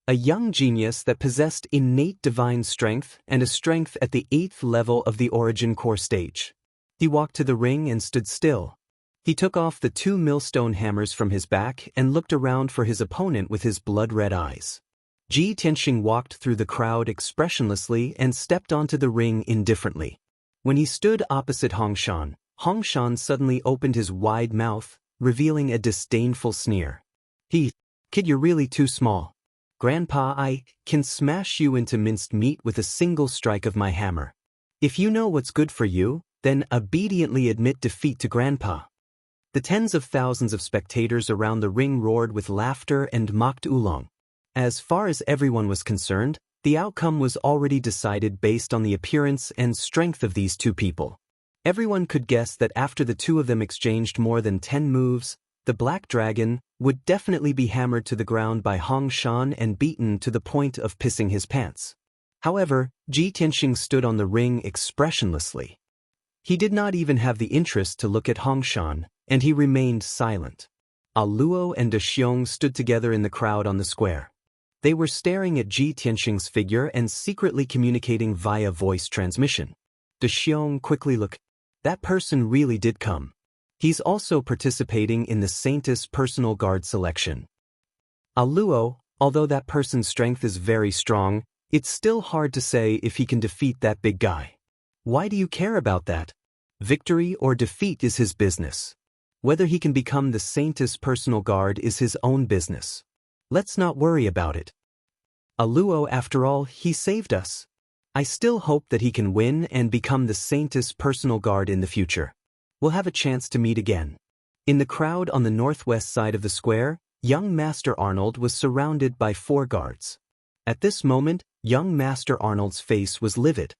A young genius that possessed innate divine strength and a strength at the 8th level of the Origin Core stage. He walked to the ring and stood still. He took off the 2 millstone hammers from his back and looked around for his opponent with his blood-red eyes. Ji Tianxing walked through the crowd expressionlessly and stepped onto the ring indifferently. When he stood opposite Hongshan, Hongshan suddenly opened his wide mouth, revealing a disdainful sneer. Kid, you're really too small. Grandpa, I can smash you into minced meat with a single strike of my hammer. If you know what's good for you, then obediently admit defeat to Grandpa. The tens of thousands of spectators around the ring roared with laughter and mocked Oolong. As far as everyone was concerned, the outcome was already decided based on the appearance and strength of these 2 people. Everyone could guess that after the 2 of them exchanged more than 10 moves, the Black Dragon would definitely be hammered to the ground by Hongshan and beaten to the point of pissing his pants. However, Ji Tianxing stood on the ring expressionlessly. He did not even have the interest to look at Hongshan, and he remained silent. A Luo and De Xiong stood together in the crowd on the square. They were staring at Ji Tianxing's figure and secretly communicating via voice transmission. De Xiong quickly looked. That person really did come. He's also participating in the Saintess personal guard selection. A Luo, although that person's strength is very strong, it's still hard to say if he can defeat that big guy. Why do you care about that? Victory or defeat is his business. Whether he can become the Saintess personal guard is his own business. Let's not worry about it. Aluo, after all, he saved us. I still hope that he can win and become the Saintess personal guard in the future. We'll have a chance to meet again. In the crowd on the northwest side of the square, young Master Arnold was surrounded by 4 guards. At this moment, young Master Arnold's face was livid.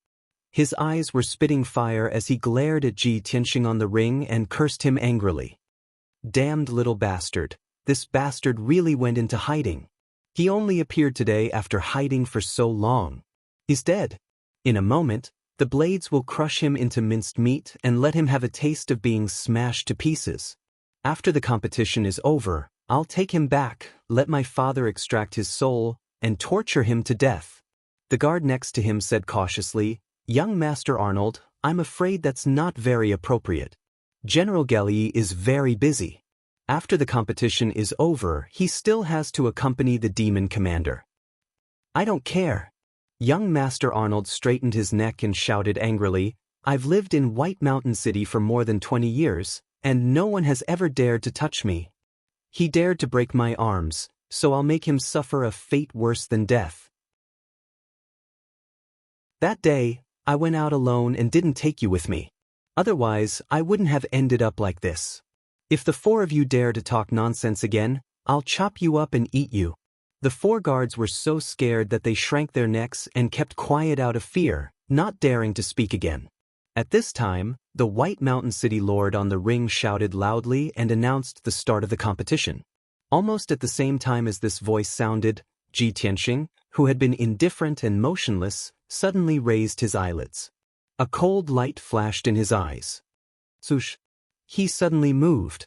His eyes were spitting fire as he glared at Ji Tianxing on the ring and cursed him angrily. Damned little bastard, this bastard really went into hiding. He only appeared today after hiding for so long. He's dead. In a moment, the blades will crush him into minced meat and let him have a taste of being smashed to pieces. After the competition is over, I'll take him back, let my father extract his soul, and torture him to death. The guard next to him said cautiously, "Young Master Arnold, I'm afraid that's not very appropriate. General Gelli is very busy. After the competition is over, he still has to accompany the demon commander." "I don't care." Young Master Arnold straightened his neck and shouted angrily, "I've lived in White Mountain City for more than 20 years, and no one has ever dared to touch me. He dared to break my arms, so I'll make him suffer a fate worse than death." "That day, I went out alone and didn't take you with me. Otherwise, I wouldn't have ended up like this. If the four of you dare to talk nonsense again, I'll chop you up and eat you." The four guards were so scared that they shrank their necks and kept quiet out of fear, not daring to speak again. At this time, the White Mountain City Lord on the ring shouted loudly and announced the start of the competition. Almost at the same time as this voice sounded, Ji Tianxing, who had been indifferent and motionless, suddenly raised his eyelids. A cold light flashed in his eyes. Swoosh! He suddenly moved.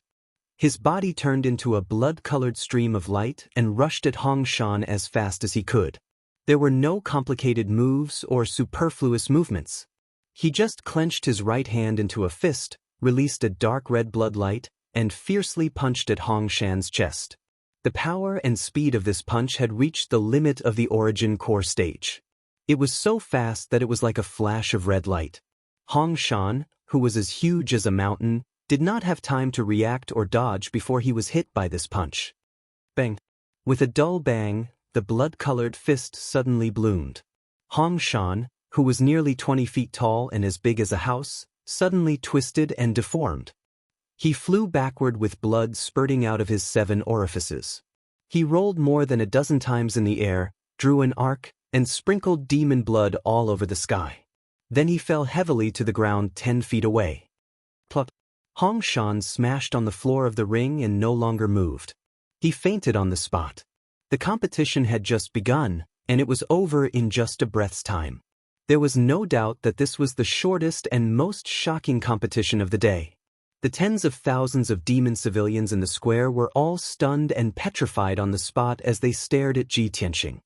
His body turned into a blood-colored stream of light and rushed at Hong Shan as fast as he could. There were no complicated moves or superfluous movements. He just clenched his right hand into a fist, released a dark red blood light, and fiercely punched at Hong Shan's chest. The power and speed of this punch had reached the limit of the origin core stage. It was so fast that it was like a flash of red light. Hong Shan, who was as huge as a mountain, did not have time to react or dodge before he was hit by this punch. Bang! With a dull bang, the blood-colored fist suddenly bloomed. Hong Shan, who was nearly 20 feet tall and as big as a house, suddenly twisted and deformed. He flew backward with blood spurting out of his 7 orifices. He rolled more than a dozen times in the air, drew an arc, and sprinkled demon blood all over the sky. Then he fell heavily to the ground 10 feet away. Plop! Hong Shan smashed on the floor of the ring and no longer moved. He fainted on the spot. The competition had just begun, and it was over in just a breath's time. There was no doubt that this was the shortest and most shocking competition of the day. The tens of thousands of demon civilians in the square were all stunned and petrified on the spot as they stared at Ji Tianxing.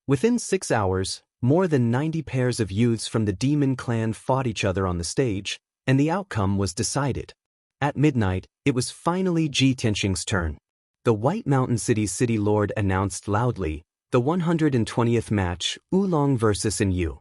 Within 6 hours, more than 90 pairs of youths from the demon clan fought each other on the stage, and the outcome was decided. At midnight, it was finally Ji Tianxing's turn. The White Mountain City's city lord announced loudly, the 120th match, Oolong vs. Yu.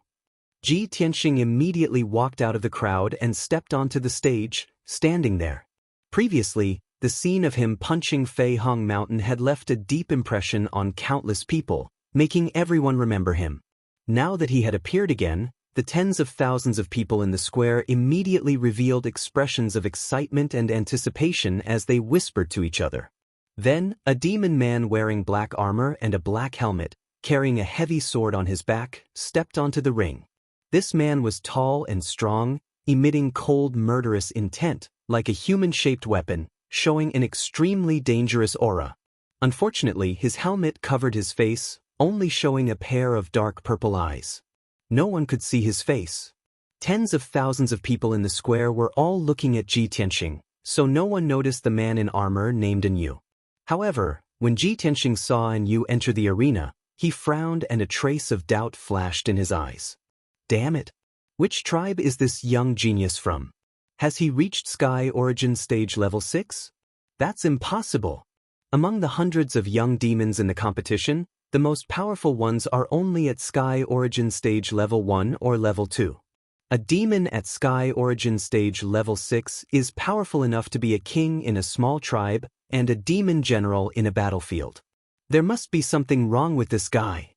Ji Tianxing immediately walked out of the crowd and stepped onto the stage, standing there. Previously, the scene of him punching Fei Hong Mountain had left a deep impression on countless people, making everyone remember him. Now that he had appeared again, the tens of thousands of people in the square immediately revealed expressions of excitement and anticipation as they whispered to each other. Then, a demon man wearing black armor and a black helmet, carrying a heavy sword on his back, stepped onto the ring. This man was tall and strong, emitting cold, murderous intent, like a human-shaped weapon, showing an extremely dangerous aura. Unfortunately, his helmet covered his face, only showing a pair of dark purple eyes. No one could see his face. Tens of thousands of people in the square were all looking at Ji Tianxing, so no one noticed the man in armor named Yu. However, when Ji Tianxing saw Yu enter the arena, he frowned and a trace of doubt flashed in his eyes. Damn it! Which tribe is this young genius from? Has he reached Sky Origin Stage Level 6? That's impossible! Among the hundreds of young demons in the competition, the most powerful ones are only at Sky Origin Stage Level 1 or Level 2. A demon at Sky Origin Stage Level 6 is powerful enough to be a king in a small tribe and a demon general in a battlefield. There must be something wrong with this guy.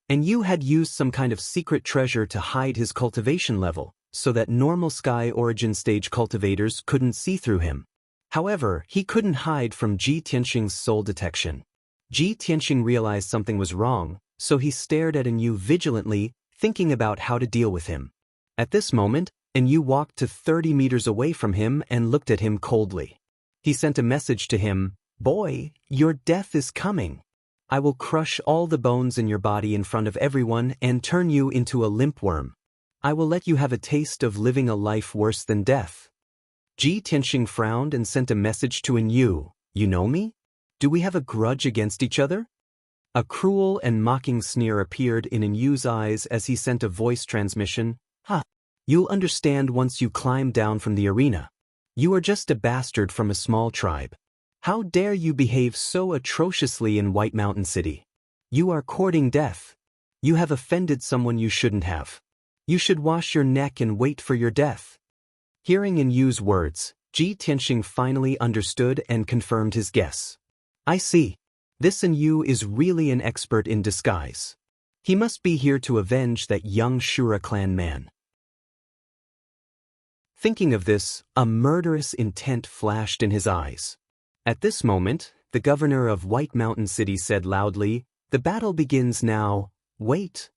And Yu had used some kind of secret treasure to hide his cultivation level, so that normal Sky Origin Stage cultivators couldn't see through him. However, he couldn't hide from Ji Tianxing's soul detection. Ji Tianxing realized something was wrong, so he stared at Yu vigilantly, thinking about how to deal with him. At this moment, and Yu walked to 30 meters away from him and looked at him coldly. He sent a message to him, "Boy, your death is coming. I will crush all the bones in your body in front of everyone and turn you into a limp worm. I will let you have a taste of living a life worse than death." Ji Tianxing frowned and sent a message to Yu. "You know me? Do we have a grudge against each other?" A cruel and mocking sneer appeared in Yu's eyes as he sent a voice transmission. "Ha! You'll understand once you climb down from the arena. You are just a bastard from a small tribe. How dare you behave so atrociously in White Mountain City? You are courting death. You have offended someone you shouldn't have. You should wash your neck and wait for your death." Hearing Yu's words, Ji Tianxing finally understood and confirmed his guess. "I see. This Yu is really an expert in disguise. He must be here to avenge that young Shura clan man." Thinking of this, a murderous intent flashed in his eyes. At this moment, the governor of White Mountain City said loudly, "The battle begins now. Wait."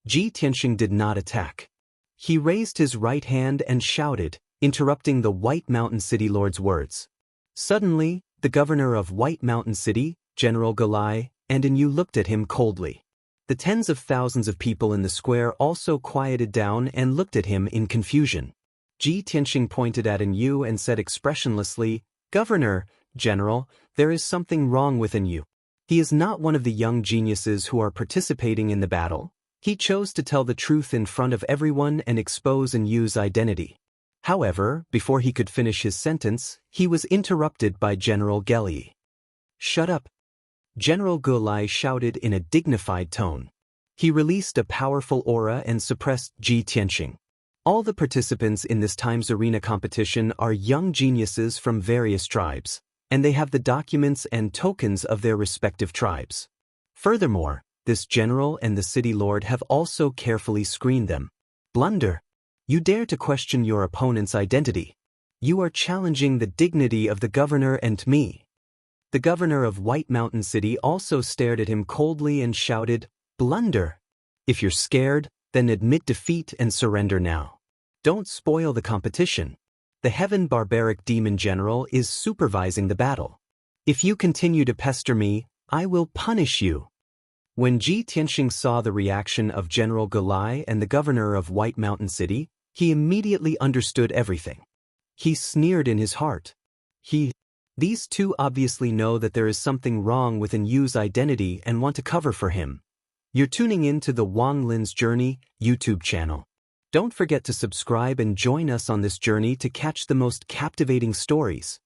Ji Tianxing did not attack. He raised his right hand and shouted, interrupting the White Mountain City lord's words. Suddenly, the governor of White Mountain City, General Galai, and Yu looked at him coldly. The tens of thousands of people in the square also quieted down and looked at him in confusion. Ji Tianxing pointed at Yu and said expressionlessly, "Governor, General, there is something wrong with Yu. He is not one of the young geniuses who are participating in the battle. He chose to tell the truth in front of everyone and expose Yu's identity." However, before he could finish his sentence, he was interrupted by General Gelyi. "Shut up!" General Gulai shouted in a dignified tone. He released a powerful aura and suppressed Ji Tianxing. All the participants in this time's arena competition are young geniuses from various tribes, and they have the documents and tokens of their respective tribes. Furthermore, this general and the city lord have also carefully screened them. "Blunder! You dare to question your opponent's identity. You are challenging the dignity of the governor and me." The governor of White Mountain City also stared at him coldly and shouted, "Blunder! If you're scared, then admit defeat and surrender now. Don't spoil the competition. The Heaven Barbaric Demon General is supervising the battle. If you continue to pester me, I will punish you." When Ji Tianxing saw the reaction of General Gulai and the governor of White Mountain City, he immediately understood everything. He sneered in his heart. These two obviously know that there is something wrong with Yu's identity and want to cover for him. You're tuning in to the Wang Lin's Journey YouTube channel. Don't forget to subscribe and join us on this journey to catch the most captivating stories.